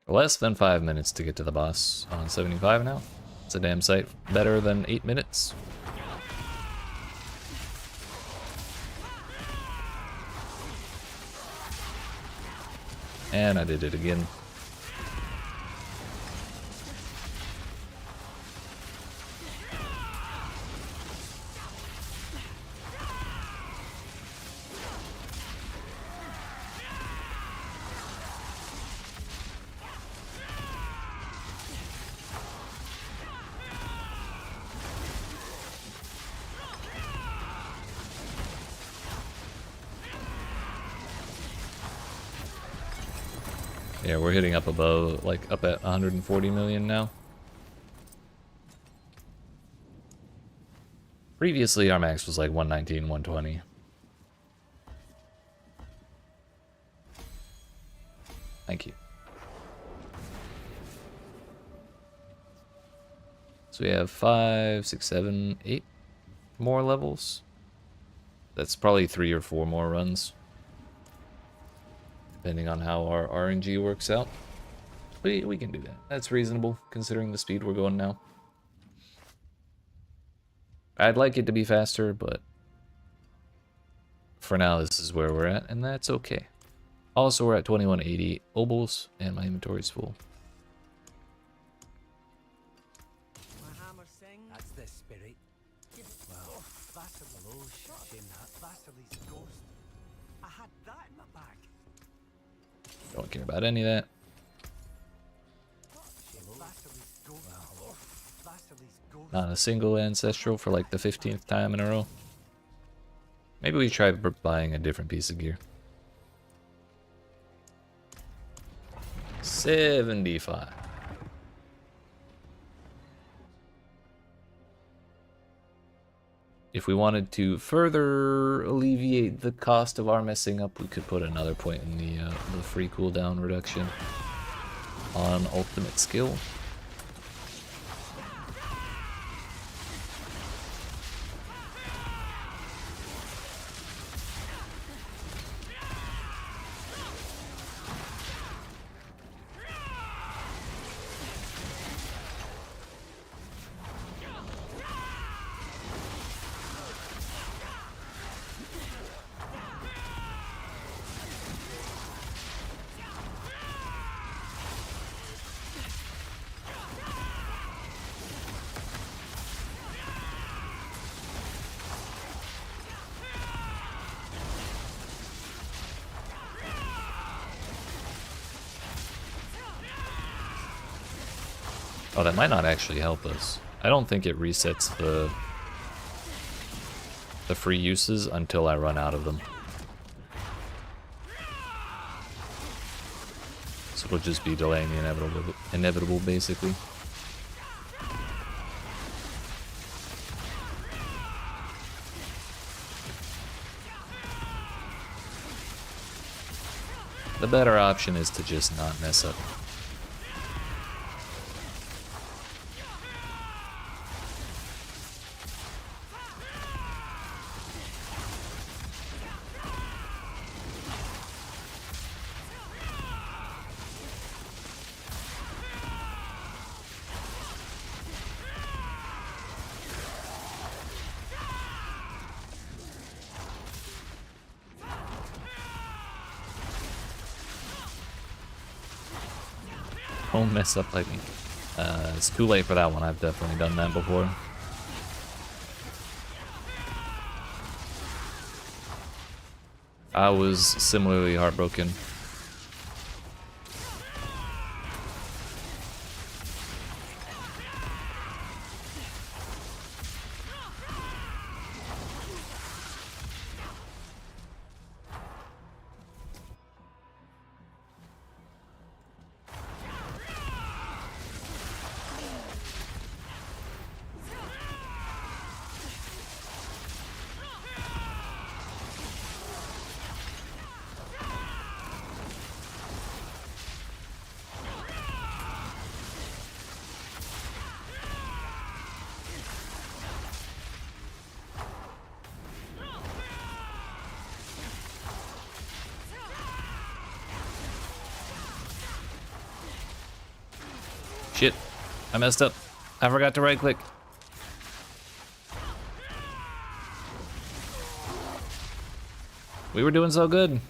Less than 5 minutes to get to the boss on 75 now. It's a damn sight better than 8 minutes. And I did it again. Yeah, we're hitting up above, like up at 140 million now. Previously, our max was like 119, 120. Thank you. So we have 5, 6, 7, 8 more levels. That's probably 3 or 4 more runs, depending on how our RNG works out. We can do that. That's reasonable, considering the speed we're going now. I'd like it to be faster, but for now, this is where we're at, and that's okay. Also, we're at 2180 obols, and my inventory's full. My hammer sings. That's the spirit. Well, Vasily, shame that. Vasily's ghost. I had that in my bag. Don't care about any of that. Vasily's ghost. Well, Vasily's ghost. Not a single ancestral for like the 15th time in a row. Maybe we try buying a different piece of gear. 75. If we wanted to further alleviate the cost of our messing up, we could put another point in the free cooldown reduction on ultimate skill. Oh, that might not actually help us. I don't think it resets the free uses until I run out of them. So it'll just be delaying the inevitable basically. The better option is to just not mess up. Don't mess up like me. It's too late for that one. I've definitely done that before. I was similarly heartbroken. Shit, I messed up. I forgot to right click. We were doing so good.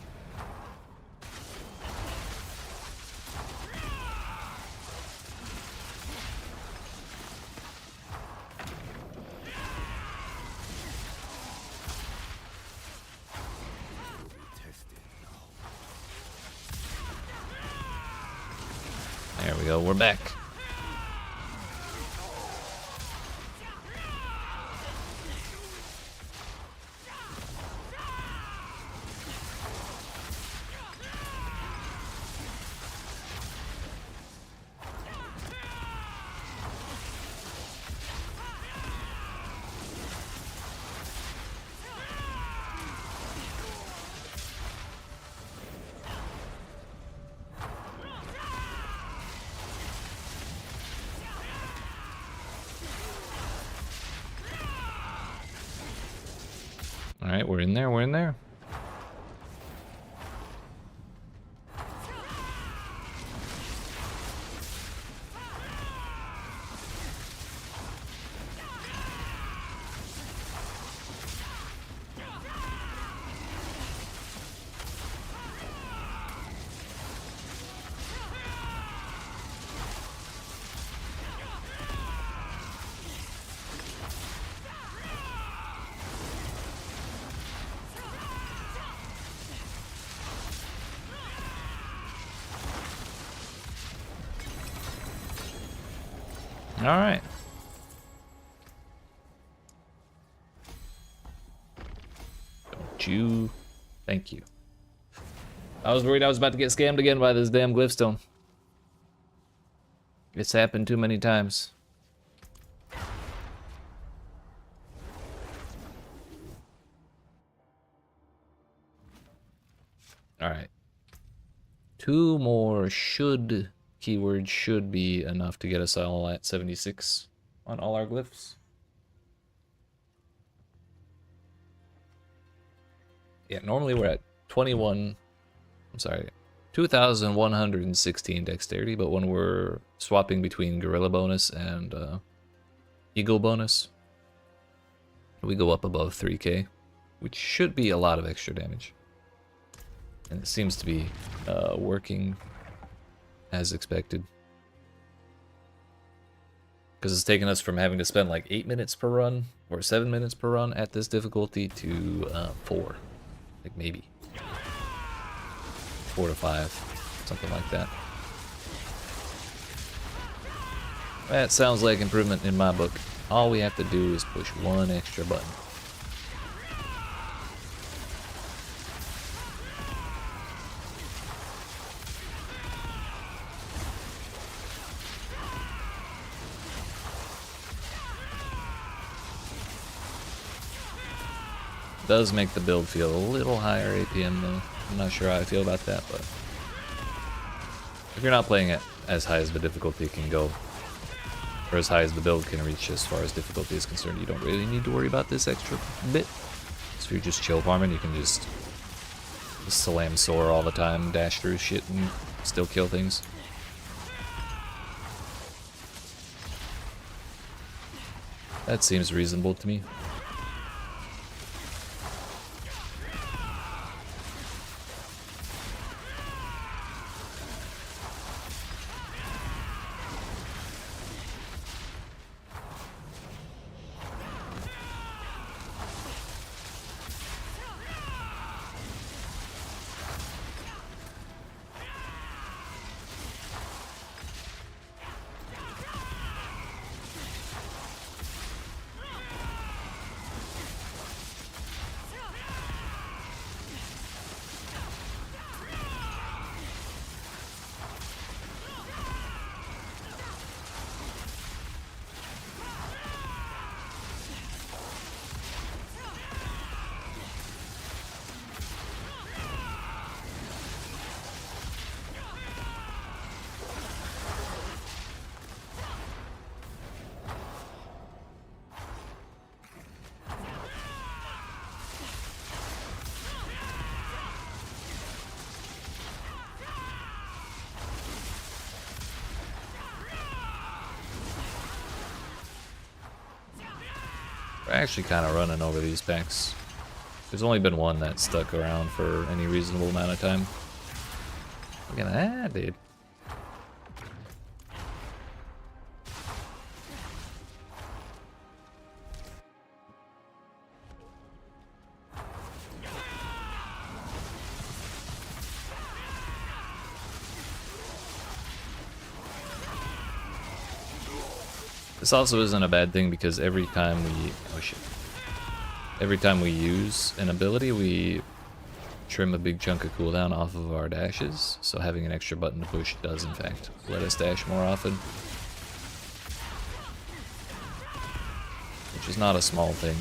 There we go, we're back. in there, we're in there. All right. Don't you? Thank you. I was worried I was about to get scammed again by this damn glyphstone. It's happened too many times. All right. 2 more keywords should be enough to get us all at 76 on all our glyphs. Yeah, normally we're at 2,116 dexterity, but when we're swapping between gorilla bonus and eagle bonus, we go up above 3k, which should be a lot of extra damage. And it seems to be working as expected. Because it's taken us from having to spend like 8 minutes per run, or 7 minutes per run at this difficulty to 4. Like maybe 4 to 5, something like that. That sounds like improvement in my book. All we have to do is push 1 extra button. Does make the build feel a little higher APM though. I'm not sure how I feel about that, but if you're not playing it as high as the difficulty can go, or as high as the build can reach as far as difficulty is concerned, you don't really need to worry about this extra bit. So if you're just chill farming, you can just slam Soar all the time, dash through shit, and still kill things. That seems reasonable to me. We're actually kind of running over these packs. There's only been one that stuck around for any reasonable amount of time. Look at that, dude. This also isn't a bad thing because every time we use an ability, we trim a big chunk of cooldown off of our dashes. So having an extra button to push does in fact let us dash more often, which is not a small thing.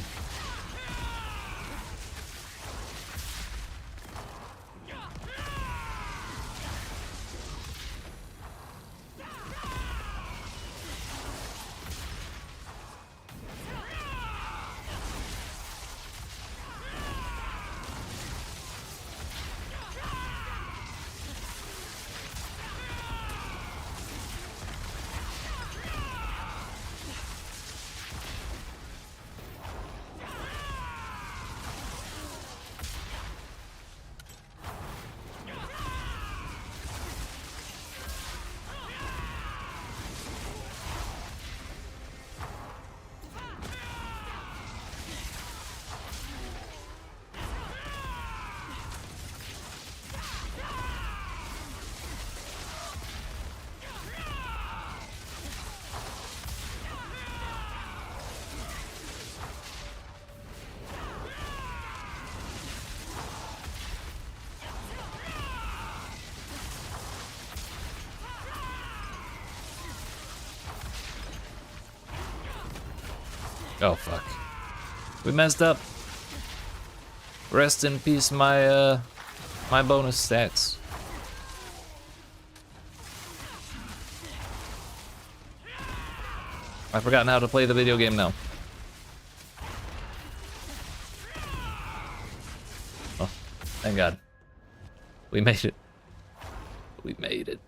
Oh, fuck. We messed up. Rest in peace, my, my bonus stats. I've forgotten how to play the video game now. Oh, thank God. We made it. We made it.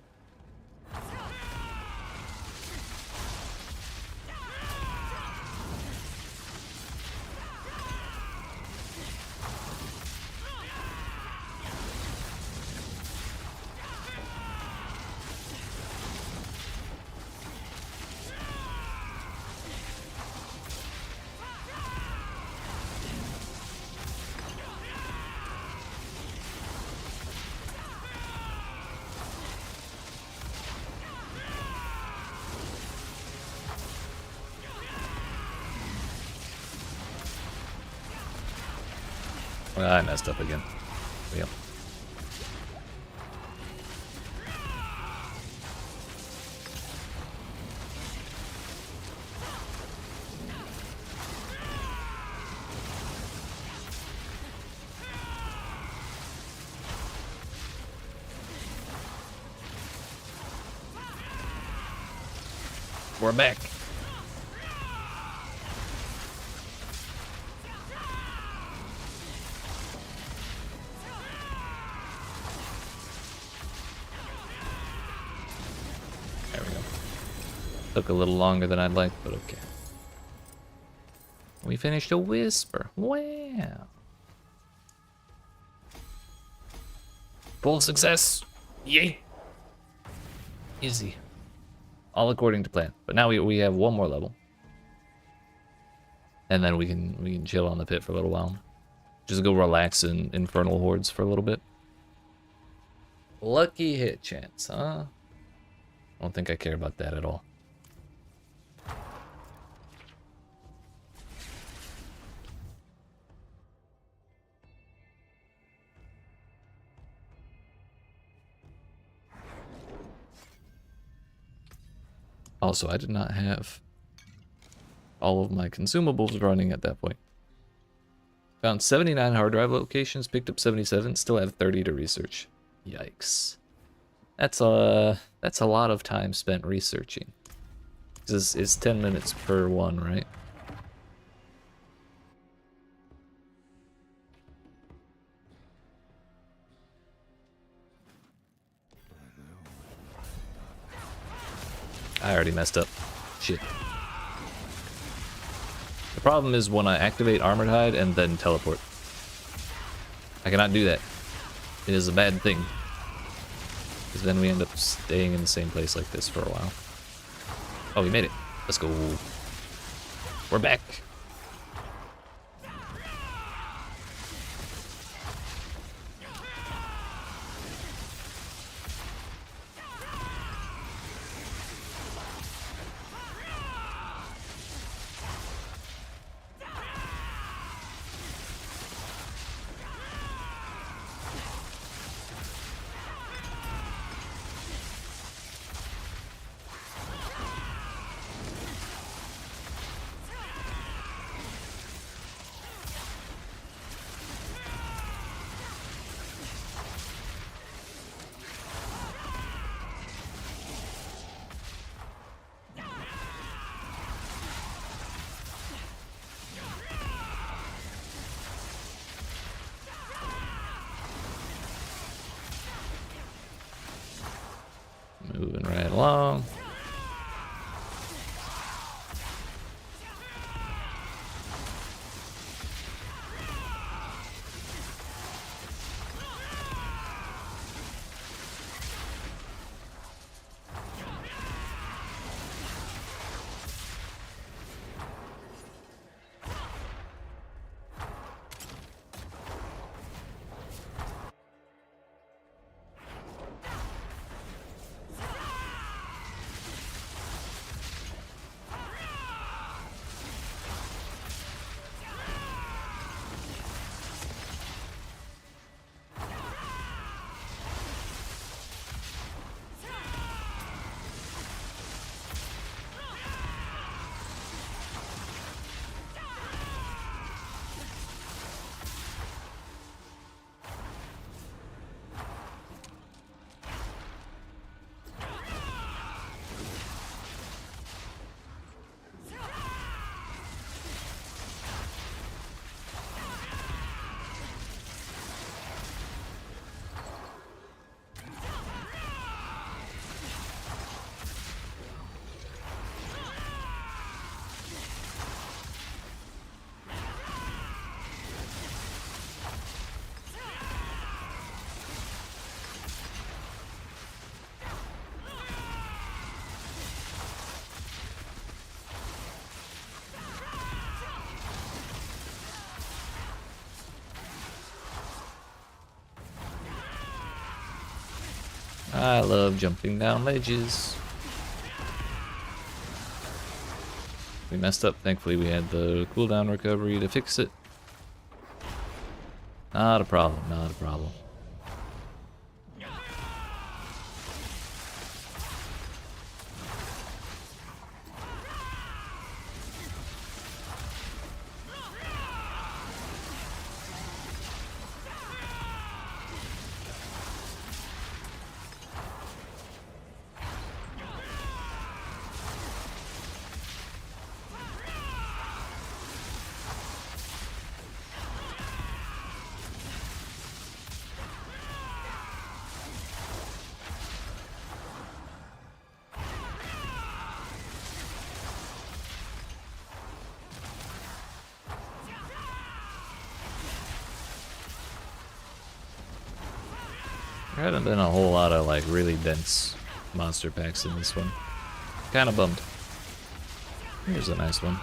Well, I messed up again. Yep. We're back. There we go. Took a little longer than I'd like, but okay. We finished a whisper. Wow. Full success. Yay. Easy. All according to plan. But now we have one more level. And then we can chill on the pit for a little while. Just go relax in Infernal Hordes for a little bit. Lucky hit chance, huh? I don't think I care about that at all. Also, I did not have all of my consumables running at that point. Found 79 hard drive locations, picked up 77, still have 30 to research. Yikes. That's a lot of time spent researching. This is 10 minutes per one, right? I already messed up. Shit. The problem is when I activate Armored Hide and then teleport. I cannot do that. It is a bad thing. Because then we end up staying in the same place like this for a while. Oh, we made it. Let's go. We're back. I love jumping down ledges. We messed up. Thankfully, we had the cooldown recovery to fix it. Not a problem, not a problem. There hadn't been a whole lot of like really dense monster packs in this one. Kind of bummed. Here's a nice one.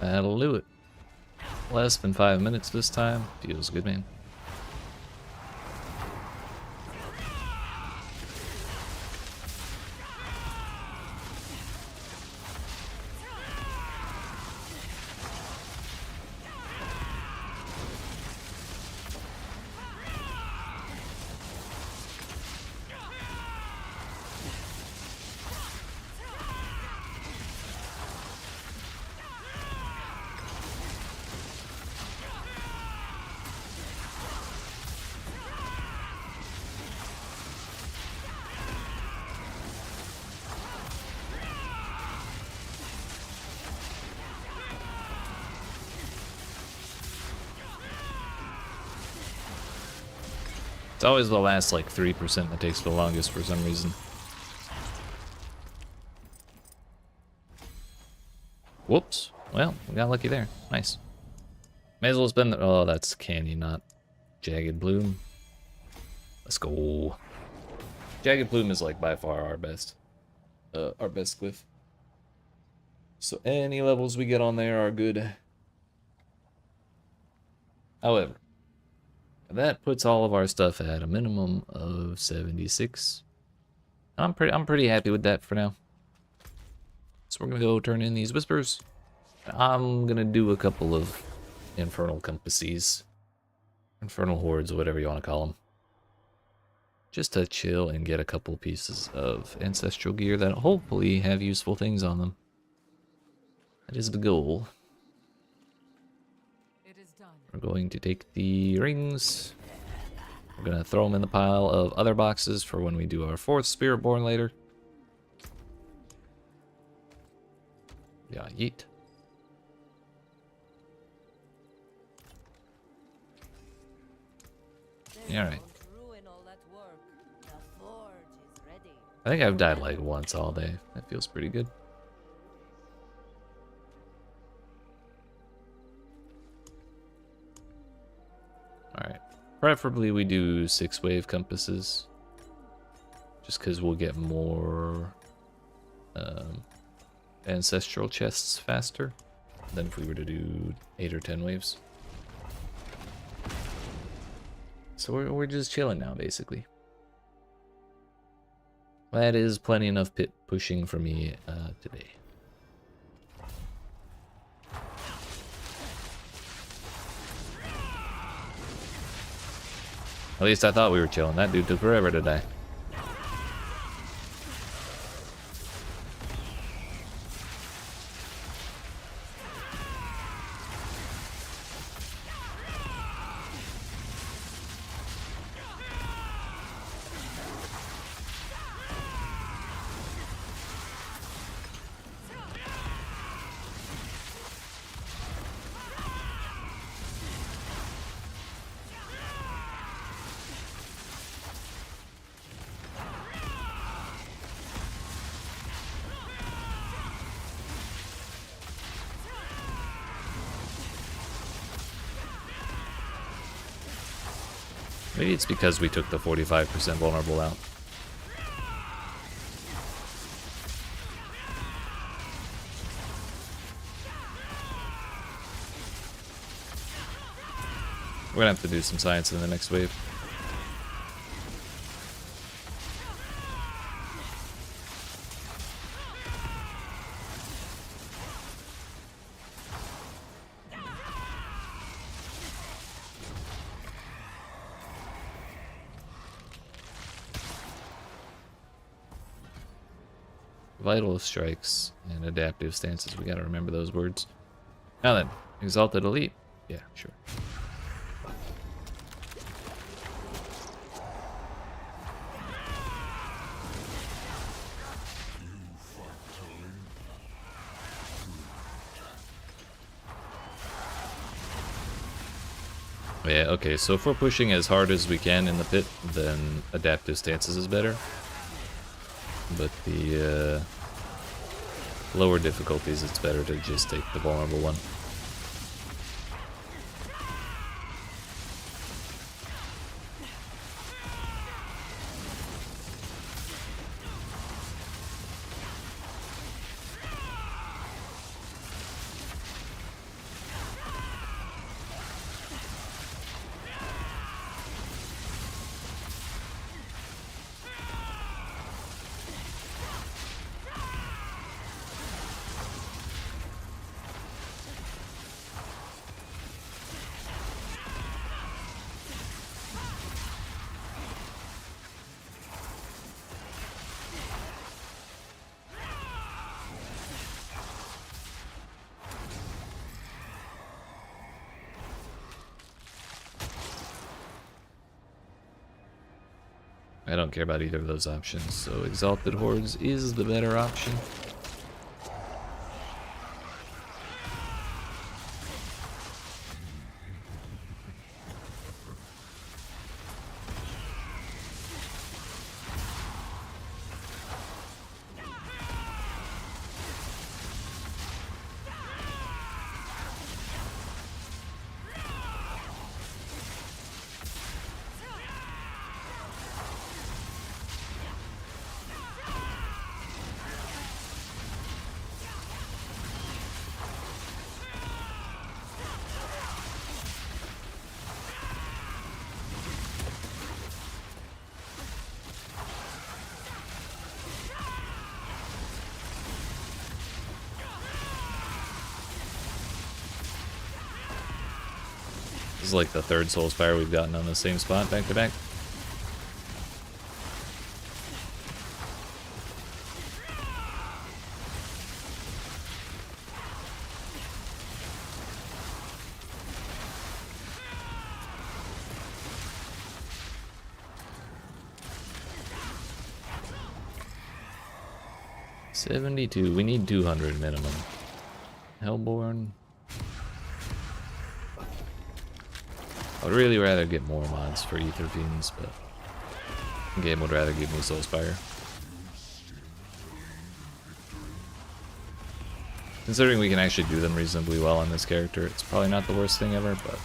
That'll do it. Less than 5 minutes this time. Feels good, man. It's always the last like 3% that takes the longest for some reason. Whoops. Well, we got lucky there. Nice. May as well spend the... Oh, that's candy, not Jagged Bloom. Let's go. Jagged Bloom is like by far our best glyph. So any levels we get on there are good. However, that puts all of our stuff at a minimum of 76. I'm pretty happy with that for now. So we're gonna go turn in these whispers. I'm gonna do a couple of infernal compasses, infernal hordes, whatever you want to call them, just to chill and get a couple pieces of ancestral gear that hopefully have useful things on them. That is the goal. We're going to take the rings. We're going to throw them in the pile of other boxes for when we do our 4th Spiritborn later. Yeah, yeet. Alright. I think I've died like once all day. That feels pretty good. Alright. Preferably we do 6-wave compasses. Just because we'll get more ancestral chests faster than if we were to do 8 or 10 waves. So we're just chilling now, basically. That is plenty enough pit pushing for me today. At least I thought we were chilling. That dude took forever to die. Maybe it's because we took the 45% vulnerable out. We're gonna have to do some science in the next wave. Vital strikes and adaptive stances. We gotta remember those words. Now then, Exalted Elite. Yeah, sure. Yeah, okay, so if we're pushing as hard as we can in the pit, then adaptive stances is better. But the lower difficulties, it's better to just take the vulnerable one. I don't care about either of those options, so Exalted Hordes is the better option. This is like the third Soul Spire we've gotten on the same spot back to back. $72. We need 200 minimum. Hellborn. I would really rather get more mods for Ether Fiends, but the game would rather give me Soulspire. Considering we can actually do them reasonably well on this character, it's probably not the worst thing ever, but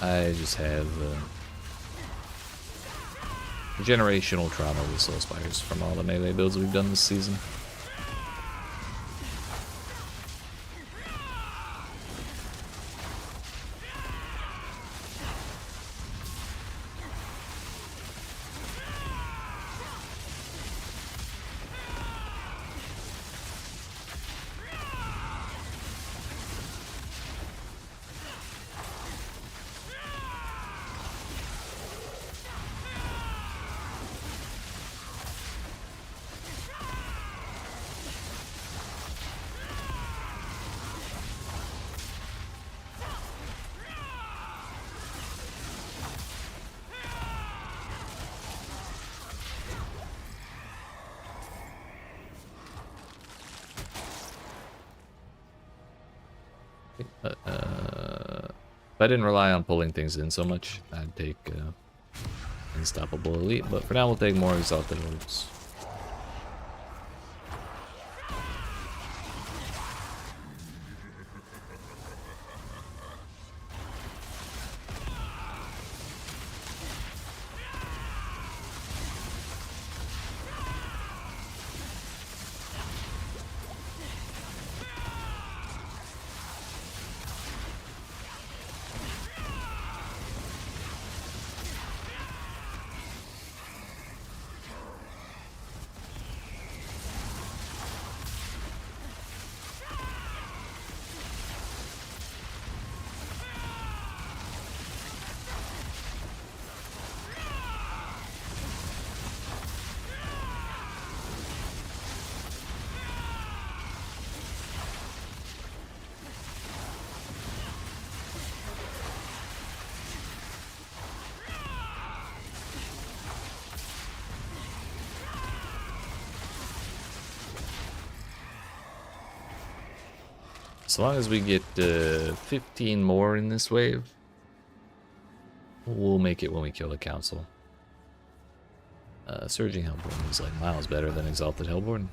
I just have generational trauma with Soulspires from all the melee builds we've done this season. If I didn't rely on pulling things in so much, I'd take Unstoppable Elite, but for now we'll take more Exalted Hordes. As long as we get 15 more in this wave, we'll make it when we kill the council. Surging Hellborn is like miles better than Exalted Hellborn.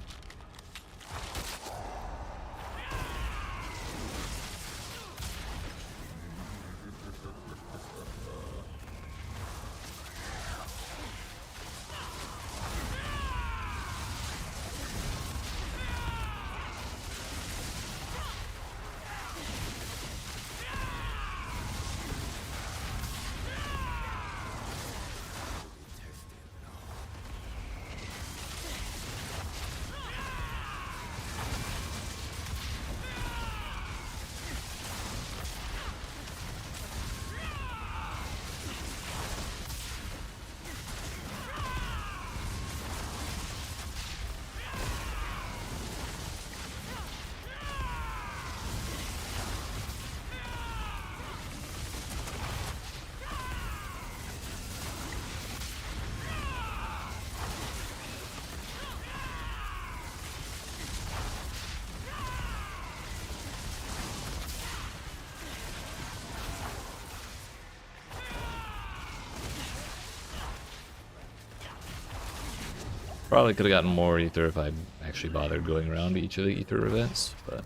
Probably could have gotten more ether if I actually bothered going around to each of the ether events, but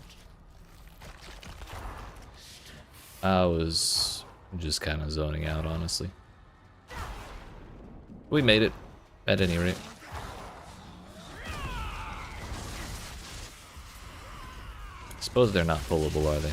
I was just kind of zoning out, honestly. We made it, at any rate. Suppose they're not pullable, are they?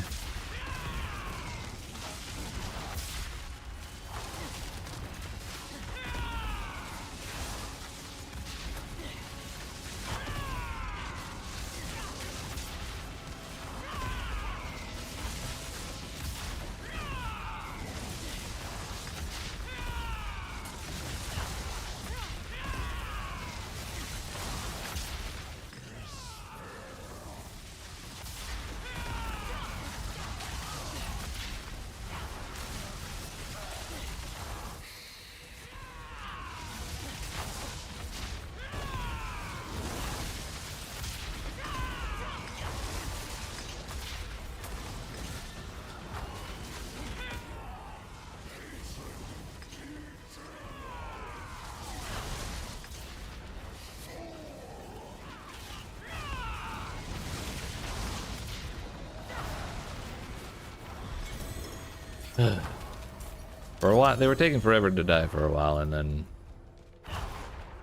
For a while, they were taking forever to die for a while, and then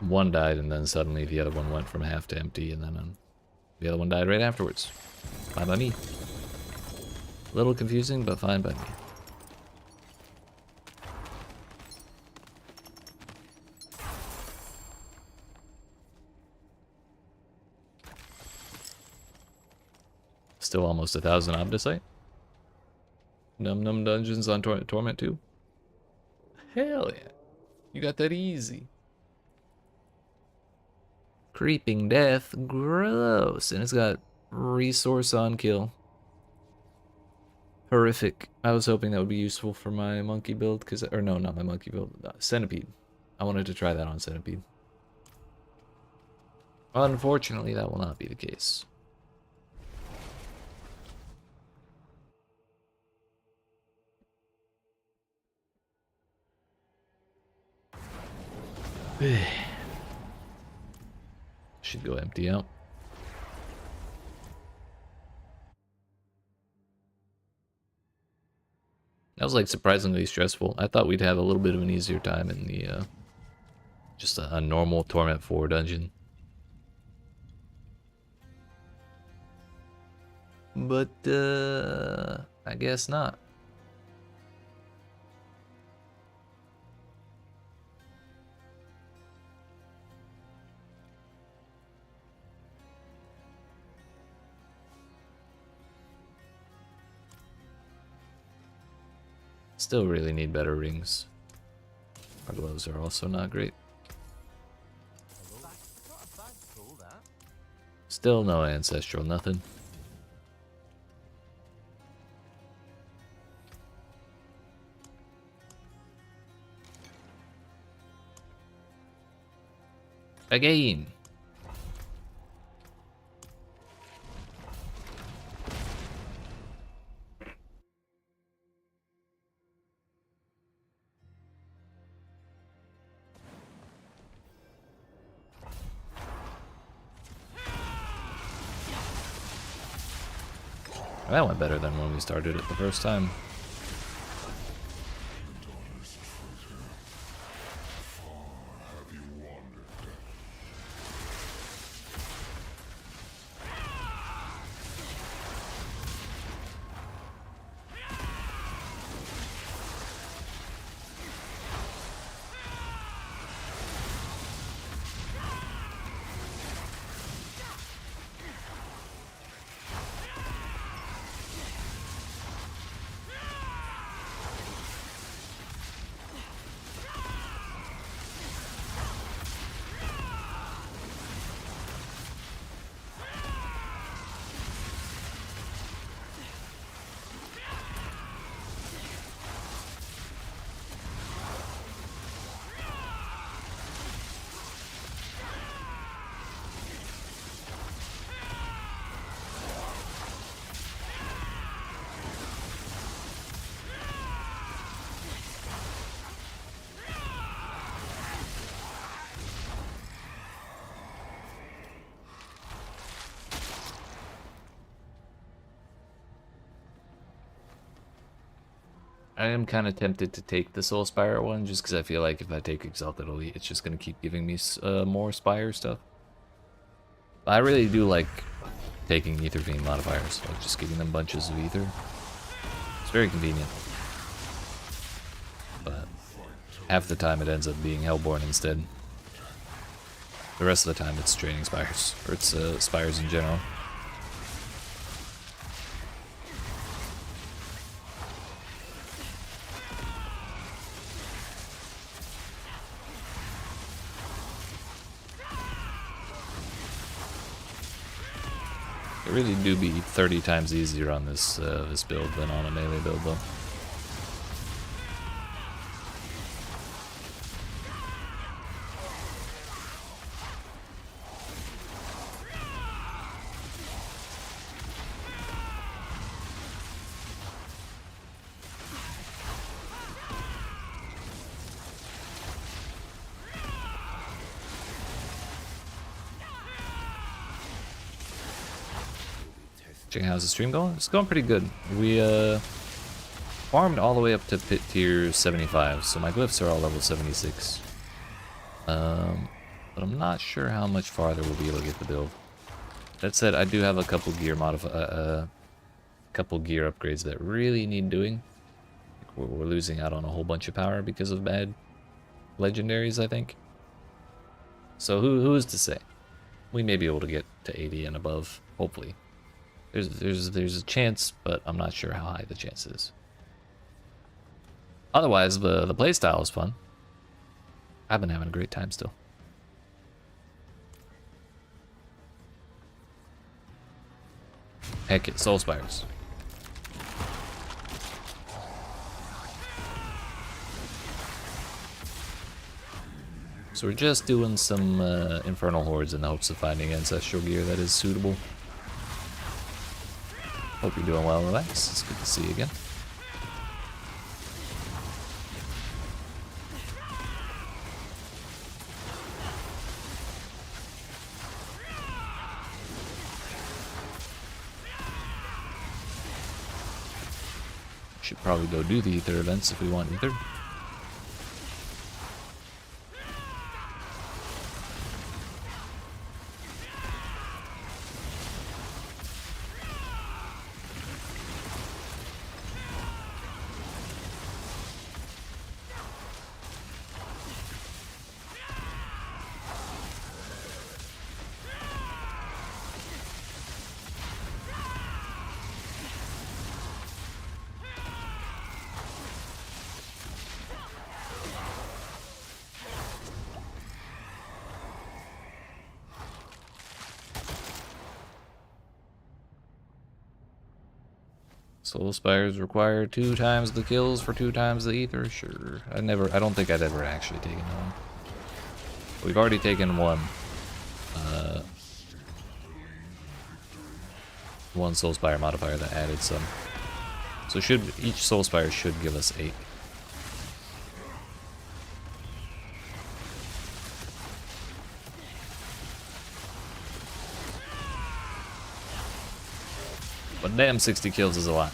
one died, and then suddenly the other one went from half to empty, and then the other one died right afterwards. Fine by me. A little confusing, but fine by me. Still almost 1,000 Obdicite. Num Num Dungeons on Torment 2. Hell yeah. You got that easy. Creeping Death. Gross. And it's got resource on kill. Horrific. I was hoping that would be useful for my monkey build, because, or no, not my monkey build. Centipede. I wanted to try that on Centipede. Unfortunately, that will not be the case. Should go empty out. That was like surprisingly stressful. I thought we'd have a little bit of an easier time in the just a normal Torment 4 dungeon. But I guess not. Still really need better rings. Our gloves are also not great. Still no ancestral, nothing. Again. That went better than when we started it the first time. I am kind of tempted to take the Soul Spire one, just because I feel like if I take Exalted Elite, it's just going to keep giving me more Spire stuff. But I really do like taking Ether Fiend modifiers, like just giving them bunches of Ether. It's very convenient. But half the time it ends up being Hellborn instead. The rest of the time it's draining Spires, or it's Spires in general. It really do be 30 times easier on this this build than on a melee build though. Checking how's the stream going? It's going pretty good. We farmed all the way up to pit tier 75, so my glyphs are all level 76. But I'm not sure how much farther we'll be able to get the build. That said, I do have a couple gear couple gear upgrades that really need doing. We're losing out on a whole bunch of power because of bad legendaries, I think. So who is to say? We may be able to get to 80 and above, hopefully. There's a chance, but I'm not sure how high the chance is. Otherwise, the playstyle is fun. I've been having a great time still. Heck it, Soul Spires. So we're just doing some Infernal Hordes in the hopes of finding ancestral gear that is suitable. Hope you're doing well, Relax. It's good to see you again. Should probably go do the Ether events if we want Ether. Soul Spires require 2 times the kills for 2 times the Ether? Sure. I don't think I'd ever actually taken one. We've already taken one. One Soul Spire modifier that added some. So each Soul Spire should give us 8. But damn, 60 kills is a lot.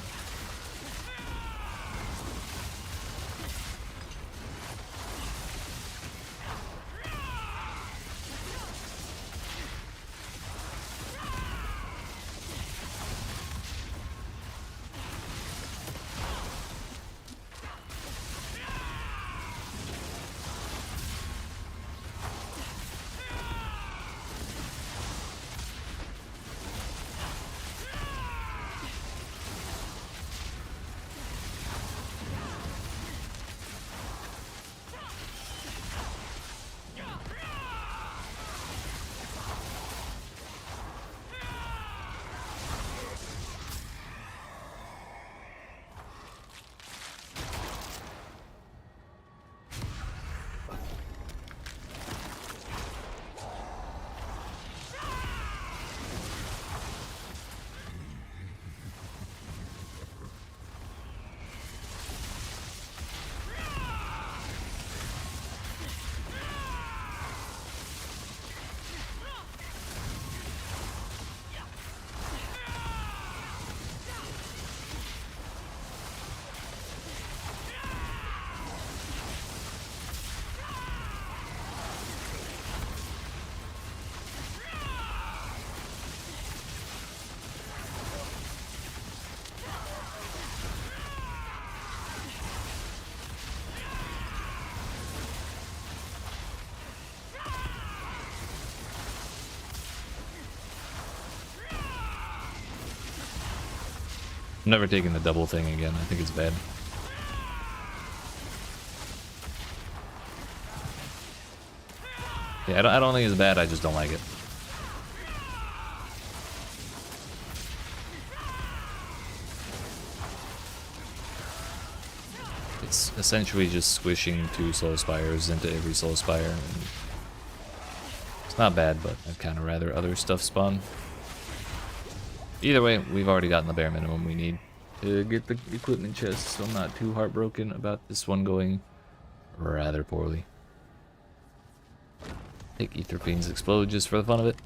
I'm never taking the double thing again. I think it's bad. Yeah, I don't think it's bad. I just don't like it. It's essentially just squishing 2 soul spires into every soul spire. And it's not bad, but I'd kind of rather other stuff spawn. Either way, we've already gotten the bare minimum we need to get the equipment chest, so I'm not too heartbroken about this one going rather poorly. Take Ether Fiends Explode just for the fun of it.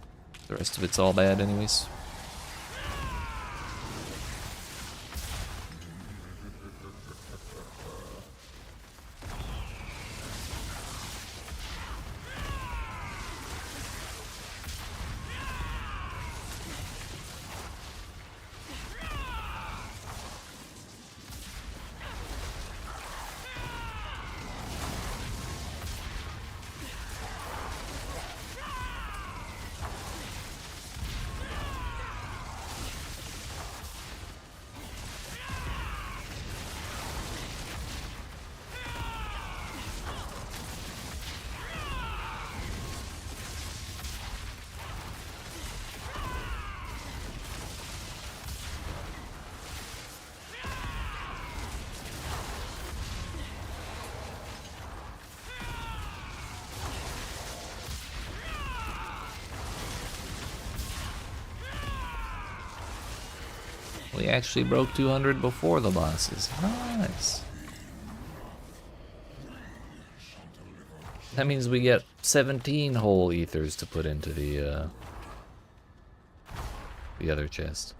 The rest of it's all bad anyways. We actually broke 200 before the bosses. Nice. That means we get 17 whole ethers to put into the other chest.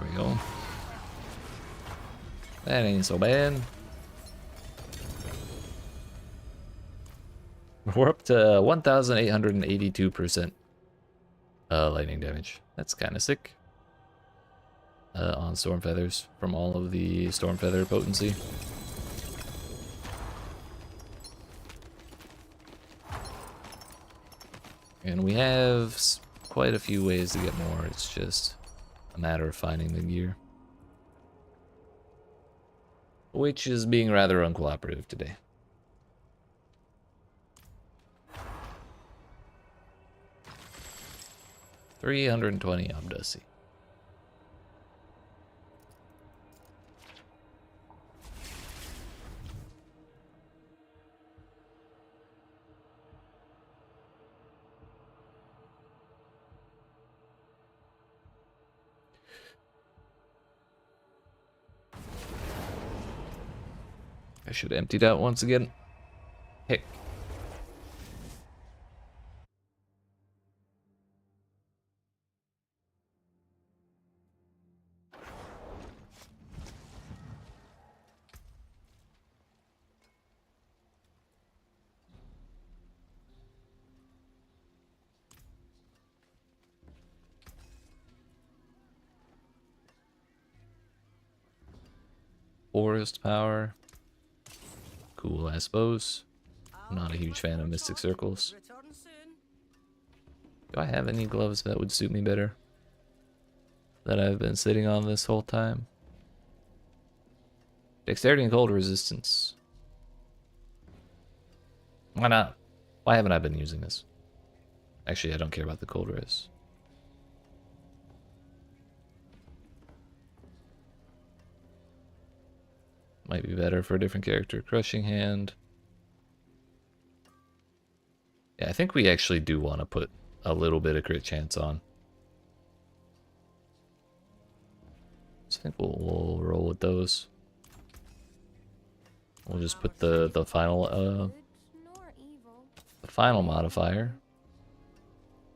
we go. That ain't so bad. We're up to 1,882% lightning damage. That's kind of sick. On Storm Feathers from all of the Storm Feather potency. And we have quite a few ways to get more. It's just a matter of finding the gear. Which is being rather uncooperative today. $320 Obdussy. I should have emptied out once again. Heck. Forest power. Cool, I suppose. I'm not a huge fan of Mystic Circles. Return soon. Do I have any gloves that would suit me better? That I've been sitting on this whole time? Dexterity and cold resistance. Why not? Why haven't I been using this? Actually, I don't care about the cold res. Might be better for a different character. Crushing Hand. Yeah, I think we actually do want to put a little bit of crit chance on. So I think we'll roll with those. We'll just put the final modifier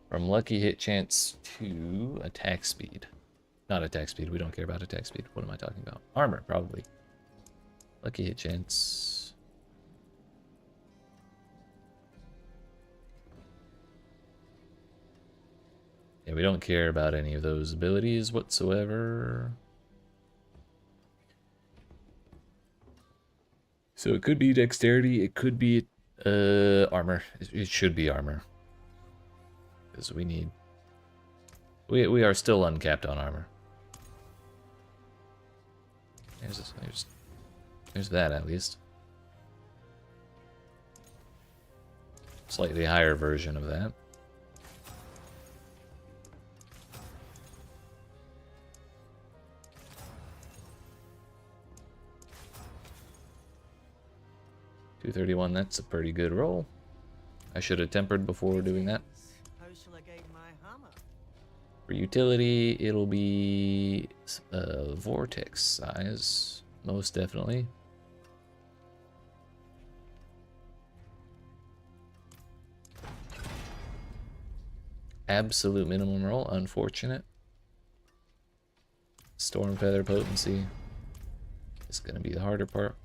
from lucky hit chance to attack speed. Not attack speed. We don't care about attack speed. What am I talking about? Armor, probably. Lucky hit chance. Yeah, we don't care about any of those abilities whatsoever. So it could be dexterity, it could be armor. It should be armor. Because we need... We are still uncapped on armor. There's that at least. Slightly higher version of that. $231, that's a pretty good roll. I should have tempered before doing that. How shall I guide my hammer? For utility, it'll be vortex size, most definitely. Absolute minimum roll, unfortunate. Storm Feather potency is going to be the harder part,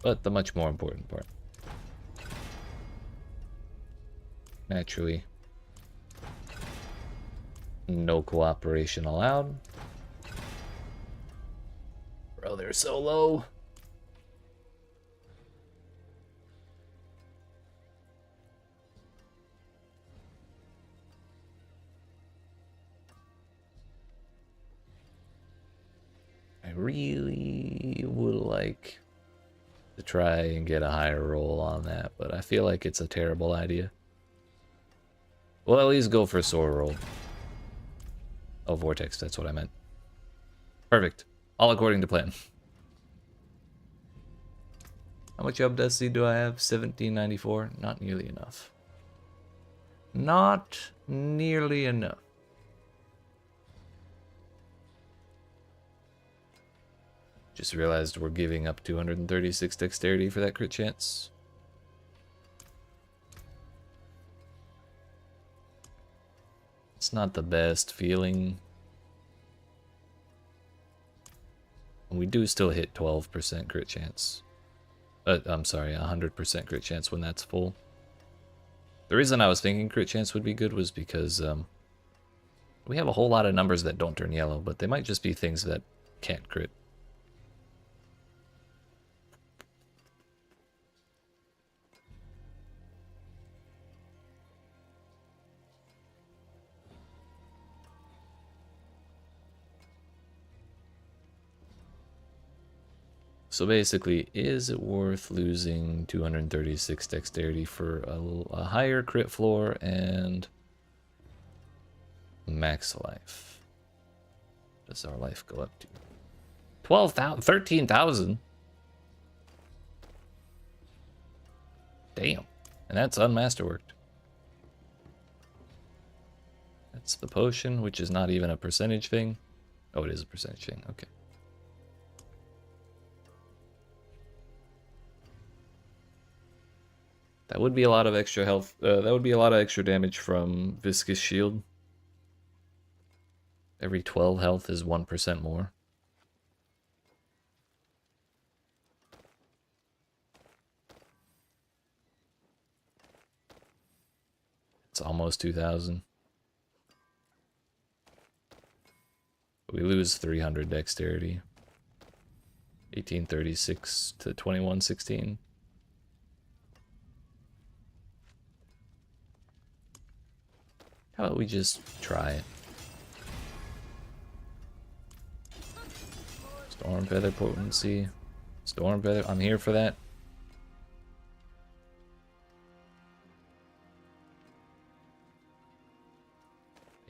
but the much more important part. Naturally, no cooperation allowed. Bro, they're so low. I really would like to try and get a higher roll on that, but I feel like it's a terrible idea. Well, at least go for a Soar roll. Oh, Vortex, that's what I meant. Perfect. All according to plan. How much Obdussy do I have? 1794? Not nearly enough. Not nearly enough. Just realized we're giving up 236 dexterity for that crit chance. It's not the best feeling. And we do still hit 12% crit chance. I'm sorry, 100% crit chance when that's full. The reason I was thinking crit chance would be good was because we have a whole lot of numbers that don't turn yellow, but they might just be things that can't crit. So basically, is it worth losing 236 dexterity for a higher crit floor and max life? What does our life go up to? 12,000, 13,000. Damn. And that's unmasterworked. That's the potion, which is not even a percentage thing. Oh, it is a percentage thing. Okay. That would be a lot of extra health. That would be a lot of extra damage from Viscous Shield. Every 12 health is 1% more. It's almost 2,000. We lose 300 dexterity. 1836 to 2116. How about we just try it? Storm Feather potency. Storm Feather, I'm here for that.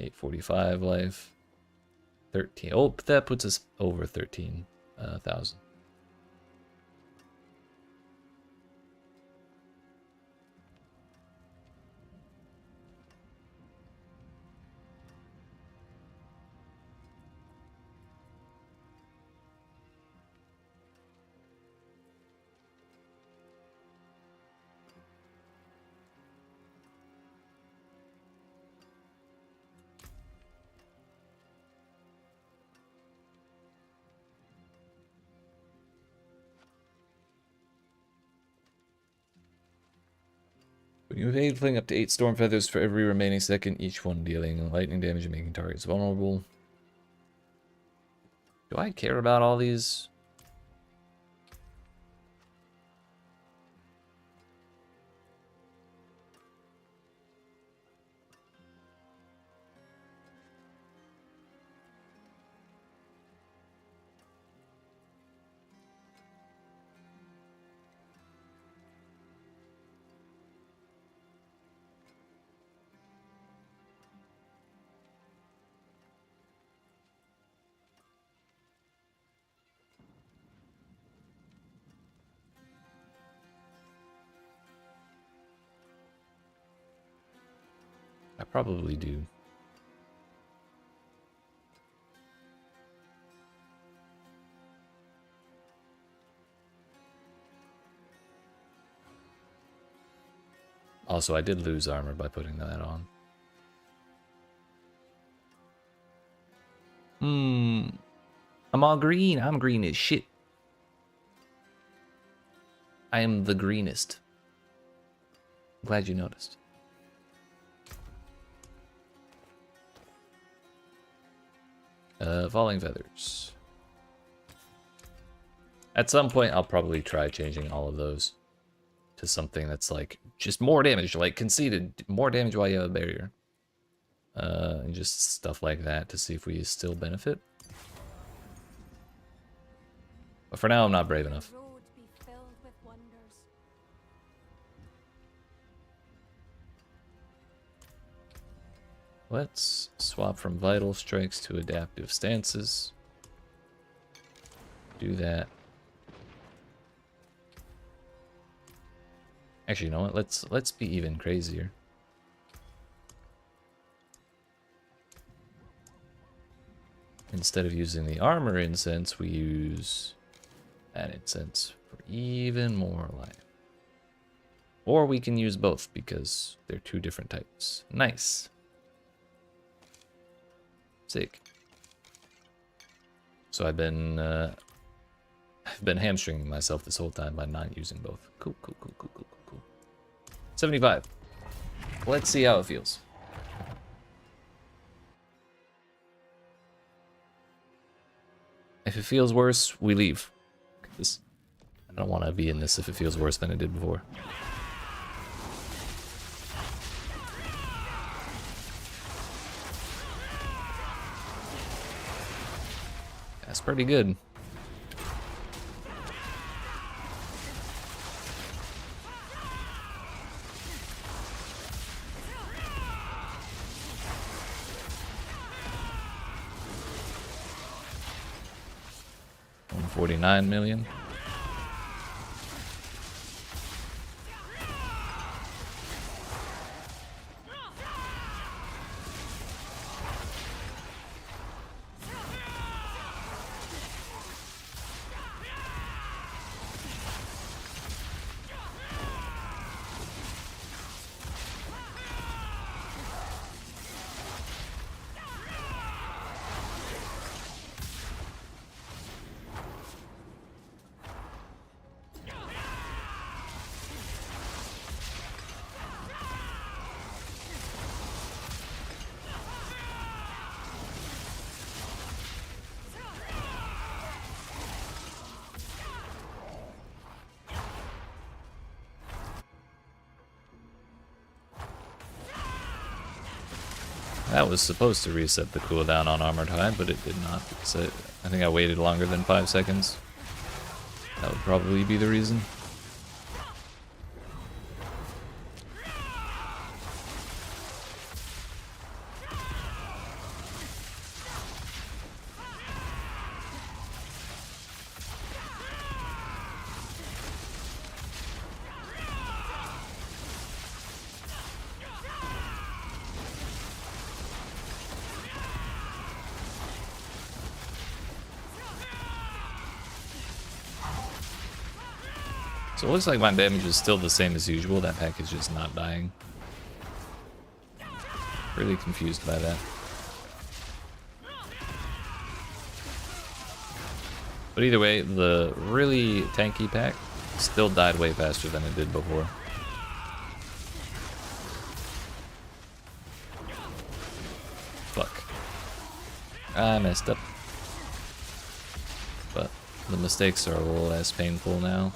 $845 life. 13. Oh, that puts us over 13,000. When you evade, fling up to 8 storm feathers for every remaining second, each one dealing lightning damage and making targets vulnerable. Do I care about all these? I probably do. Also, I did lose armor by putting that on. I'm all green. I'm green as shit. I am the greenest. Glad you noticed. Falling feathers. At some point, I'll probably try changing all of those to something that's like just more damage, like conceded more damage while you have a barrier. And just stuff like that to see if we still benefit. But for now, I'm not brave enough. Road be filled with wonders. Let's swap from vital strikes to adaptive stances. Do that. Actually, you know what? Let's be even crazier. Instead of using the armor incense, we use that incense for even more life. Or we can use both because they're two different types. Nice. Sick. So I've been I've been hamstringing myself this whole time by not using both. Cool, cool, cool, cool, cool, cool, cool. 75. Let's see how it feels. If it feels worse, we leave. I don't want to be in this if it feels worse than it did before. That's pretty good. $149 million. That was supposed to reset the cooldown on Armored Hide, but it did not. So I think I waited longer than 5 seconds. That would probably be the reason. So it looks like my damage is still the same as usual. That pack is just not dying. Really confused by that. But either way, the really tanky pack still died way faster than it did before. Fuck. I messed up. But the mistakes are a little less painful now.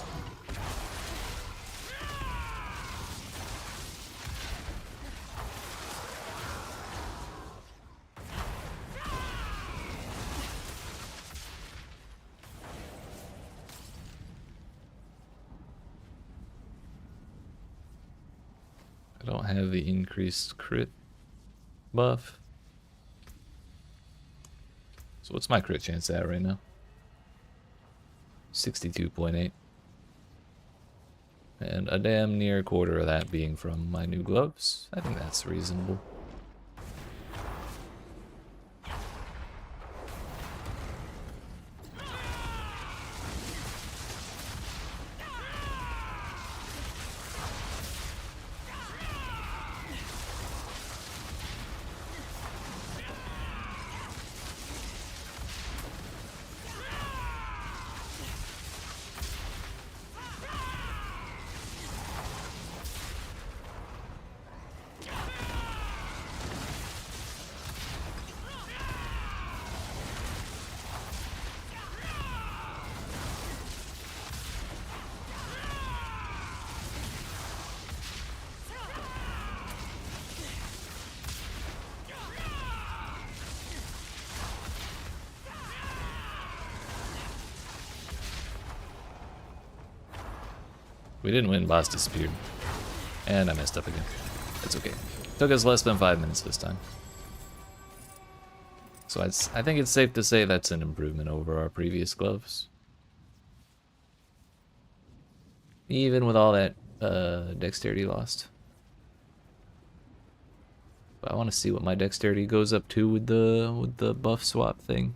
I don't have the increased crit buff. So what's my crit chance at right now? 62.8. And a damn near quarter of that being from my new gloves. I think that's reasonable. We didn't win, boss disappeared. And I messed up again. That's okay. Took us less than 5 minutes this time. So I think it's safe to say that's an improvement over our previous gloves. Even with all that dexterity lost. But I want to see what my dexterity goes up to with the buff swap thing.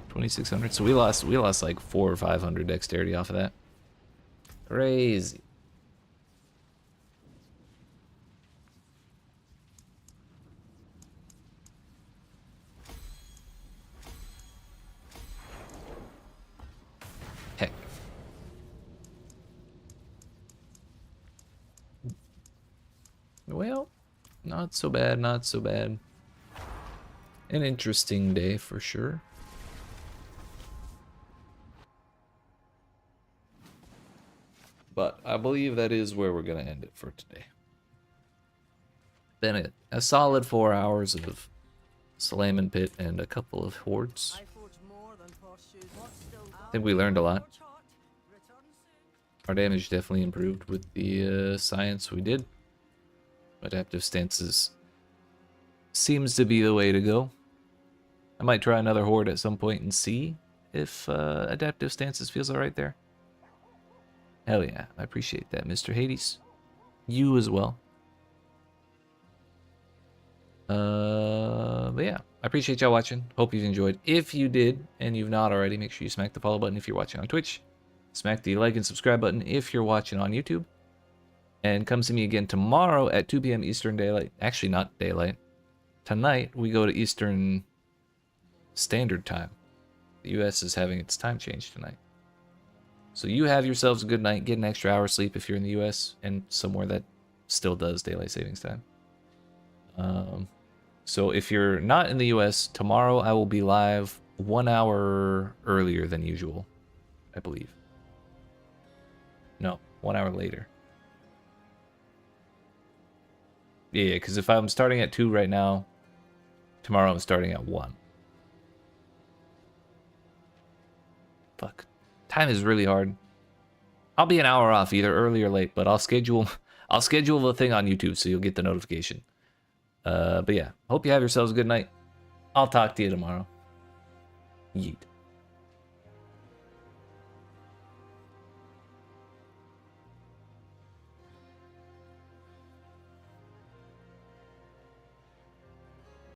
2600. So we lost like 400 or 500 dexterity off of that. Crazy. Well, not so bad, not so bad. An interesting day for sure. But I believe that is where we're going to end it for today. Been a solid 4 hours of Salaman Pit and a couple of hordes. I forge more than posh shoes. What's still I think we learned a lot. forge hot. Return soon. Our damage definitely improved with the science we did. Adaptive stances seems to be the way to go. I might try another horde at some point and see if adaptive stances feels alright there. Hell yeah, I appreciate that, Mr. Hades. You as well. But yeah, I appreciate y'all watching. Hope you've enjoyed. If you did, and you've not already, make sure you smack the follow button if you're watching on Twitch. Smack the like and subscribe button if you're watching on YouTube. And come see me again tomorrow at 2 p.m. Eastern Daylight. Actually, not daylight. Tonight, we go to Eastern Standard Time. The U.S. is having its time change tonight. So you have yourselves a good night. Get an extra hour sleep if you're in the U.S. and somewhere that still does daylight savings time. So if you're not in the U.S., tomorrow I will be live 1 hour earlier than usual, I believe. No, 1 hour later. Yeah, because if I'm starting at 2 right now, tomorrow I'm starting at 1. Fuck. Time is really hard. I'll be an hour off either early or late, but I'll schedule the thing on YouTube so you'll get the notification. But yeah, hope you have yourselves a good night. I'll talk to you tomorrow. Yeet.